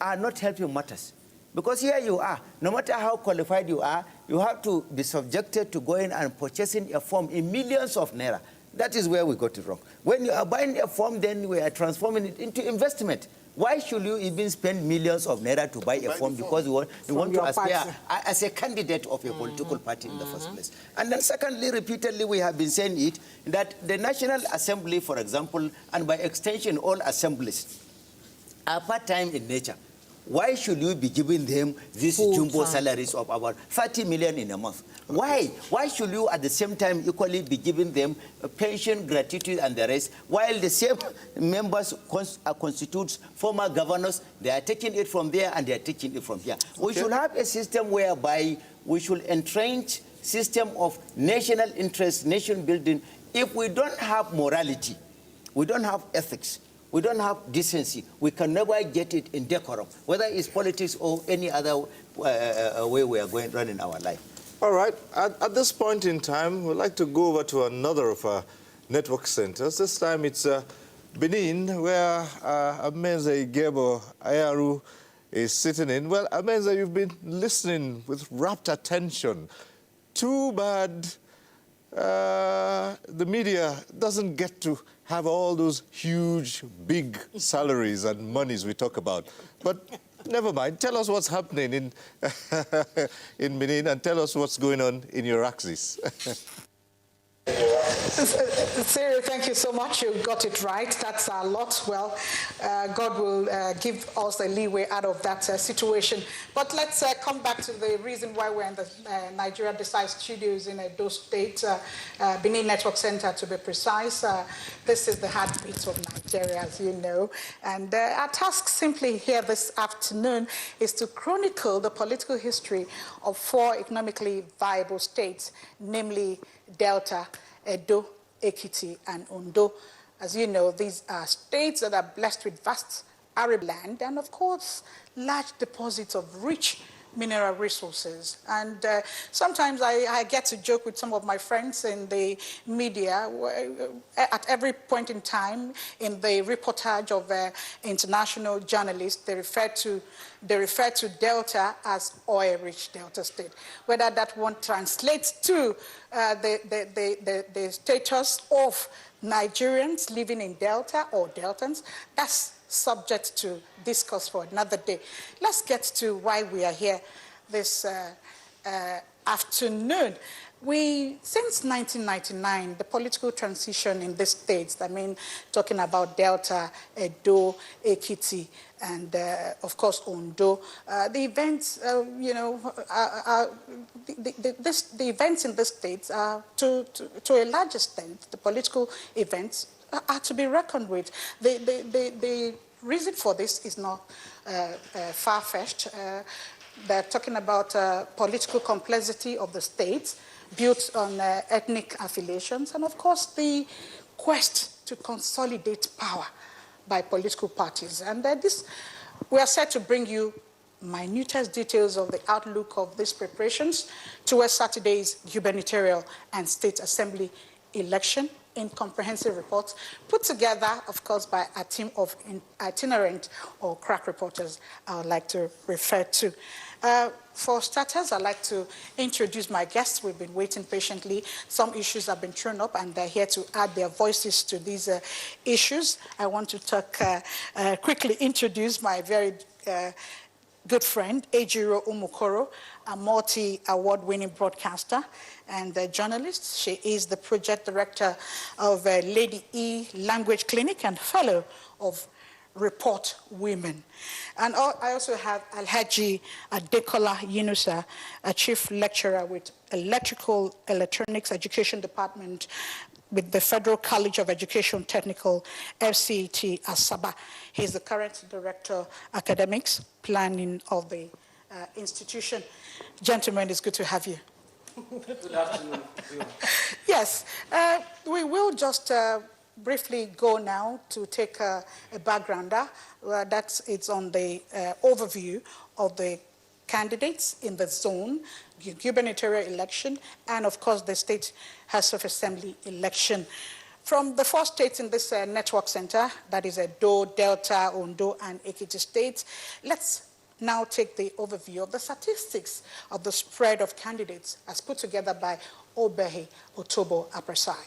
are not helping matters. Because here you are, no matter how qualified you are, you have to be subjected to going and purchasing a form in millions of naira. That is where we got it wrong. When you are buying a form, then we are transforming it into investment. Why should you even spend millions of naira to buy a form? Because you want to aspire as a candidate of a political party in the first place. And then secondly, repeatedly we have been saying it, that the National Assembly, for example, and by extension all assemblies, are part-time in nature. Why should you be giving them these jumbo salaries of about 30 million in a month? Why? Why should you at the same time equally be giving them pension, gratuity, and the rest, while the same members constitutes former governors? They are taking it from there and they are taking it from here. We should have a system whereby we should entrench system of national interest, nation building. If we don't have morality, we don't have ethics, we don't have decency, we can never get it in decorum, whether it's politics or any other way we are running our life. All right. At this point in time, we'd like to go over to another of our network centers. This time it's Benin, where Amenza Igebo Ayaru is sitting in. Well, Amenza, you've been listening with rapt attention. Too bad the media doesn't get to have all those huge, big salaries and monies we talk about. But never mind. Tell us what's happening in Benin, and tell us what's going on in your axis. Siri, thank you so much. You got it right. That's a lot. Well, God will give us a leeway out of that situation. But let's come back to the reason why we're in the Nigeria Decide Studios in Edo State, Benin Network Center to be precise. This is the heartbeat of Nigeria, as you know. And our task simply here this afternoon is to chronicle the political history of 4 economically viable states, namely Delta, Edo, Ekiti, and Ondo. As you know, these are states that are blessed with vast arid land and, of course, large deposits of rich mineral resources. And sometimes I get to joke with some of my friends in the media. At every point in time in the reportage of international journalists, they refer to Delta as oil-rich Delta State. Whether that one translates to the status of Nigerians living in Delta or Deltans, that's subject to discuss for another day. Let's get to why we are here this afternoon. Since 1999, the political transition in the states, I mean, talking about Delta, Edo, Ekiti, and of course Ondo, the events, the events in the states are, to a large extent, the political events are to be reckoned with. The reason for this is not far-fetched. They're talking about political complexity of the states built on ethnic affiliations, and of course the quest to consolidate power by political parties. And we are set to bring you minutest details of the outlook of these preparations towards Saturday's gubernatorial and state assembly election incomprehensive reports put together, of course, by a team of itinerant or crack reporters I would like to refer to. For starters, I'd like to introduce my guests. We've been waiting patiently. Some issues have been thrown up, and they're here to add their voices to these issues. I want to quickly introduce my very good friend, Ejiro Umukoro, a multi-award-winning broadcaster and a journalist. She is the project director of Lady E Language Clinic and fellow of Report Women. And I also have Alhaji Adekola Yunusa, a chief lecturer with Electrical Electronics Education Department with the Federal College of Education Technical, FCET, Asaba. He's the current director academics planning of the institution. Gentlemen, it's good to have you. Good afternoon. Yes, we will just briefly go now to take a backgrounder. It's on the overview of the candidates in the zone, gubernatorial election, and of course the State House of Assembly election. From the 4 states in this network center, that is Edo, Delta, Ondo, and Ekiti states, let's now take the overview of the statistics of the spread of candidates as put together by Obehi Otobo Aprasai.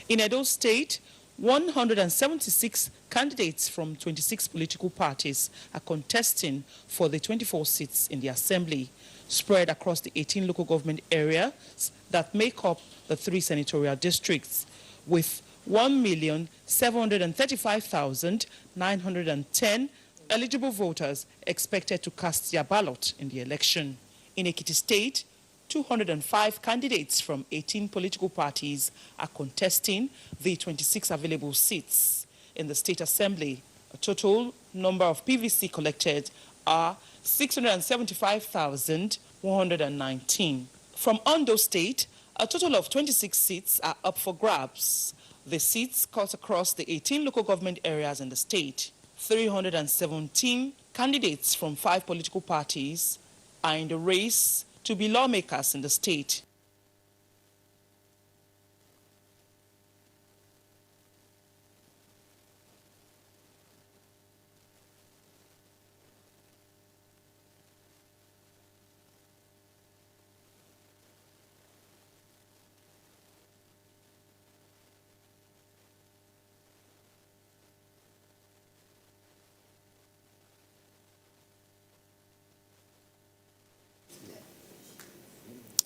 In Edo State, 176 candidates from 26 political parties are contesting for the 24 seats in the Assembly, spread across the 18 local government areas that make up the 3 senatorial districts, with 1,735,910 eligible voters expected to cast their ballot in the election. In Ekiti State, 205 candidates from 18 political parties are contesting the 26 available seats. In the State Assembly, a total number of PVC collected are 675,119. From Ondo State, a total of 26 seats are up for grabs. The seats cut across the 18 local government areas in the state. 317 candidates from 5 political parties are in the race to be lawmakers in the state.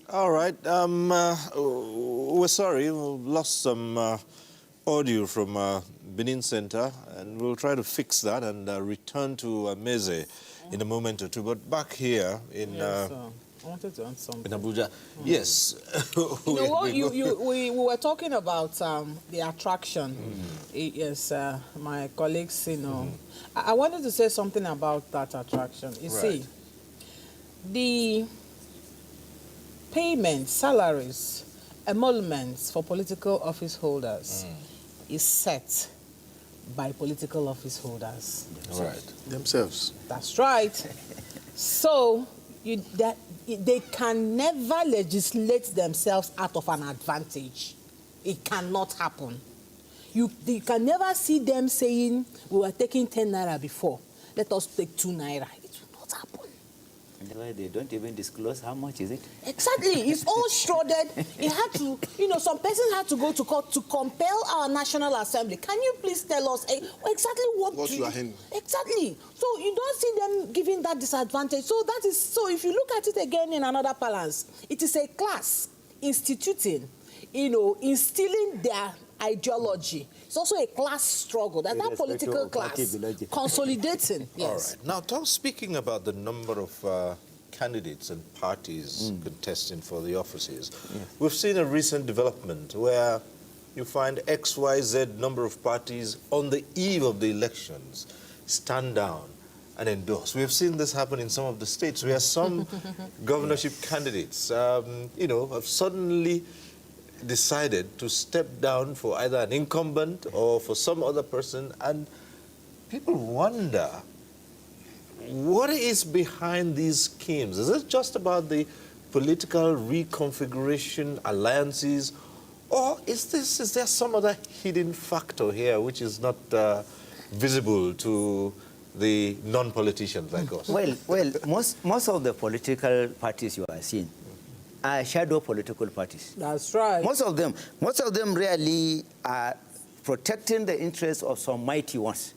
All right. We're sorry. We've lost some audio from Benin Center, and we'll try to fix that and return to Meze in a moment or two. But back here in... Yes, I wanted to add something. In Abuja. Yes. You know what? We were talking about the attraction. Yes, my colleagues, you know. I wanted to say something about that attraction. You see, the payments, salaries, emoluments for political office holders is set by political office holders. Themselves. That's right. So they can never legislate themselves out of an advantage. It cannot happen. You can never see them saying, we were taking 10 naira before, let us take 2 naira. It will not happen. And they don't even disclose how much is it. Exactly. It's all shrouded. It had to, you know, some person had to go to court to compel our National Assembly. Can you please tell us exactly what you are in? Exactly. So you don't see them giving that disadvantage. So that is, so if you look at it again in another balance, it is a class instituting, you know, instilling their ideology. It's also a class struggle. That political class consolidating. Yes. All right. Now, speaking about the number of candidates and parties contesting for the offices, we've seen a recent development where you find XYZ number of parties on the eve of the elections stand down and endorse. We have seen this happen in some of the states where some governorship candidates, you know, have suddenly decided to step down for either an incumbent or for some other person, and people wonder what is behind these schemes. Is it just about the political reconfiguration alliances, Or is there some other hidden factor here which is not visible to the non-politicians like us? Well, most of the political parties you are seeing are shadow political parties. That's right. Most of them really are protecting the interests of some mighty ones.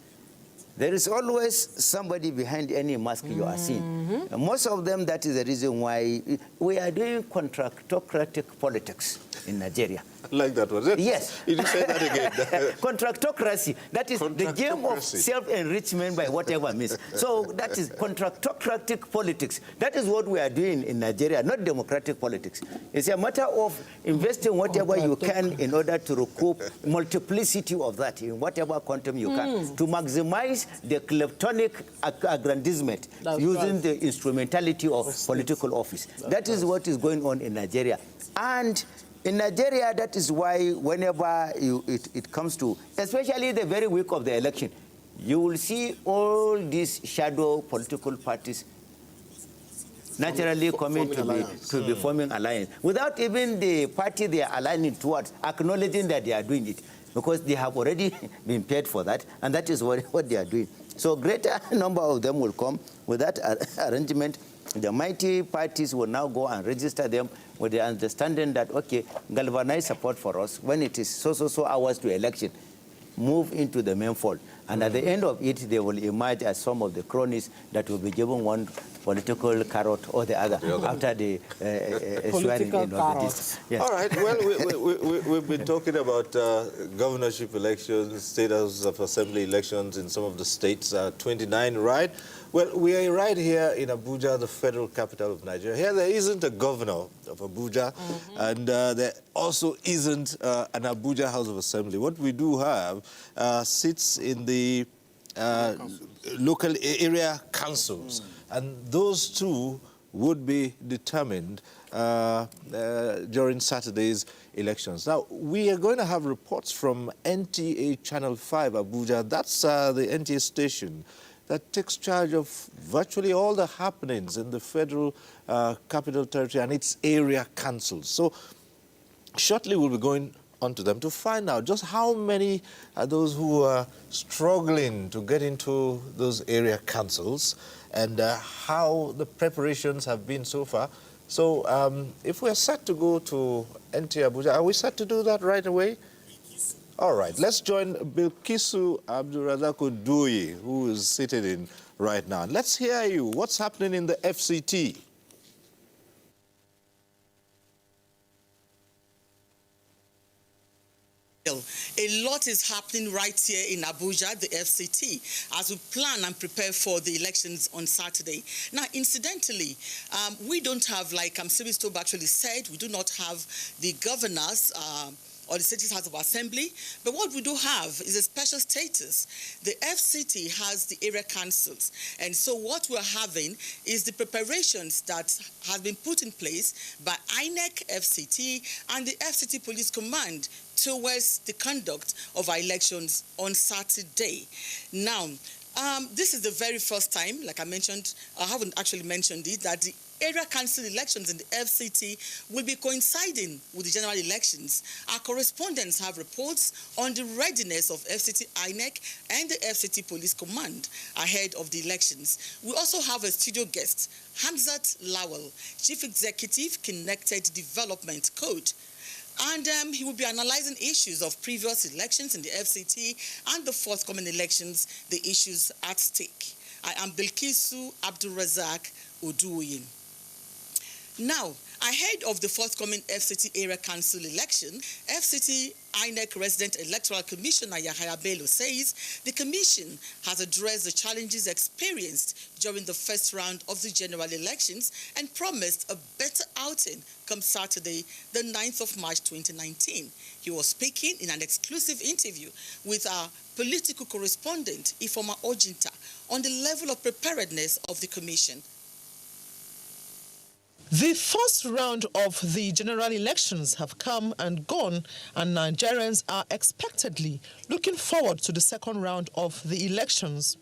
There is always somebody behind any mask you are seeing. And most of them, that is the reason why we are doing contractocratic politics in Nigeria. I like that one. Yes. You say that again. Contractocracy. That is the game of self-enrichment by whatever means. So that is contractocratic politics. That is what we are doing in Nigeria, not democratic politics. It's a matter of investing whatever you can in order to recoup multiplicity of that in whatever quantum you can, to maximize the kleptonic aggrandizement using the instrumentality of political office. That is what is going on in Nigeria. And in Nigeria, that is why whenever it comes to, especially the very week of the election, you will see all these shadow political parties naturally coming to be forming alliance, without even the party they are aligning towards acknowledging that they are doing it, because they have already been paid for that, and that is what they are doing. So greater number of them will come with that arrangement. The mighty parties will now go and register them with the understanding that, okay, galvanize support for us. When it is so hours to election, move into the main fold. And at the end of it, they will emerge as some of the cronies that will be given one political carrot or the other after the swearing in of this. Yes. All right. Well, we've been talking about governorship elections, state house of assembly elections in some of the states, 29, right? Well, we are right here in Abuja, the federal capital of Nigeria. Here there isn't a governor of Abuja, and there also isn't an Abuja House of Assembly. What we do have sits in the local area councils, and those two would be determined during Saturday's elections. Now, we are going to have reports from NTA Channel 5 Abuja. That's the NTA station that takes charge of virtually all the happenings in the federal capital territory and its area councils. So shortly we'll be going on to them to find out just how many are those who are struggling to get into those area councils and how the preparations have been so far. So if we're set to go to NT Abuja, are we set to do that right away? All right, let's join Bilkisu Abdurazak Oduyi, who is sitting in right now. Let's hear you. What's happening in the FCT? A lot is happening right here in Abuja, the FCT, as we plan and prepare for the elections on Saturday. Now, incidentally, we don't have, like Sibistop actually said, we do not have the governors or the State House of Assembly, but what we do have is a special status. The FCT has the area councils, and so what we're having is the preparations that have been put in place by INEC, FCT, and the FCT Police Command towards the conduct of our elections on Saturday. Now, this is the very first time, like I mentioned, I haven't actually mentioned it, that the area council elections in the FCT will be coinciding with the general elections. Our correspondents have reports on the readiness of FCT INEC and the FCT Police Command ahead of the elections. We also have a studio guest, Hamzat Lawal, Chief Executive, Connected Development Code. And he will be analyzing issues of previous elections in the FCT and the forthcoming elections, the issues at stake. I am Bilkisu Abdurazak Oduyi. Now, ahead of the forthcoming FCT Area Council election, FCT INEC Resident Electoral Commissioner Yahaya Bello says the commission has addressed the challenges experienced during the first round of the general elections and promised a better outing come Saturday, the 9th of March 2019. He was speaking in an exclusive interview with our political correspondent, Ifoma Ojinta, on the level of preparedness of the commission. The first round of the general elections have come and gone, and Nigerians are expectedly looking forward to the second round of the elections.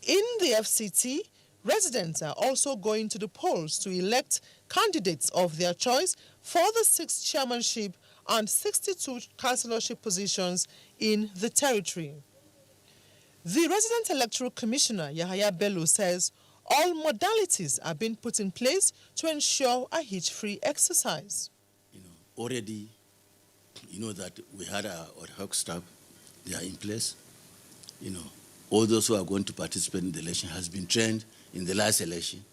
In the FCT, residents are also going to the polls to elect candidates of their choice for the 6th chairmanship and 62 councillorship positions in the territory. The resident electoral commissioner, Yahaya Bello, says all modalities are being put in place to ensure a hitch-free exercise. Already, that we had our ad hoc staff, they are in place. All those who are going to participate in the election has been trained in the last election.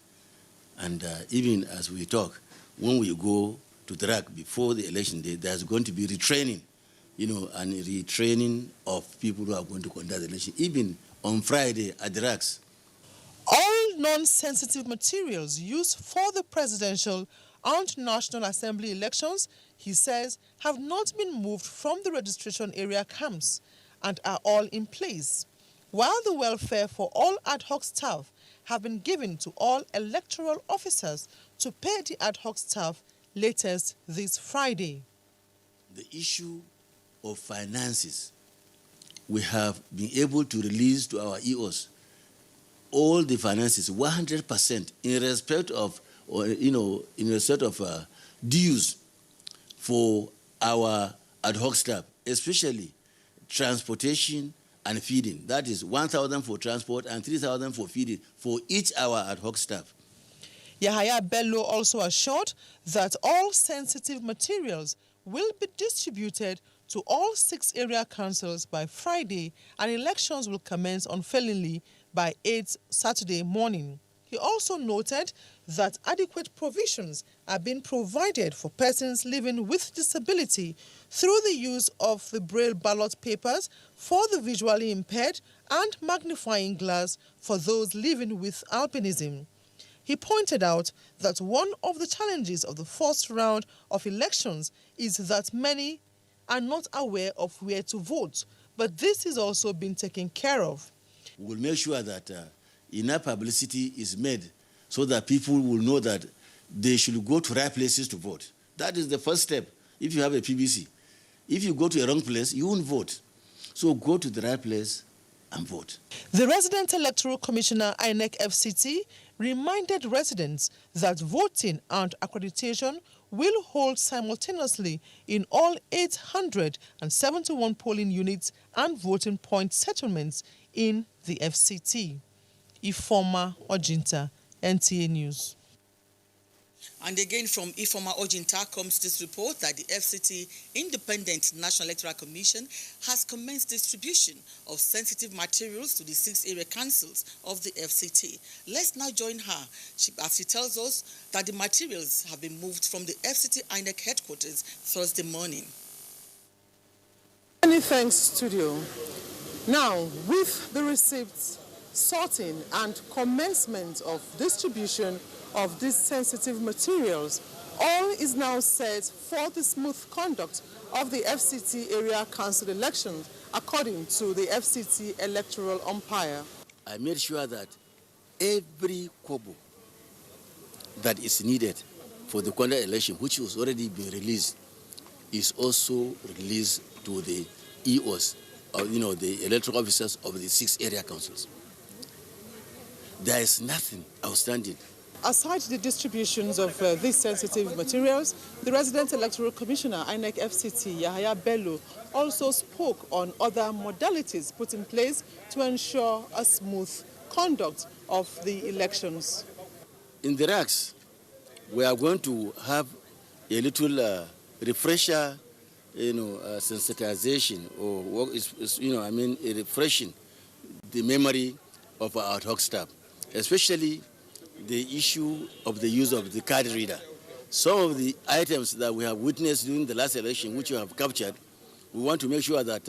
And even as we talk, when we go to the rack before the election day, there's going to be retraining, and retraining of people who are going to conduct the election, even on Friday at the racks. All non-sensitive materials used for the presidential and National Assembly elections, he says, have not been moved from the registration area camps and are all in place, while the welfare for all ad hoc staff have been given to all electoral officers to pay the ad hoc staff latest this Friday. The issue of finances, we have been able to release to our EOs all the finances 100% in respect of, dues for our ad hoc staff, especially transportation and feeding. That is 1,000 for transport and 3,000 for feeding for each our ad hoc staff. Yahaya Bello also assured that all sensitive materials will be distributed to all 6 area councils by Friday, and elections will commence unfailingly by 8 Saturday morning. He also noted that adequate provisions are being provided for persons living with disability through the use of the Braille ballot papers for the visually impaired and magnifying glass for those living with albinism. He pointed out that one of the challenges of the first round of elections is that many are not aware of where to vote, but this is also being taken care of. We will make sure that enough publicity is made so that people will know that they should go to right places to vote. That is the first step if you have a PBC. If you go to a wrong place, you won't vote. So go to the right place and vote. The resident electoral commissioner, INEC FCT, reminded residents that voting and accreditation will hold simultaneously in all 871 polling units and voting point settlements in the FCT. Ifoma Ojinta, NTA News. And again from Ifoma Ojinta comes this report that the FCT Independent National Electoral Commission has commenced distribution of sensitive materials to the 6 area councils of the FCT. Let's now join her as she tells us that the materials have been moved from the FCT INEC headquarters Thursday morning. Many thanks, studio. Now, with the receipts, sorting and commencement of distribution of these sensitive materials, all is now set for the smooth conduct of the FCT area council elections according to the FCT electoral umpire. I made sure that every kobo that is needed for the conduct election, which was already been released, is also released to the EOs, or the electoral officers of the 6 area councils. There is nothing outstanding. Aside the distributions of these sensitive materials, the resident electoral commissioner, INEC FCT, Yahaya Bello, also spoke on other modalities put in place to ensure a smooth conduct of the elections. In the racks, we are going to have a little refresher, sensitization, or refreshing the memory of our ad hoc staff, especially the issue of the use of the card reader. Some of the items that we have witnessed during the last election, which we have captured, we want to make sure that,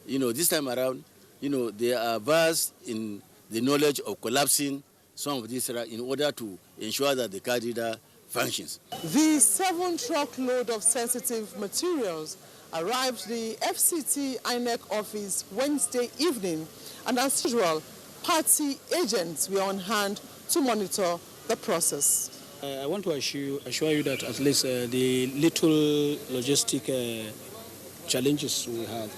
this time around, they are versed in the knowledge of collapsing some of these in order to ensure that the card reader functions. The 7-truck load of sensitive materials arrived the FCT INEC office Wednesday evening, and as usual, party agents were on hand to monitor the process. I want to assure you that at least the little logistic challenges we have,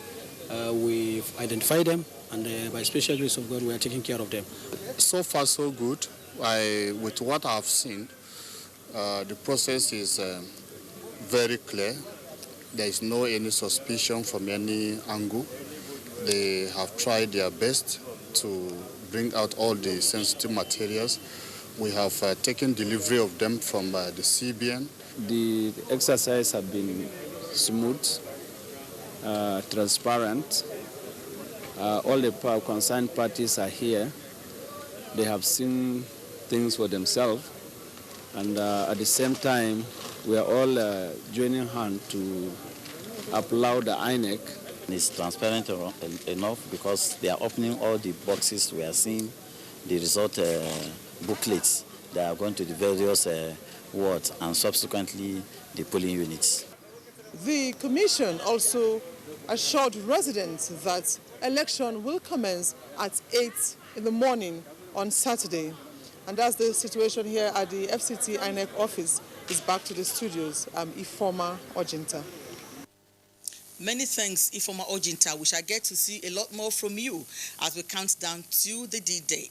we've identified them, and by special grace of God, we are taking care of them. So far, so good. With what I've seen, the process is very clear. there is no any suspicion from any angle. They have tried their best to bring out all the sensitive materials. We have taken delivery of them from the CBN. The exercise has been smooth, transparent. All the concerned parties are here. They have seen things for themselves. And at the same time, we are all joining hands to applaud the INEC. It's transparent enough because they are opening all the boxes. We are seeing the result booklets that are going to the various wards and subsequently the polling units. The Commission also assured residents that election will commence at 8 in the morning on Saturday. And that's the situation here at the FCT INEC office. Is back to the studios. I'm Ifoma Ojinta. Many thanks, Ifoma Ojinta. We shall get to see a lot more from you as we count down to the D-Day.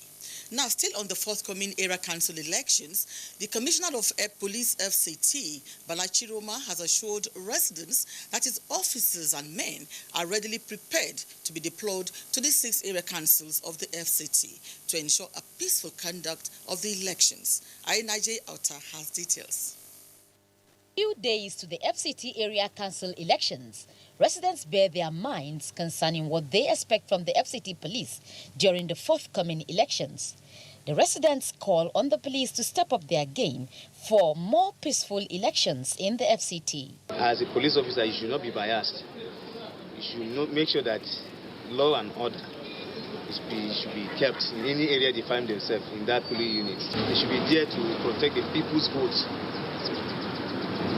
Now, still on the forthcoming area council elections, the Commissioner of Police FCT, Balachiroma, has assured residents that his officers and men are readily prepared to be deployed to the 6 area councils of the FCT to ensure a peaceful conduct of the elections. Najee Auta has details. Few days to the FCT area council elections, residents bear their minds concerning what they expect from the FCT police during the forthcoming elections. The residents call on the police to step up their game for more peaceful elections in the FCT. As a police officer, you should not be biased. You should not make sure that law and order should be kept in any area they find themselves in that polling unit. They should be there to protect the people's votes.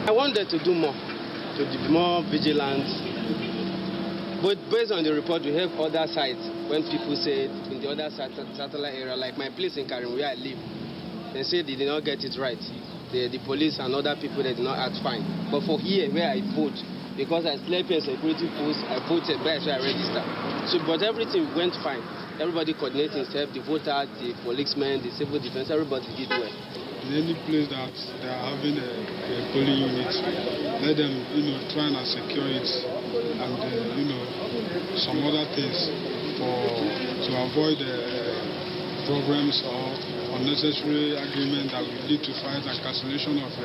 I want them to do more, to be more vigilant. But based on the report, we have other sites when people say in the other satellite area, like my place in Karim where I live, they say they did not get it right. The police and other people, they did not act fine. But for here, where I vote, because I slept in a security post, I voted, but I registered. So, but everything went fine. Everybody coordinated himself, the voters, the policemen, the civil defense, everybody did well. In any place that they are having a polling unit, let them, try and secure it, and some other things to avoid problems or unnecessary agreement that will lead to fight and cancellation of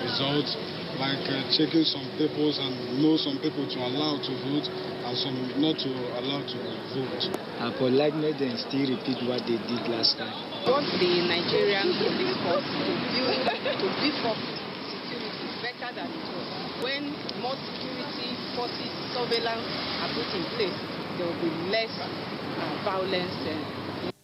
results, like checking some papers and know some people to allow to vote and some not to allow to vote. For let them still repeat what they did last time. We want the Nigerian police force to beef up security better than it was. When more security forces, surveillance are put in place, there will be less violence.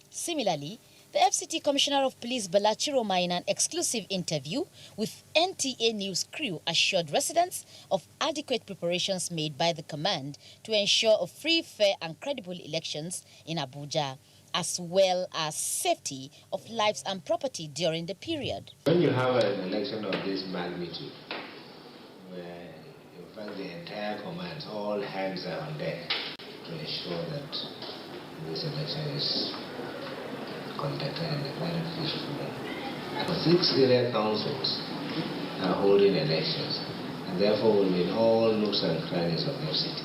Similarly, the FCT Commissioner of Police Balachiroma in an exclusive interview with NTA News crew assured residents of adequate preparations made by the command to ensure a free, fair and credible elections in Abuja, as well as safety of lives and property during the period. When you have an election of this magnitude, where in fact the entire command, all hands are on deck to ensure that this election is conducted in a very peaceful way. 6 area councils are holding elections, and therefore will be in all nooks and crannies of FCT.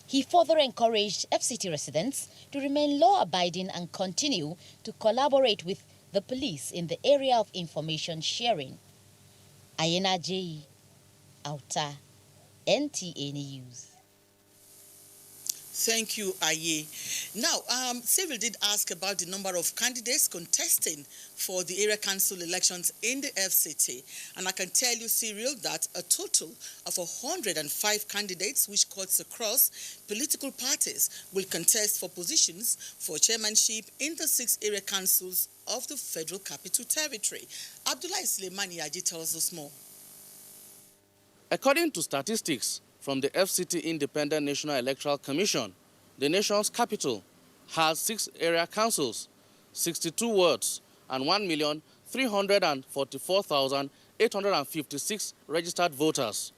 He further encouraged FCT residents to remain law-abiding and continue to collaborate with the police in the area of information sharing. Najee Auta, NTA News. Thank you, Aye. Now, Cyril did ask about the number of candidates contesting for the area council elections in the FCT. And I can tell you, Cyril, that a total of 105 candidates, which cuts across political parties, will contest for positions for chairmanship in the 6 area councils of the Federal Capital Territory. Abdullah Suleimani Aji tells us more. According to statistics from the FCT Independent National Electoral Commission, the nation's capital has 6 area councils, 62 wards, and 1,344,856 registered voters.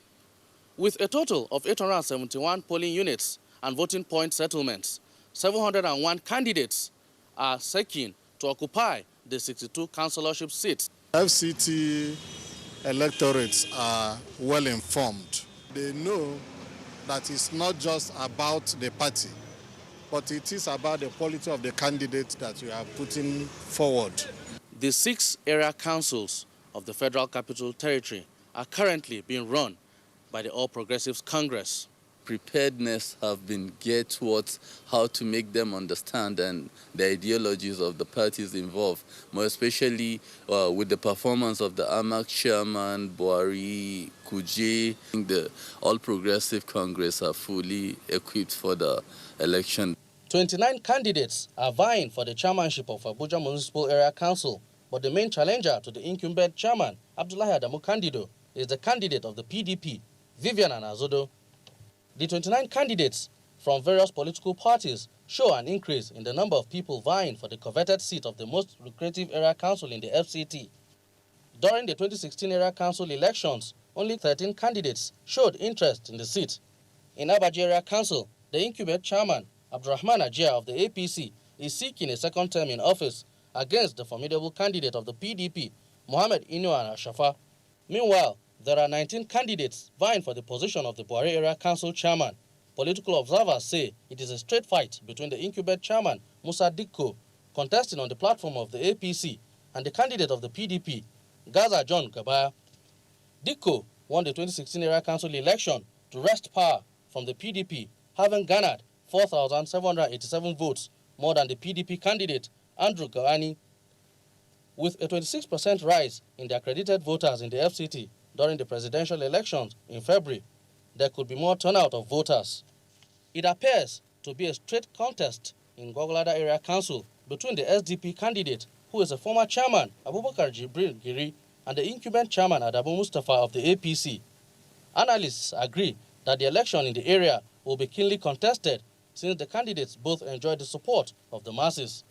With a total of 871 polling units and voting point settlements, 701 candidates are seeking to occupy the 62 councillorship seats. FCT electorates are well informed They know that it's not just about the party, but it is about the quality of the candidates that you are putting forward. The 6 area councils of the Federal Capital Territory are currently being run by the All Progressives Congress. Preparedness have been geared towards how to make them understand and the ideologies of the parties involved, more especially with the performance of the AMAC chairman, Buhari, Kuje. The All Progressive Congress are fully equipped for the election. 29 candidates are vying for the chairmanship of Abuja Municipal Area Council, but the main challenger to the incumbent chairman, Abdullahi Adamu Candido, is the candidate of the PDP, Vivian Anazodo. The 29 candidates from various political parties show an increase in the number of people vying for the coveted seat of the most lucrative area council in the FCT. During the 2016 area council elections, only 13 candidates showed interest in the seat. In Abuja area council, the incumbent chairman, Abdurrahman Ajia of the APC, is seeking a second term in office against the formidable candidate of the PDP, Mohammed Inuan Ashafa. Meanwhile, there are 19 candidates vying for the position of the Buhari Area Council chairman. Political observers say it is a straight fight between the incumbent chairman, Musa Dikko, contesting on the platform of the APC, and the candidate of the PDP, Gaza John Gabaya. Dikko won the 2016 Area Council election to wrest power from the PDP, having garnered 4,787 votes, more than the PDP candidate, Andrew Gawani. With a 26% rise in the accredited voters in the FCT during the presidential elections in February, there could be more turnout of voters. It appears to be a straight contest in Gogolada Area Council between the SDP candidate, who is a former chairman, Abubakar Jibril Giri, and the incumbent chairman, Adamu Mustafa of the APC. Analysts agree that the election in the area will be keenly contested since the candidates both enjoy the support of the masses.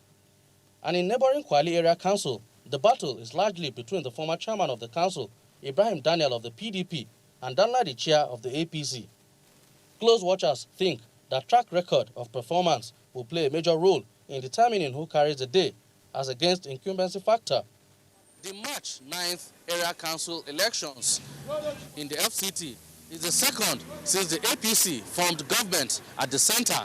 And in neighboring Kwali Area Council, the battle is largely between the former chairman of the council, Ibrahim Daniel of the PDP, and Danladi Chia of the APC. Close watchers think that track record of performance will play a major role in determining who carries the day as against incumbency factor. The March 9th Area Council elections in the FCT is the second since the APC formed government at the center.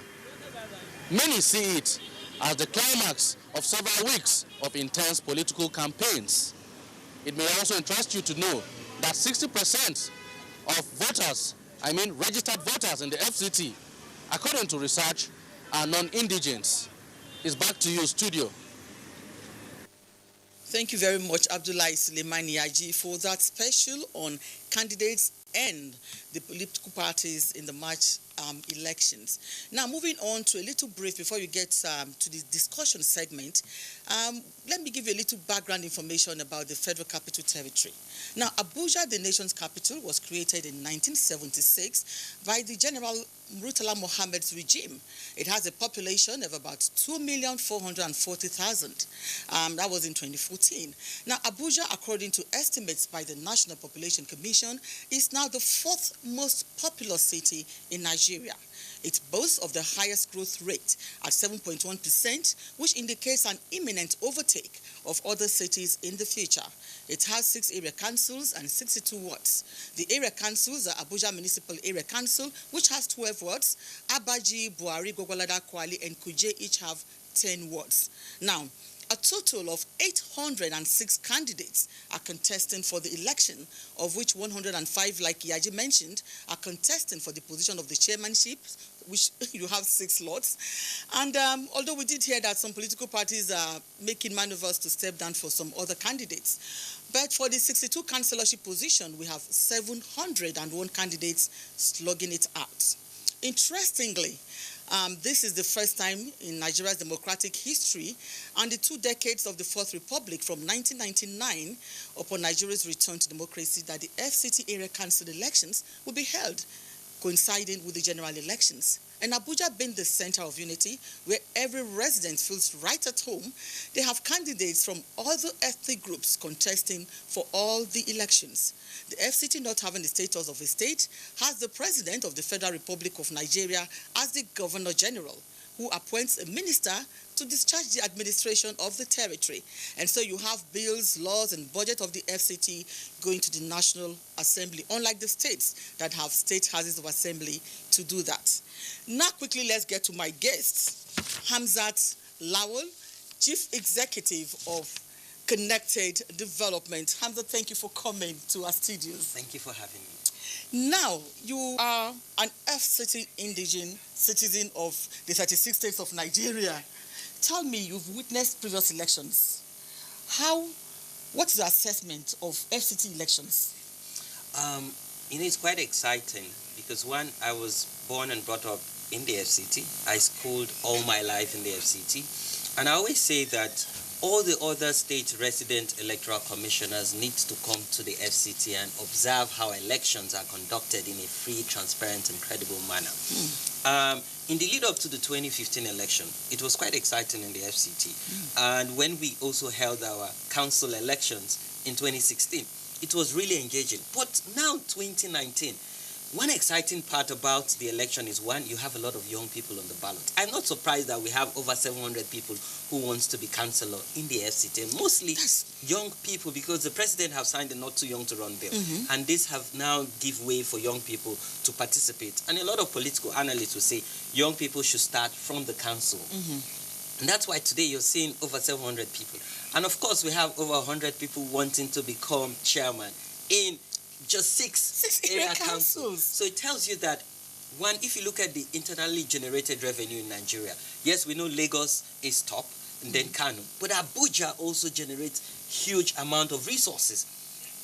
Many see it as the climax of several weeks of intense political campaigns. It may also interest you to know that 60% of voters, registered voters in the FCT, according to research, are non-indigents. It's back to you, studio. Thank you very much, Abdullahi Suleimani Yaji, for that special on candidates and the political parties in the March elections. Now, moving on to a little brief before you get to the discussion segment, let me give you a little background information about the Federal Capital Territory. Now, Abuja, the nation's capital, was created in 1976 by the General Murtala Mohammed's regime. It has a population of about 2,440,000. That was in 2014. Now, Abuja, according to estimates by the National Population Commission, is now the 4th most populous city in Nigeria. It boasts of the highest growth rate at 7.1%, which indicates an imminent overtake of other cities in the future. It has 6 area councils and 62 wards. The area councils are Abuja Municipal Area Council, which has 12 wards. Abaji, Buhari, Gogolada, Kwali, and Kuje each have 10 wards. Now, a total of 806 candidates are contesting for the election, of which 105, like Yaji mentioned, are contesting for the position of the chairmanship, which you have 6 slots. And although we did hear that some political parties are making maneuvers to step down for some other candidates, but for the 62 councillorship position, we have 701 candidates slugging it out. Interestingly, this is the first time in Nigeria's democratic history and the 2 decades of the Fourth Republic from 1999 upon Nigeria's return to democracy that the FCT area council elections will be held coinciding with the general elections. And Abuja being the center of unity, where every resident feels right at home, they have candidates from other ethnic groups contesting for all the elections. The FCT, not having the status of a state, has the President of the Federal Republic of Nigeria as the Governor General, who appoints a minister to discharge the administration of the territory. And so you have bills, laws, and budget of the FCT going to the National Assembly, unlike the states that have state houses of assembly to do that. Now, quickly, let's get to my guests. Hamzat Lawal, Chief Executive of Connected Development. Hamzat, thank you for coming to our studios. Thank you for having me. Now, you are an FCT indigene citizen of the 36 states of Nigeria. Tell me, you've witnessed previous elections. What's your assessment of FCT elections? It's quite exciting because, one, I was born and brought up in the FCT. I schooled all my life in the FCT. And I always say that all the other state resident electoral commissioners need to come to the FCT and observe how elections are conducted in a free, transparent, and credible manner. In the lead up to the 2015 election, it was quite exciting in the FCT. And when we also held our council elections in 2016, it was really engaging. But now, 2019, one exciting part about the election is, one, you have a lot of young people on the ballot. I'm not surprised that we have over 700 people who wants to be councillor in the FCT, and mostly young people, because the president have signed a not too young to run bill. And this have now give way for young people to participate. And a lot of political analysts will say young people should start from the council. And that's why today you're seeing over 700 people. And of course, we have over 100 people wanting to become chairman in just six area councils. So it tells you that, one, if you look at the internally generated revenue in Nigeria, yes, we know Lagos is top, and then Kano, but Abuja also generates huge amount of resources.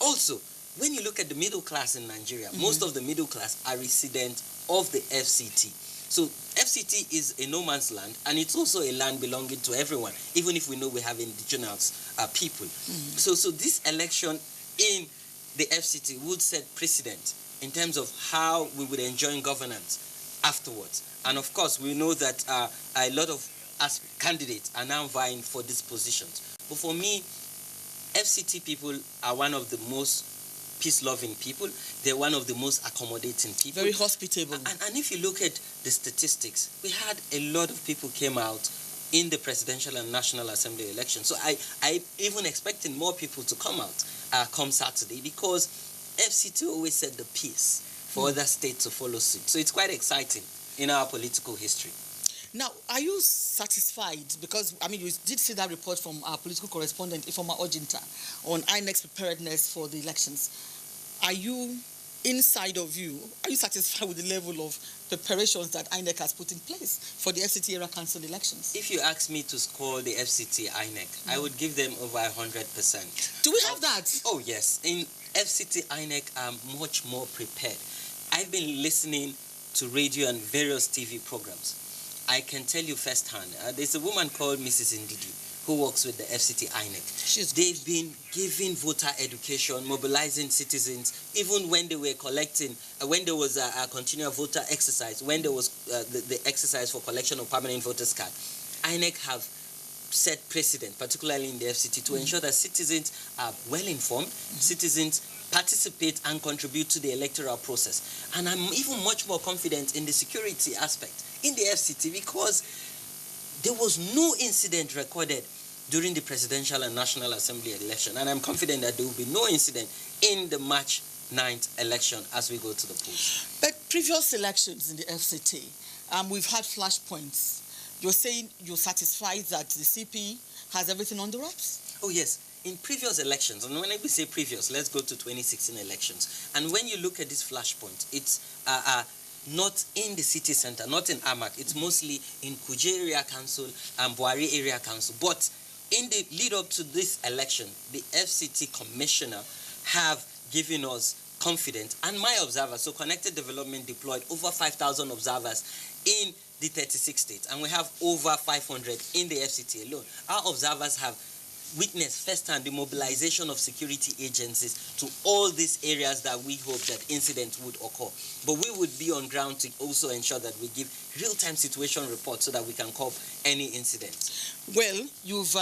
Also, when you look at the middle class in Nigeria, most of the middle class are resident of the FCT. So FCT is a no man's land, and it's also a land belonging to everyone, even if we know we have indigenous people. So this election in the FCT would set precedent in terms of how we would enjoy governance afterwards. And of course, we know that a lot of us candidates are now vying for these positions. But for me, FCT people are one of the most peace-loving people. They're one of the most accommodating people. Very hospitable. And if you look at the statistics, we had a lot of people came out in the presidential and national assembly election. So I even expecting more people to come out come Saturday, because FCT always set the pace for other states to follow suit. So it's quite exciting in our political history. Now, are you satisfied? Because, I mean, you did see that report from our political correspondent, Ifoma Ojinta, on INEC's preparedness for the elections. Are you, inside of you, are you satisfied with the level of preparations that INEC has put in place for the FCT area council elections? If you ask me to score the FCT INEC, I would give them over 100%. Do we have that? Oh, yes. In FCT INEC, are much more prepared. I've been listening to radio and various TV programs. I can tell you firsthand, there's a woman called Mrs. Ndidi who works with the FCT INEC. They've been giving voter education, mobilizing citizens, even when they were collecting, when there was a continual voter exercise, when there was the exercise for collection of permanent voters card. INEC have set precedent, particularly in the FCT, to ensure that citizens are well informed, citizens participate and contribute to the electoral process. And I'm even much more confident in the security aspect in the FCT, because there was no incident recorded during the presidential and national assembly election. And I'm confident that there will be no incident in the March 9th election as we go to the polls. But previous elections in the FCT, we've had flashpoints. You're saying you're satisfied that the CP has everything on the ropes? Oh, yes. In previous elections, and when we say previous, let's go to 2016 elections. And when you look at this flashpoint, it's not in the city center, not in Amak. It's mostly in Kuje Area Council and Buhari Area Council. But in the lead up to this election, the FCT commissioner have given us confidence, and my observers, so Connected Development deployed over 5,000 observers in the 36 states, and we have over 500 in the FCT alone. Our observers have witnessed firsthand the mobilization of security agencies to all these areas that we hope that incidents would occur. But we would be on ground to also ensure that we give real-time situation reports so that we can cope any incidents. Well, you've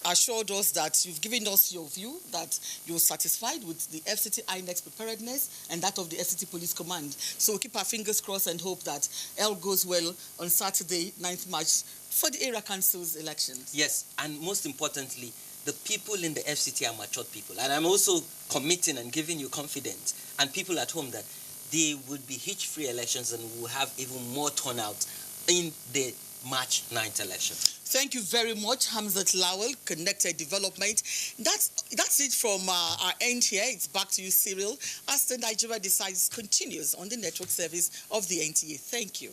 assured us that you've given us your view, that you're satisfied with the FCT INEC preparedness and that of the FCT Police Command. So we'll keep our fingers crossed and hope that all goes well on Saturday, 9th March, for the area council's elections. Yes, and most importantly, the people in the FCT are matured people. And I'm also committing and giving you confidence and people at home that they would be hitch-free elections and we'll have even more turnout in the March 9th election. Thank you very much, Hamzat Lawal, Connected Development. That's it from our end here. It's back to you, Cyril, as the Nigeria Decides continues on the network service of the NTA. Thank you.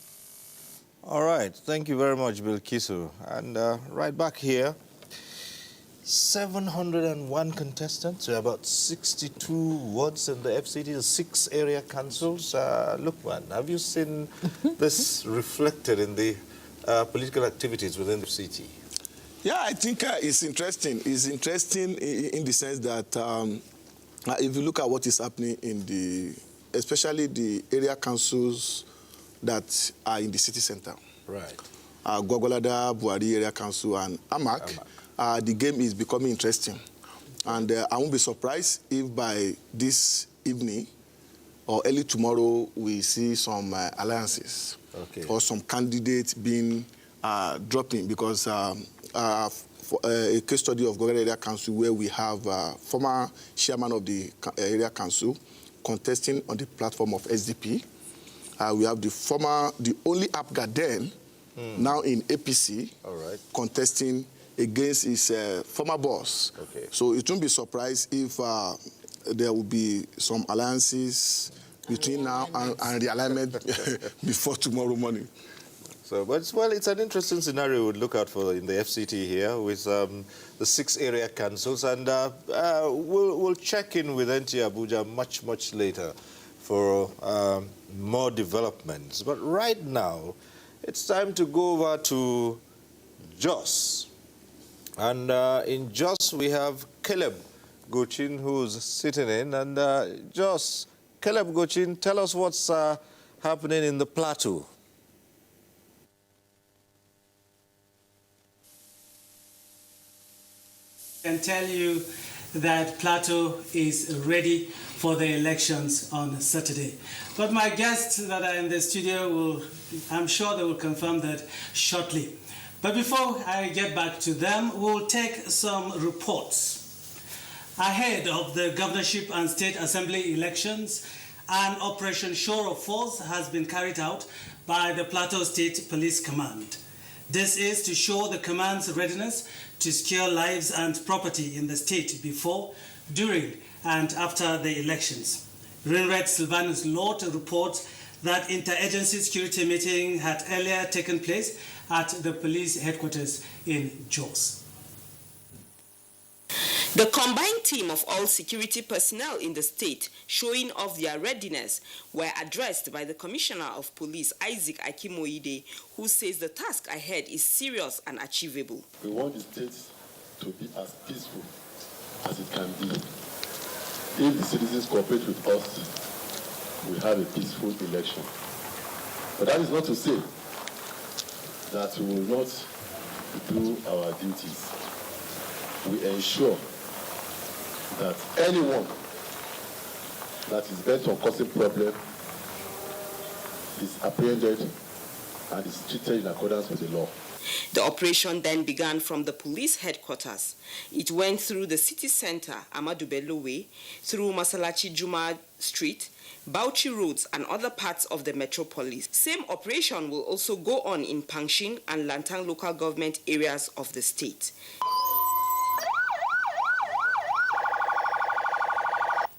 All right. Thank you very much, Bilkisu. And right back here, 701 contestants, about 62 wards in the FCT, 6 area councils. Look, man, have you seen this reflected in the political activities within the FCT? Yeah, I think it's interesting. It's interesting in the sense that if you look at what is happening in especially the area councils that are in the city center. Right. Gwagwalada, Buhari Area Council, and Amak. The game is becoming interesting. And I won't be surprised if by this evening or early tomorrow we see some alliances or some candidates being dropping, because for a case study of Gwagwalada Area Council where we have former chairman of the area council contesting on the platform of SDP. We have the only APGA then, now in APC, contesting against his former boss. So it won't be surprised if there will be some alliances between now and realignment before tomorrow morning. So, but well, it's an interesting scenario we'd look out for in the FCT here with the 6 area councils, and we'll check in with NT Abuja much later for more developments. But right now, it's time to go over to Jos. And in Jos, we have Caleb Gochin, who's sitting in. And Jos, Caleb Gochin, tell us what's happening in the Plateau. I can tell you that Plateau is ready for the elections on Saturday. But my guests that are in the studio I'm sure they will confirm that shortly. But before I get back to them, we'll take some reports. Ahead of the governorship and state assembly elections, an Operation Show of Force has been carried out by the Plateau State Police Command. This is to show the command's readiness to secure lives and property in the state before, during, and after the elections. Rinred Sylvanus Lord reports that interagency security meeting had earlier taken place at the police headquarters in Jos. The combined team of all security personnel in the state showing off their readiness were addressed by the Commissioner of Police, Isaac Akimoide, who says the task ahead is serious and achievable. We want the state to be as peaceful as it can be. If the citizens cooperate with us, we have a peaceful election. But that is not to say that we will not do our duties. We ensure that anyone that is bent on causing problem is apprehended and is treated in accordance with the law. The operation then began from the police headquarters. It went through the city center, Amadou Bello Way, through Masalachi Juma Street, Bauchi Roads, and other parts of the metropolis. Same operation will also go on in Pangshin and Lantang local government areas of the state.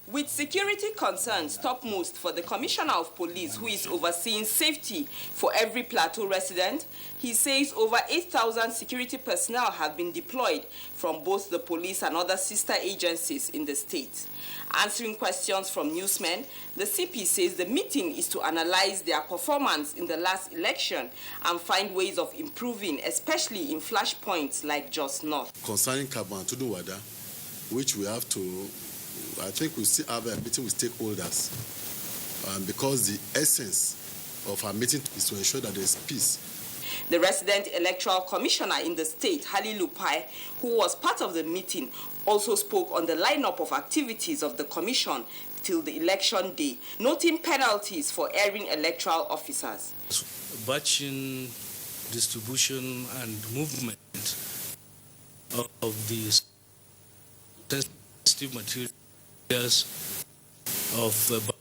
With security concerns topmost for the Commissioner of Police, who is overseeing safety for every Plateau resident, he says over 8,000 security personnel have been deployed from both the police and other sister agencies in the state. Answering questions from newsmen, the CP says the meeting is to analyze their performance in the last election and find ways of improving, especially in flashpoints like Jos North. Concerning Kaban to Wada, which we have to, I think we still have a meeting with stakeholders, because the essence of our meeting is to ensure that there is peace The resident electoral commissioner in the state, Halilu Pai, who was part of the meeting, also spoke on the lineup of activities of the commission till the election day, noting penalties for erring electoral officers. Batching, distribution and movement of the sensitive materials of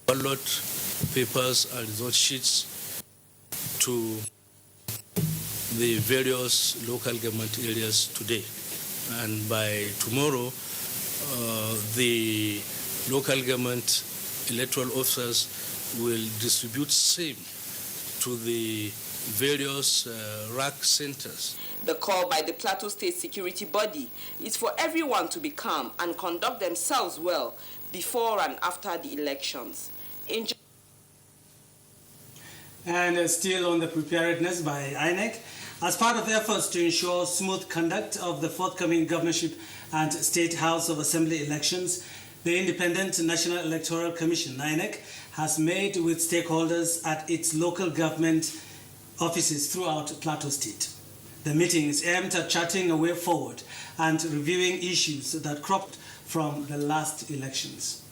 ballot papers and result sheets to the various local government areas today. And by tomorrow, the local government electoral officers will distribute same to the various rack centers. The call by the Plateau State Security Body is for everyone to be calm and conduct themselves well before and after the elections. And still on the preparedness by INEC, as part of efforts to ensure smooth conduct of the forthcoming governorship and State House of Assembly elections, the Independent National Electoral Commission, INEC, has met with stakeholders at its local government offices throughout Plateau State. The meeting is aimed at charting a way forward and reviewing issues that cropped from the last elections.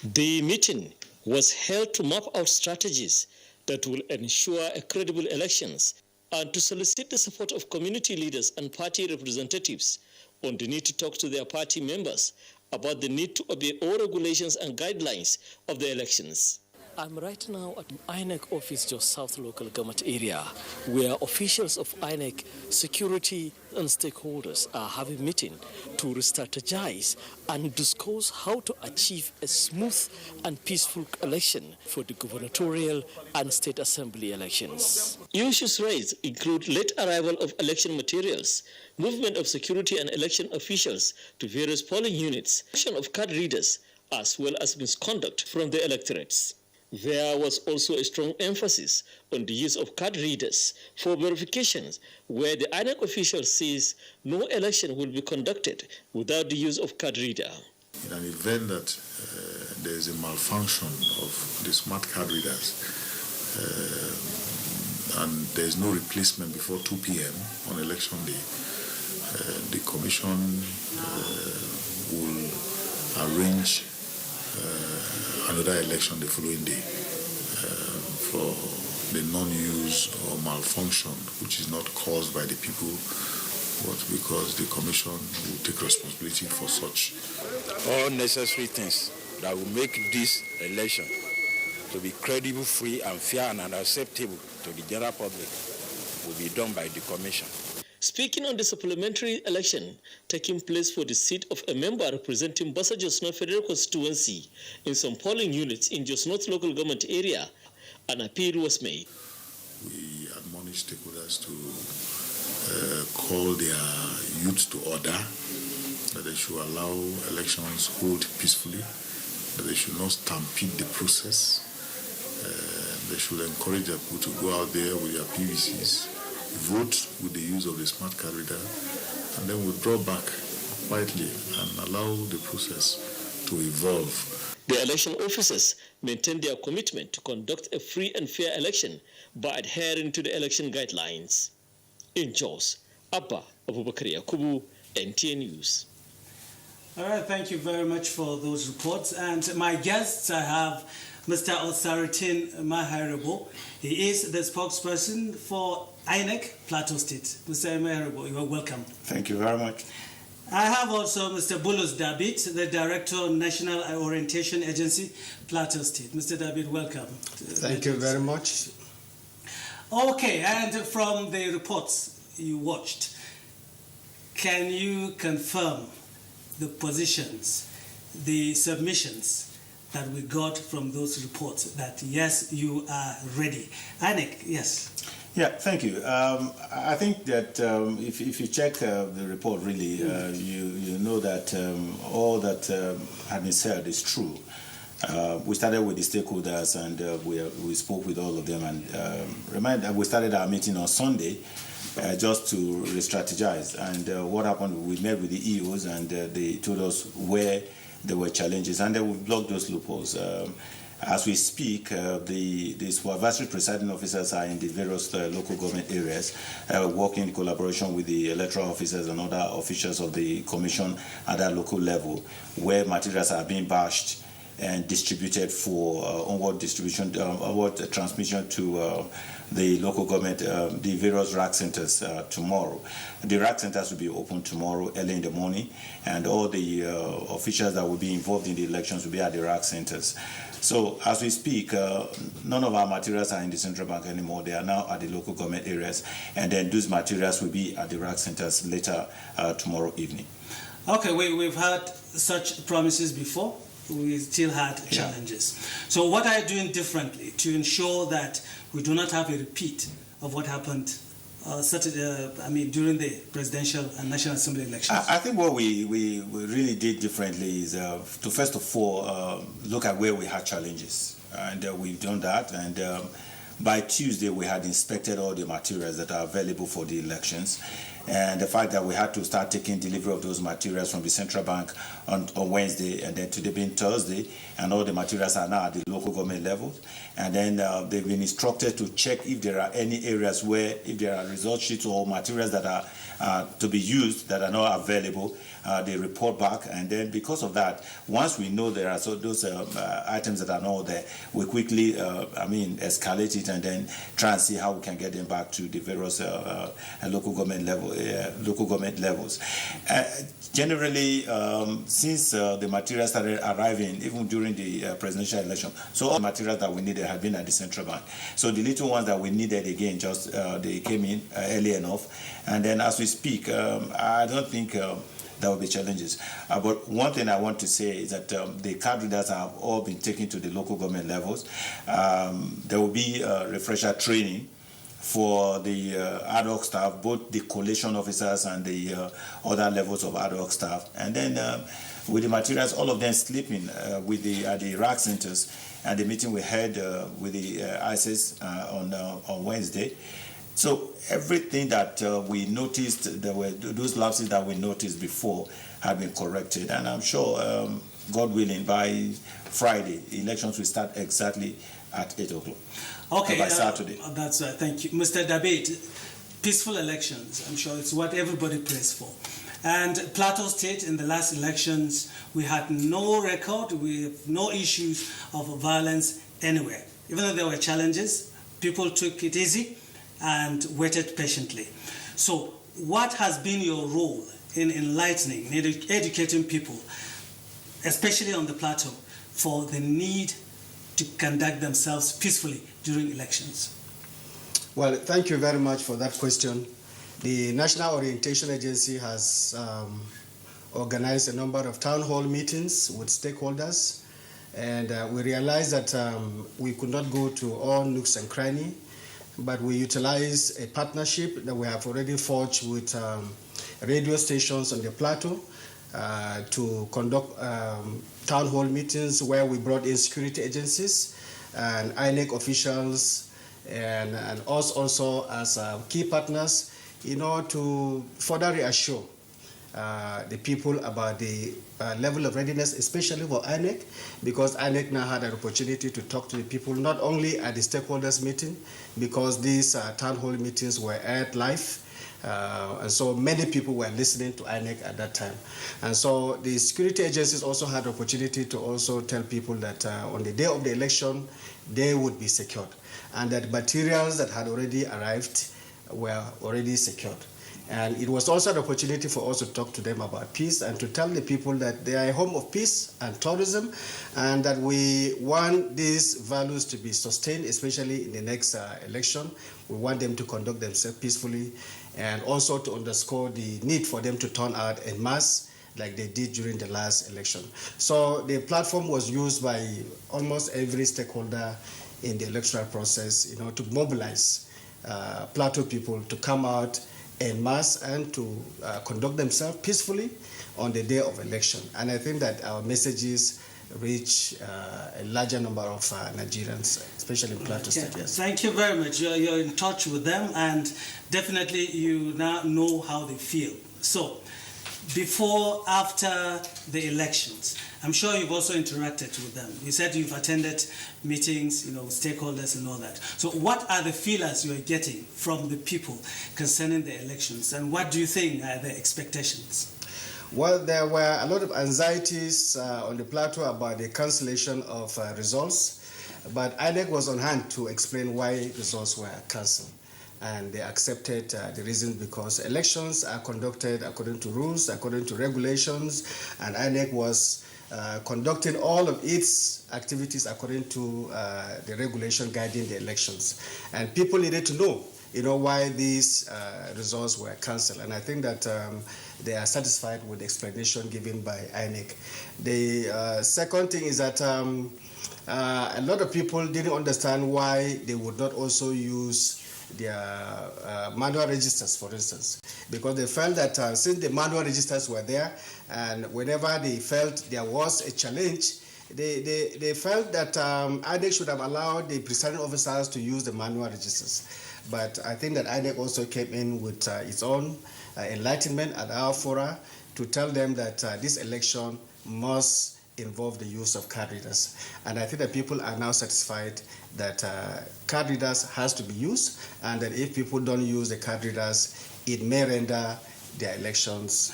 The meeting was held to map out strategies that will ensure a credible elections and to solicit the support of community leaders and party representatives on the need to talk to their party members about the need to obey all regulations and guidelines of the elections. I'm right now at INEC office, just South Local Government area, where officials of INEC, security and stakeholders are having a meeting to re-strategize and discuss how to achieve a smooth and peaceful election for the gubernatorial and state assembly elections. Issues raised include late arrival of election materials, movement of security and election officials to various polling units, action of card readers, as well as misconduct from the electorates. There was also a strong emphasis on the use of card readers for verifications, where the INEC official says no election will be conducted without the use of card reader. In an event that there is a malfunction of the smart card readers and there is no replacement before 2 p.m. on election day, the Commission will arrange another election the following day for the non-use or malfunction which is not caused by the people but because the Commission will take responsibility for such. All necessary things that will make this election to be credible, free and fair and acceptable to the general public will be done by the Commission. Speaking on the supplementary election taking place for the seat of a member representing Bassa Jos North Federal Constituency in some polling units in Jos North local government area, an appeal was made. We admonish stakeholders to call their youth to order, that they should allow elections hold peacefully, that they should not stampede the process. They should encourage their people to go out there with their PVCs, vote with the use of the smart card reader, and then withdraw back quietly and allow the process to evolve. The election officers maintain their commitment to conduct a free and fair election by adhering to the election guidelines. In Jos, Abba Abubakar Yakubu, NTA News. All right, thank you very much for those reports. And my guests, I have Mr. Osaritin Maharebo. He is the spokesperson for INEC Plateau State. Mr. Maharebo, you are welcome. Thank you very much. I have also Mr. Bulus David, the Director of National Orientation Agency, Plateau State. Mr. David, welcome. Thank you very much. Okay, and from the reports you watched, can you confirm the positions, the submissions that we got from those reports that, yes, you are ready? INEC, yes. Yeah, thank you. I think that if you check the report, really, you know that all that had been said is true. We started with the stakeholders and we spoke with all of them, and remind that we started our meeting on Sunday just to re-strategize. And what happened, we met with the EOs and they told us where there were challenges, and then we blocked those loopholes. As we speak, the supervisory presiding officers are in the various local government areas, working in collaboration with the electoral officers and other officials of the commission at that local level, where materials are being bashed and distributed for onward distribution, onward transmission to the local government, the various rack centers tomorrow. The rack centers will be open tomorrow early in the morning, and all the officials that will be involved in the elections will be at the rack centers. So as we speak, none of our materials are in the central bank anymore. They are now at the local government areas, and then those materials will be at the rack centers later tomorrow evening. Okay, we've had such promises before. We still had challenges. So what are you doing differently to ensure that we do not have a repeat of what happened during the presidential and National Assembly elections? I think what we really did differently is to first of all look at where we had challenges, and we've done that. And by Tuesday, we had inspected all the materials that are available for the elections. And the fact that we had to start taking delivery of those materials from the central bank on Wednesday, and then today being Thursday, and all the materials are now at the local government level. And then they've been instructed to check if there are any areas where, if there are result sheets or materials that are to be used that are not available, they report back. And then because of that, once we know there are those items that are not there, we quickly, escalate it and then try and see how we can get them back to the various local government levels. Generally, since the materials started arriving, even during the presidential election, so all the materials that we needed had been at the central bank. So the little ones that we needed, again, just they came in early enough. And then as we speak, I don't think there will be challenges. But one thing I want to say is that the card readers have all been taken to the local government levels. There will be refresher training for the ad hoc staff, both the collation officers and the other levels of ad hoc staff. And then with the materials, all of them sleeping at the rack centers, and the meeting we had with the ISIS on Wednesday. So everything that we noticed, there were those lapses that we noticed before have been corrected. And I'm sure, God willing, by Friday, elections will start exactly at 8 o'clock. Okay, by Saturday. That's right. Thank you. Mr. Dabate, peaceful elections, I'm sure it's what everybody prays for. And Plateau State, in the last elections, we had no record, we have no issues of violence anywhere. Even though there were challenges, people took it easy and waited patiently. So what has been your role in enlightening, in educating people, especially on the Plateau, for the need to conduct themselves peacefully during elections? Well, thank you very much for that question. The National Orientation Agency has organized a number of town hall meetings with stakeholders, and we realized that we could not go to all nooks and crannies, but we utilized a partnership that we have already forged with radio stations on the Plateau to conduct town hall meetings where we brought in security agencies and INEC officials and us also as key partners in order to further reassure the people about the level of readiness, especially for INEC, because INEC now had an opportunity to talk to the people, not only at the stakeholders meeting, because these town hall meetings were aired live, and so many people were listening to INEC at that time. And so the security agencies also had the opportunity to also tell people that on the day of the election, they would be secured, and that materials that had already arrived were already secured. And it was also an opportunity for us to talk to them about peace and to tell the people that they are a home of peace and tourism, and that we want these values to be sustained, especially in the next election. We want them to conduct themselves peacefully, and also to underscore the need for them to turn out en masse like they did during the last election. So the platform was used by almost every stakeholder in the electoral process, to mobilize Plateau people to come out en masse and to conduct themselves peacefully on the day of election. And I think that our messages reach a larger number of Nigerians, especially in Plateau State. Yes. Thank you very much. You're in touch with them, and definitely you now know how they feel. So before, after the elections. I'm sure you've also interacted with them. You said you've attended meetings, stakeholders and all that. So what are the feelers you're getting from the people concerning the elections, and what do you think are the expectations? Well, there were a lot of anxieties on the plateau about the cancellation of results, but INEC was on hand to explain why results were cancelled. And they accepted the reason because elections are conducted according to rules, according to regulations, and INEC was conducting all of its activities according to the regulation guiding the elections. And people needed to know, why these results were cancelled. And I think that they are satisfied with the explanation given by INEC. The second thing is that a lot of people didn't understand why they would not also use their manual registers, for instance, because they felt that since the manual registers were there, and whenever they felt there was a challenge, they felt that INEC should have allowed the presiding officers to use the manual registers. But I think that INEC also came in with its own enlightenment at our fora to tell them that this election must involve the use of card readers. And I think that people are now satisfied that card readers has to be used, and that if people don't use the card readers, it may render their elections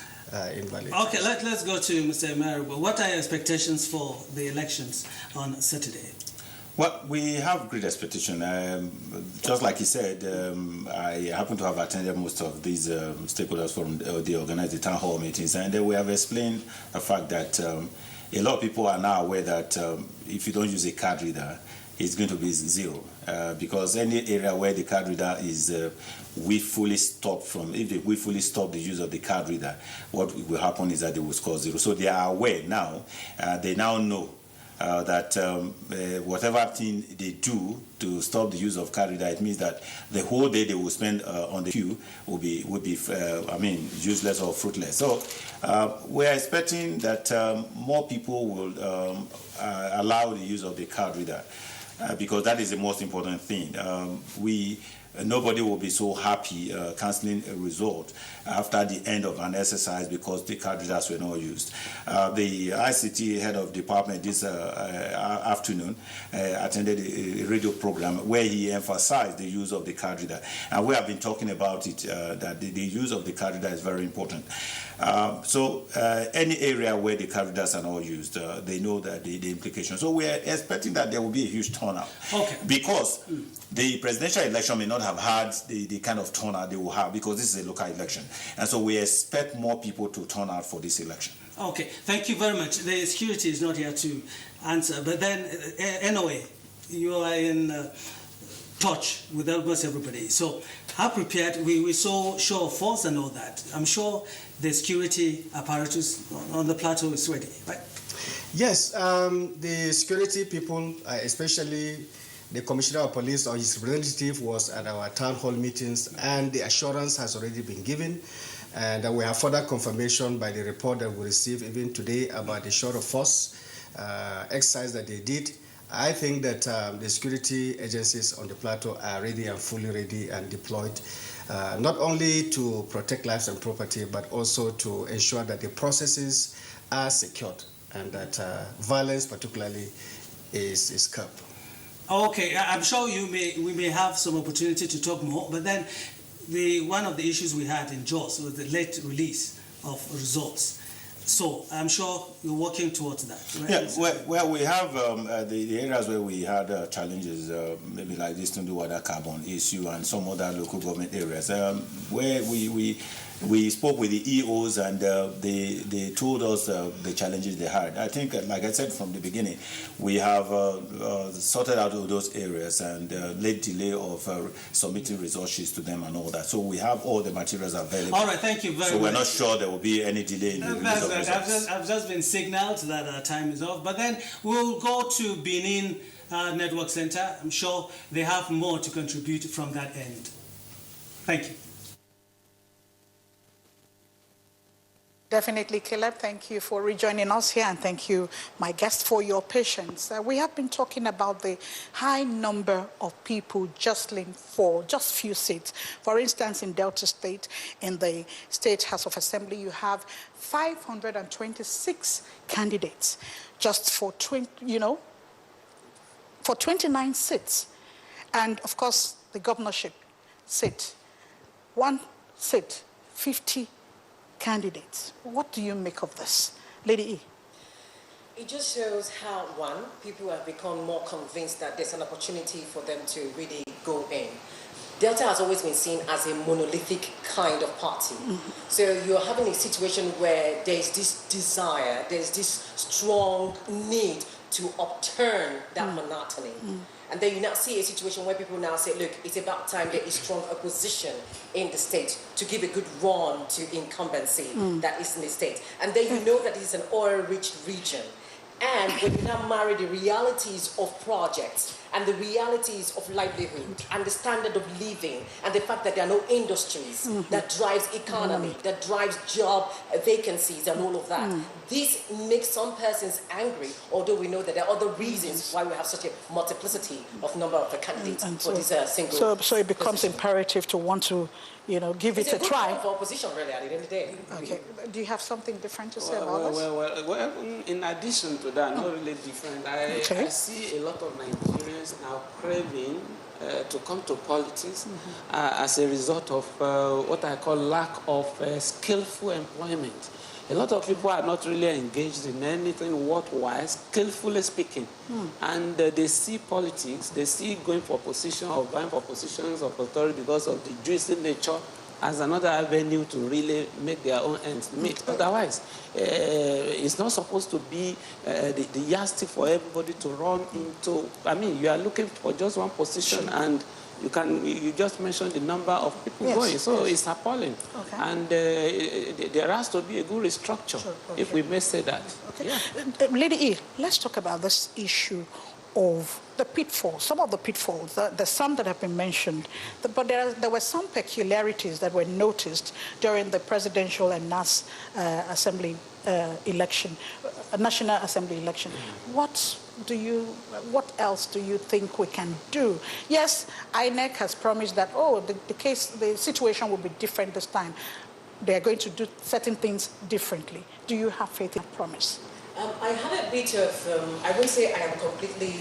invalid. Okay, let's go to Mr. Emeru. What are your expectations for the elections on Saturday? Well, we have great expectation. Just like he said, I happen to have attended most of these stakeholders from the organized town hall meetings, and we have explained the fact that a lot of people are now aware that if you don't use a card reader, it's going to be zero. Because any area where the card reader is we fully stop the use of the card reader, what will happen is that they will score zero. So they are aware now. They now know that whatever thing they do to stop the use of card reader, it means that the whole day they will spend on the queue will be useless or fruitless. So we are expecting that more people will allow the use of the card reader because that is the most important thing. Nobody will be so happy cancelling a result after the end of an exercise because the card readers were not used. The ICT head of department this afternoon attended a radio program where he emphasized the use of the card reader. And we have been talking about it, that the use of the card reader is very important. So any area where the card readers are not used, they know that the implication. So we are expecting that there will be a huge turnout. Okay. Because the presidential election may not have had the kind of turnout they will have because this is a local election. And so we expect more people to turn out for this election. Okay, thank you very much. The security is not here to answer, but then anyway, you are in touch with almost everybody. So how prepared, we saw show of force and all that. I'm sure the security apparatus on the plateau is ready, right? Yes, the security people, especially the Commissioner of Police or his representative was at our town hall meetings, and the assurance has already been given. And we have further confirmation by the report that we received even today about the show of force exercise that they did. I think that the security agencies on the plateau are ready and fully ready and deployed, not only to protect lives and property, but also to ensure that the processes are secured and that violence particularly is curbed. Okay, I'm sure we may have some opportunity to talk more, but then one of the issues we had in Jos was the late release of results. So I'm sure you're working towards that, right? Yeah, well, we have the areas where we had challenges, maybe like this Tunduwada carbon issue and some other local government areas, where we spoke with the EOs and they told us the challenges they had. I think, like I said from the beginning, we have sorted out all those areas and late delay of submitting results sheets to them and all that. So we have all the materials available. All right, thank you very much. So we're not sure there will be any delay in the release of results. I've just been signaled that our time is off, but then we'll go to Benin Network Center. I'm sure they have more to contribute from that end. Thank you. Definitely, Caleb. Thank you for rejoining us here, and thank you, my guest, for your patience. We have been talking about the high number of people jostling for just few seats. For instance, in Delta State, in the State House of Assembly, you have 526 candidates just for 29 seats. And of course, the governorship seat, one seat, 50 candidates. What do you make of this? Lady E. It just shows how, one, people have become more convinced that there's an opportunity for them to really go in. Delta has always been seen as a monolithic kind of party. So you're having a situation where there's this desire, there's this strong need to upturn that monotony. And then you now see a situation where people now say, look, it's about time there is strong opposition in the state to give a good run to incumbency that is in the state. And then you know that it's an oil-rich region. And when you now marry the realities of projects and the realities of livelihood and the standard of living and the fact that there are no industries that drives economy, that drives job vacancies and all of that, this makes some persons angry, although we know that there are other reasons why we have such a multiplicity of number of the candidates for this single. So it becomes imperative to want to, give it a try. For opposition, really, at the end of the day. Okay. Do you have something different to say about this? Well, in addition to that, not really different. I see a lot of Nigerians now craving to come to politics as a result of what I call lack of skillful employment. A lot of people are not really engaged in anything worthwhile, skillfully speaking. And they see politics, they see going for position or vying for positions of authority because of the juicy nature as another avenue to really make their own ends meet. Otherwise, it's not supposed to be the yardstick for everybody to run into. I mean, you are looking for just one position and you just mentioned the number of people going, so it's appalling. And there has to be a good restructure, if we may say that. Lady E, let's talk about this issue of the pitfalls, some of the pitfalls. There's some that have been mentioned, but there were some peculiarities that were noticed during the presidential and NAS Assembly election, National Assembly election. What else do you think we can do? Yes, INEC has promised that, the situation will be different this time. They are going to do certain things differently. Do you have faith in that promise? I had a bit of, I wouldn't say I am completely,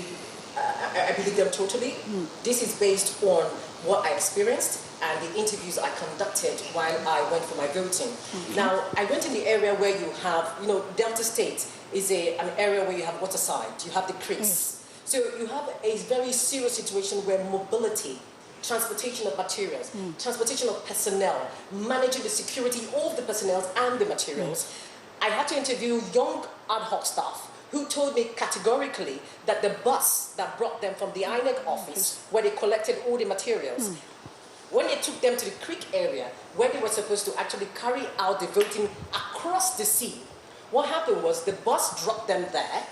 I believe them totally. This is based on what I experienced and the interviews I conducted while I went for my voting. Now, I went in the area where you have, Delta State is an area where you have waterside, you have the creeks. So you have a very serious situation where mobility, transportation of materials, transportation of personnel, managing the security of the personnel and the materials. I had to interview young ad hoc staff who told me categorically that the bus that brought them from the INEC office where they collected all the materials, when they took them to the creek area where they were supposed to actually carry out the voting across the sea, what happened was the bus dropped them there,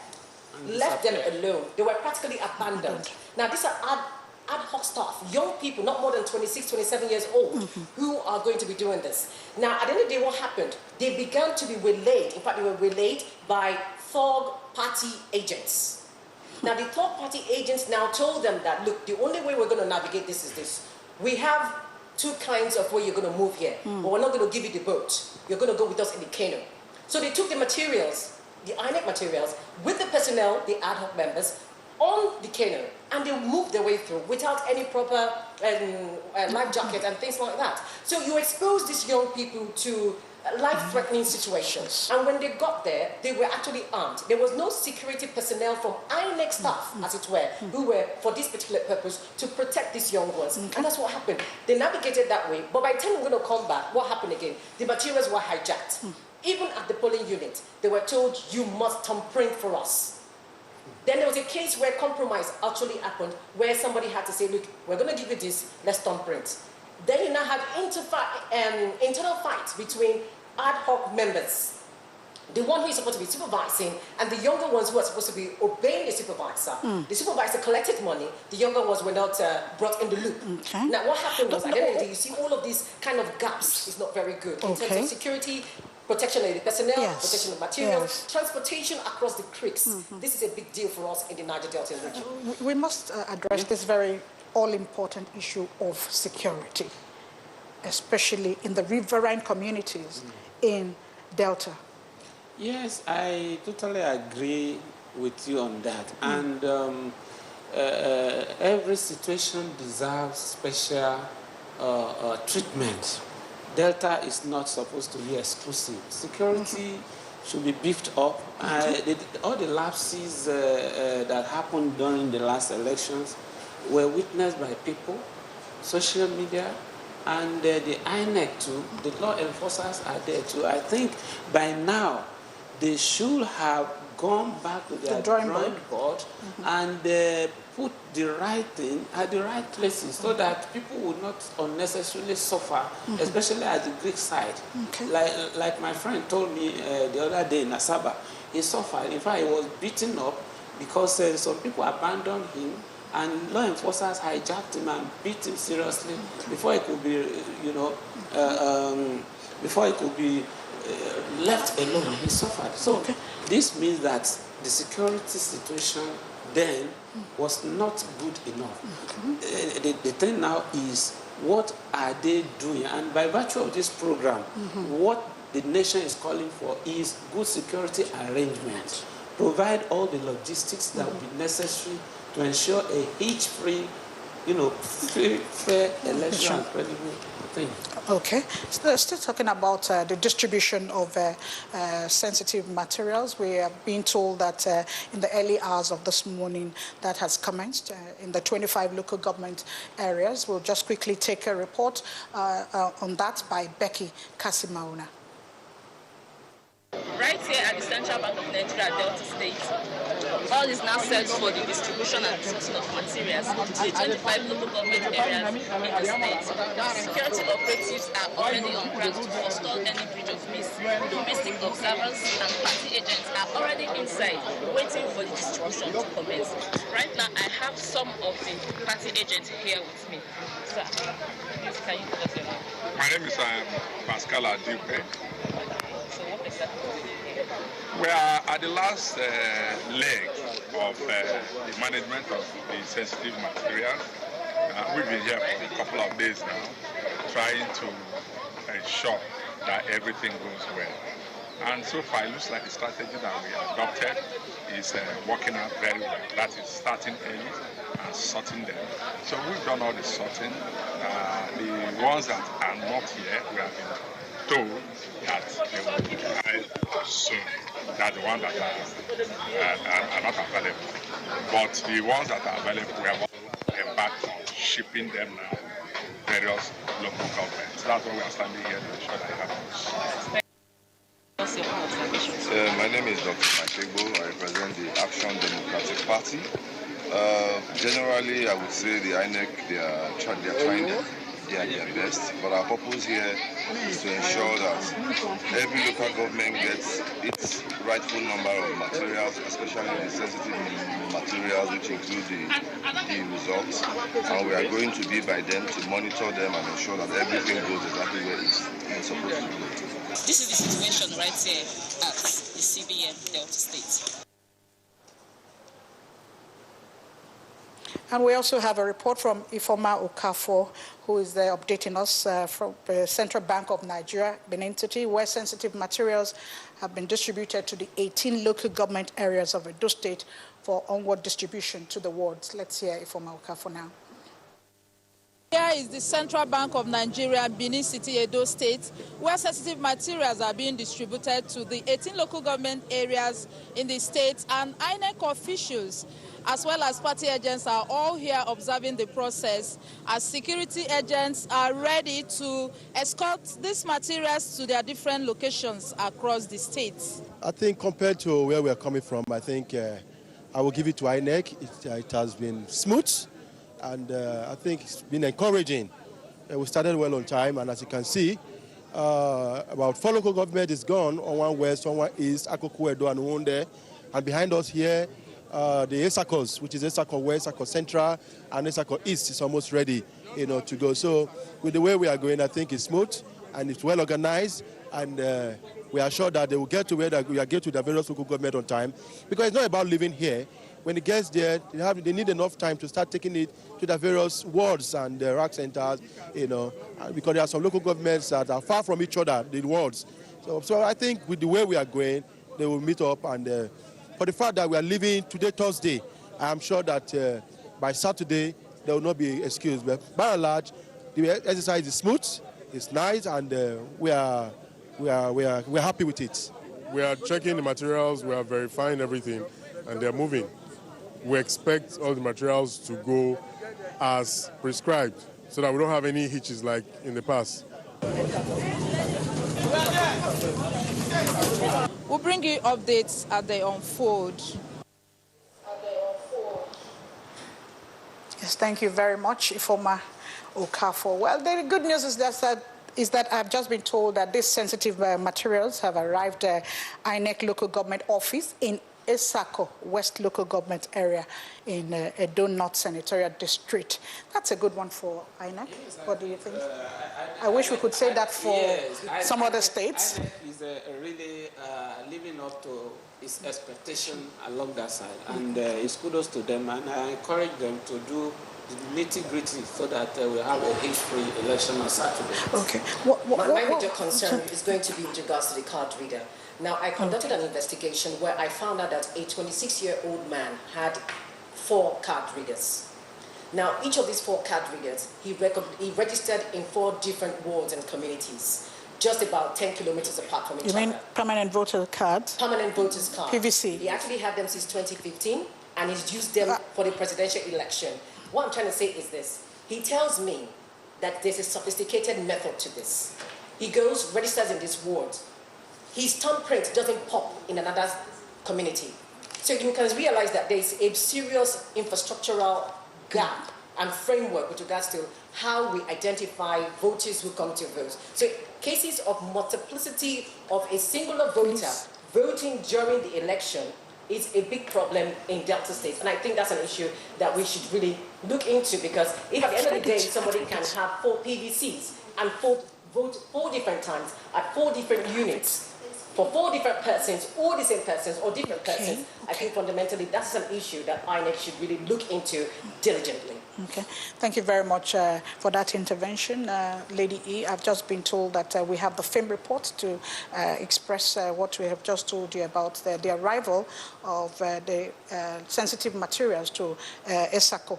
left them alone. They were practically abandoned. Now these are ad hoc staff, young people, not more than 26, 27 years old, who are going to be doing this. Now, at the end of the day, what happened? They began to be waylaid. In fact, they were waylaid by third party agents. Now, the third party agents now told them that, look, the only way we're going to navigate this is this. We have two kinds of way you're going to move here, but we're not going to give you the boat. You're going to go with us in the canoe. So they took the materials, the INEC materials, with the personnel, the ad hoc members, on the canoe, and they moved their way through without any proper life jacket and things like that. So you expose these young people to life-threatening situations. And when they got there, they were actually armed. There was no security personnel from INEC staff, as it were, who were, for this particular purpose, to protect these young ones. And that's what happened. They navigated that way, but by the time we're going to come back, what happened again? The materials were hijacked. Even at the polling unit, they were told, you must thumbprint for us. Then there was a case where compromise actually happened, where somebody had to say, look, we're going to give you this, let's thumbprint. Then you now have internal fights between ad hoc members. The one who is supposed to be supervising and the younger ones who are supposed to be obeying the supervisor. The supervisor collected money, the younger ones were not brought in the loop. Now what happened was, at the end of the day, you see all of these kind of gaps is not very good. In terms of security, protection of the personnel, Yes. protection of materials, Yes. transportation across the creeks. This is a big deal for us in the Niger Delta region. We must address this very all-important issue of security, especially in the riverine communities in Delta. Yes, I totally agree with you on that. And every situation deserves special treatment. Delta is not supposed to be exclusive. Security should be beefed up. All the lapses that happened during the last elections were witnessed by people, social media, and the INEC too. The law enforcers are there too. I think by now they should have gone back to their drawing board and put the right thing at the right places so that people would not unnecessarily suffer, especially at the Greek side. Like my friend told me the other day in Asaba, he suffered. In fact, he was beaten up because some people abandoned him and law enforcers hijacked him and beat him seriously before he could be, before he could be left alone. He suffered. So this means that the security situation then was not good enough. The thing now is, what are they doing? And by virtue of this program, what the nation is calling for is good security arrangements. Provide all the logistics that will be necessary to ensure a hitch-free, fair election and credible thing. Okay. Still talking about the distribution of sensitive materials. We have been told that in the early hours of this morning that has commenced in the 25 local government areas. We'll just quickly take a report on that by Becky Kasimauna. Right here at the Central Bank of Nigeria, Delta State, all is now set for the distribution and disposal of materials to the 25 local government areas in the state. Security operatives are already on ground to forestall any breach of peace. Domestic observers and party agents are already inside, waiting for the distribution to commence. Right now, I have some of the party agents here with me. Sir, please, can you tell us your name? My name is Pascal Adiupe. We are at the last leg of the management of the sensitive materials. We've been here for a couple of days now, trying to ensure that everything goes well. And so far, it looks like the strategy that we adopted is working out very well. That is starting early and sorting them. So we've done all the sorting. The ones that are not here, we have been told that they will be arrived soon. That's the ones that are not available. But the ones that are available, we have embarked on shipping them now to various local governments. That's why we are standing here to ensure that it happens. My name is Dr. Mashegbo. I represent the Action Democratic Party. Generally, I would say the INEC, they are trying their best, but our purpose here is to ensure that every local government gets its rightful number of materials, especially the sensitive materials, which include the results, and we are going to be by them to monitor them and ensure that everything goes exactly where it's supposed to go. This is the situation right here at the CBN Delta State. And we also have a report from Ifoma Okafor, who is there updating us from the Central Bank of Nigeria, Benin City, where sensitive materials have been distributed to the 18 local government areas of Edo State for onward distribution to the wards. Let's hear Ifoma Okafor now. Here is the Central Bank of Nigeria, Benin City, Edo State, where sensitive materials are being distributed to the 18 local government areas in the state, and INEC officials as well as party agents are all here observing the process as security agents are ready to escort these materials to their different locations across the state. I think compared to where we are coming from, I think I will give it to INEC. It has been smooth, and I think it's been encouraging. We started well on time, and as you can see, about 4 local government is gone, on one west, on one east, Akoko, Edo, and Wunde. And behind us here, the ESACOs, which is ESACO West, ESACO Central, and ESACO East is almost ready, to go. So with the way we are going, I think it's smooth and it's well organized. and we are sure that they will get to where we are get to the various local government on time, because it's not about living here. When it gets there, they need enough time to start taking it to the various wards and the rack centers, because there are some local governments that are far from each other, the wards. So I think with the way we are going, they will meet up, and for the fact that we are leaving today, Thursday, I am sure that by Saturday, there will not be excuse. But by and large, the exercise is smooth, it's nice, and we are happy with it. We are checking the materials, we are verifying everything, and they're moving. We expect all the materials to go as prescribed, so that we don't have any hitches like in the past. We'll bring you updates as they unfold. Yes, thank you very much, Ifoma Okafor. Well, the good news is that I've just been told that these sensitive materials have arrived at INEC local government office in Esako West local government area in Edo North Senatorial District. That's a good one for INEC. Yes, what do you think? I wish we could say that for some other states. INEC is really living up to its expectation along that side, and it's kudos to them, and I encourage them to do the nitty-gritty so that we have a hate-free election on Saturday. Okay. My major concern is going to be with regards to the card reader. Now, I conducted an investigation where I found out that a 26-year-old man had 4 card readers. Now, each of these 4 card readers, he registered in 4 different wards and communities, just about 10 kilometers apart from each other. You mean permanent voter cards? Permanent voters cards. PVC. He actually had them since 2015, and he's used them for the presidential election. What I'm trying to say is this. He tells me that there's a sophisticated method to this. He goes, registers in this ward. His thumbprint doesn't pop in another community. So you can realize that there's a serious infrastructural gap and framework with regards to how we identify voters who come to vote. So cases of multiplicity of a singular voter voting during the election is a big problem in Delta State. And I think that's an issue that we should really look into, because if at the end of the day somebody can have 4 PVCs and vote 4 different times at 4 different units, for 4 different persons, or the same persons, or different persons, I think fundamentally that's an issue that INEC should really look into diligently. Okay, thank you very much for that intervention, Lady E. I've just been told that we have the FIM report to express what we have just told you about the arrival of the sensitive materials to Esako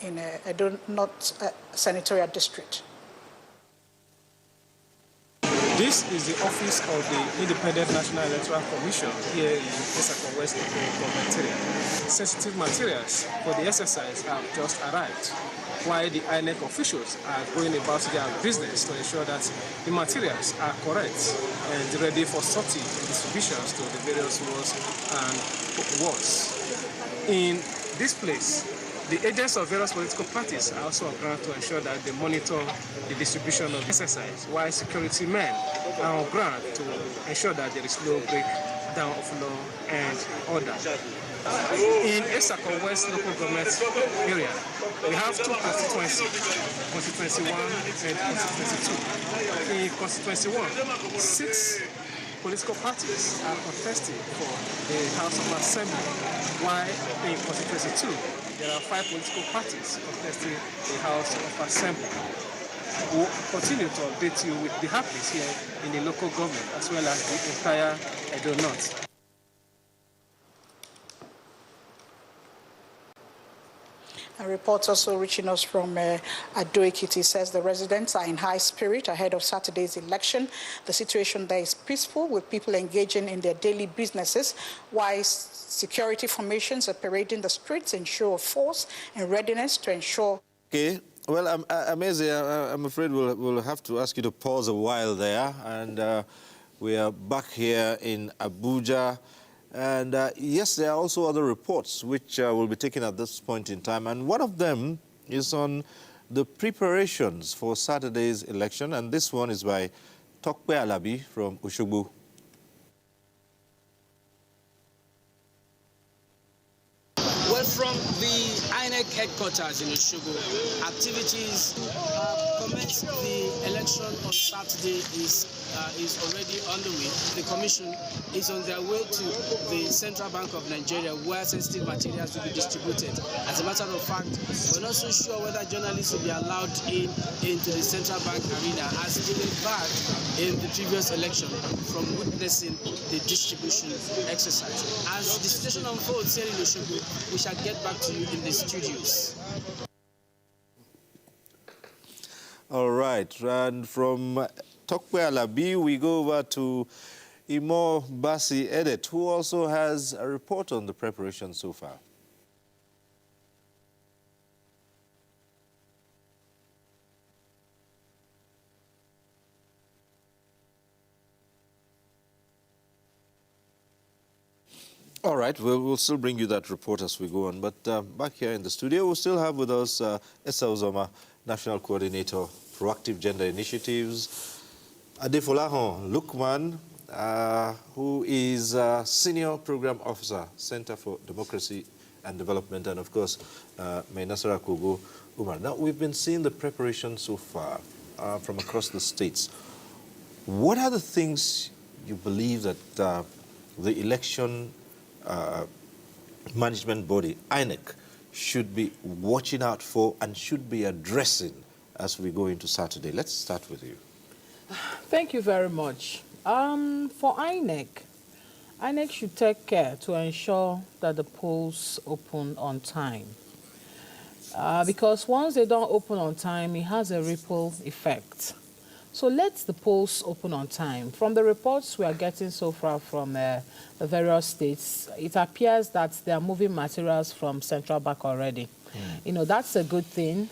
in Edo North Senatorial District. This is the office of the Independent National Electoral Commission here in Esako West government area. Sensitive materials for the exercise have just arrived, while the INEC officials are going about their business to ensure that the materials are correct and ready for sorting and distributions to the various wards. In this place, the agents of various political parties are also on ground to ensure that they monitor the distribution of exercise, while security men are on ground to ensure that there is no breakdown of law and order. In Esako West local government area, we have 2 constituencies, Constituency 1 and Constituency 2. In Constituency 1, 6 political parties are contesting for the House of Assembly, while in Constituency 2, there are 5 political parties contesting the House of Assembly. We'll continue to update you with the happenings here in the local government as well as the entire Edo North. A report also reaching us from Ado Ekiti says the residents are in high spirit ahead of Saturday's election. The situation there is peaceful, with people engaging in their daily businesses, while security formations are parading the streets in show of force and readiness to ensure. Okay. Well, I'm afraid we'll have to ask you to pause a while there. And we are back here in Abuja. And yes, there are also other reports which we'll be taking at this point in time. And one of them is on the preparations for Saturday's election. And this one is by Tokpe Alabi from Oshogbo. Well, from the INEC headquarters in Oshogo. Activities to commence the election on Saturday is already underway. The commission is on their way to the Central Bank of Nigeria, where sensitive materials will be distributed. As a matter of fact, we're not so sure whether journalists will be allowed into the Central Bank arena, as they were barred in the previous election from witnessing the distribution exercise. As the situation unfolds here in Oshogo, we shall get back to you in the studios. All right, and from Tokwe Alabi, we go over to Imo Basi Edet, who also has a report on the preparation so far. All right, we'll still bring you that report as we go on. But back here in the studio, we'll still have with us Esa Uzoma, National Coordinator, Proactive Gender Initiatives, Adefolahon Lukman, who is Senior Program Officer, Center for Democracy and Development, and of course, Mainasara Kogo Umar. Now, we've been seeing the preparation so far from across the states. What are the things you believe that the election management body, INEC, should be watching out for and should be addressing as we go into Saturday? Let's start with you. Thank you very much. For INEC should take care to ensure that the polls open on time. Because once they don't open on time, it has a ripple effect. So let the polls open on time. From the reports we are getting so far from the various states, it appears that they are moving materials from Central Bank already. You know, that's a good thing.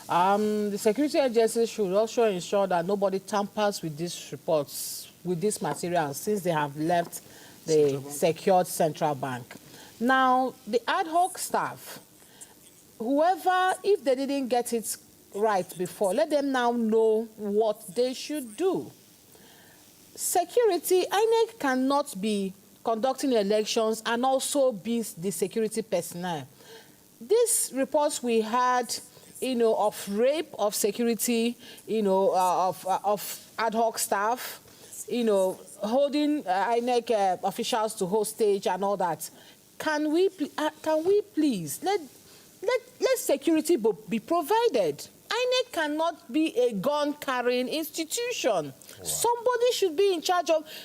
The security agencies should also ensure that nobody tampers with these reports, with these materials, since they have left the secured Central Bank. Now, the ad hoc staff, whoever, if they didn't get it right before, let them now know what they should do. Security, INEC cannot be conducting elections and also be the security personnel. These reports we had, you know, of rape of security, you know, of ad hoc staff, you know, holding INEC officials to hostage and all that. Can we please let security be provided? INEC cannot be a gun-carrying institution. Wow. Somebody should be in charge of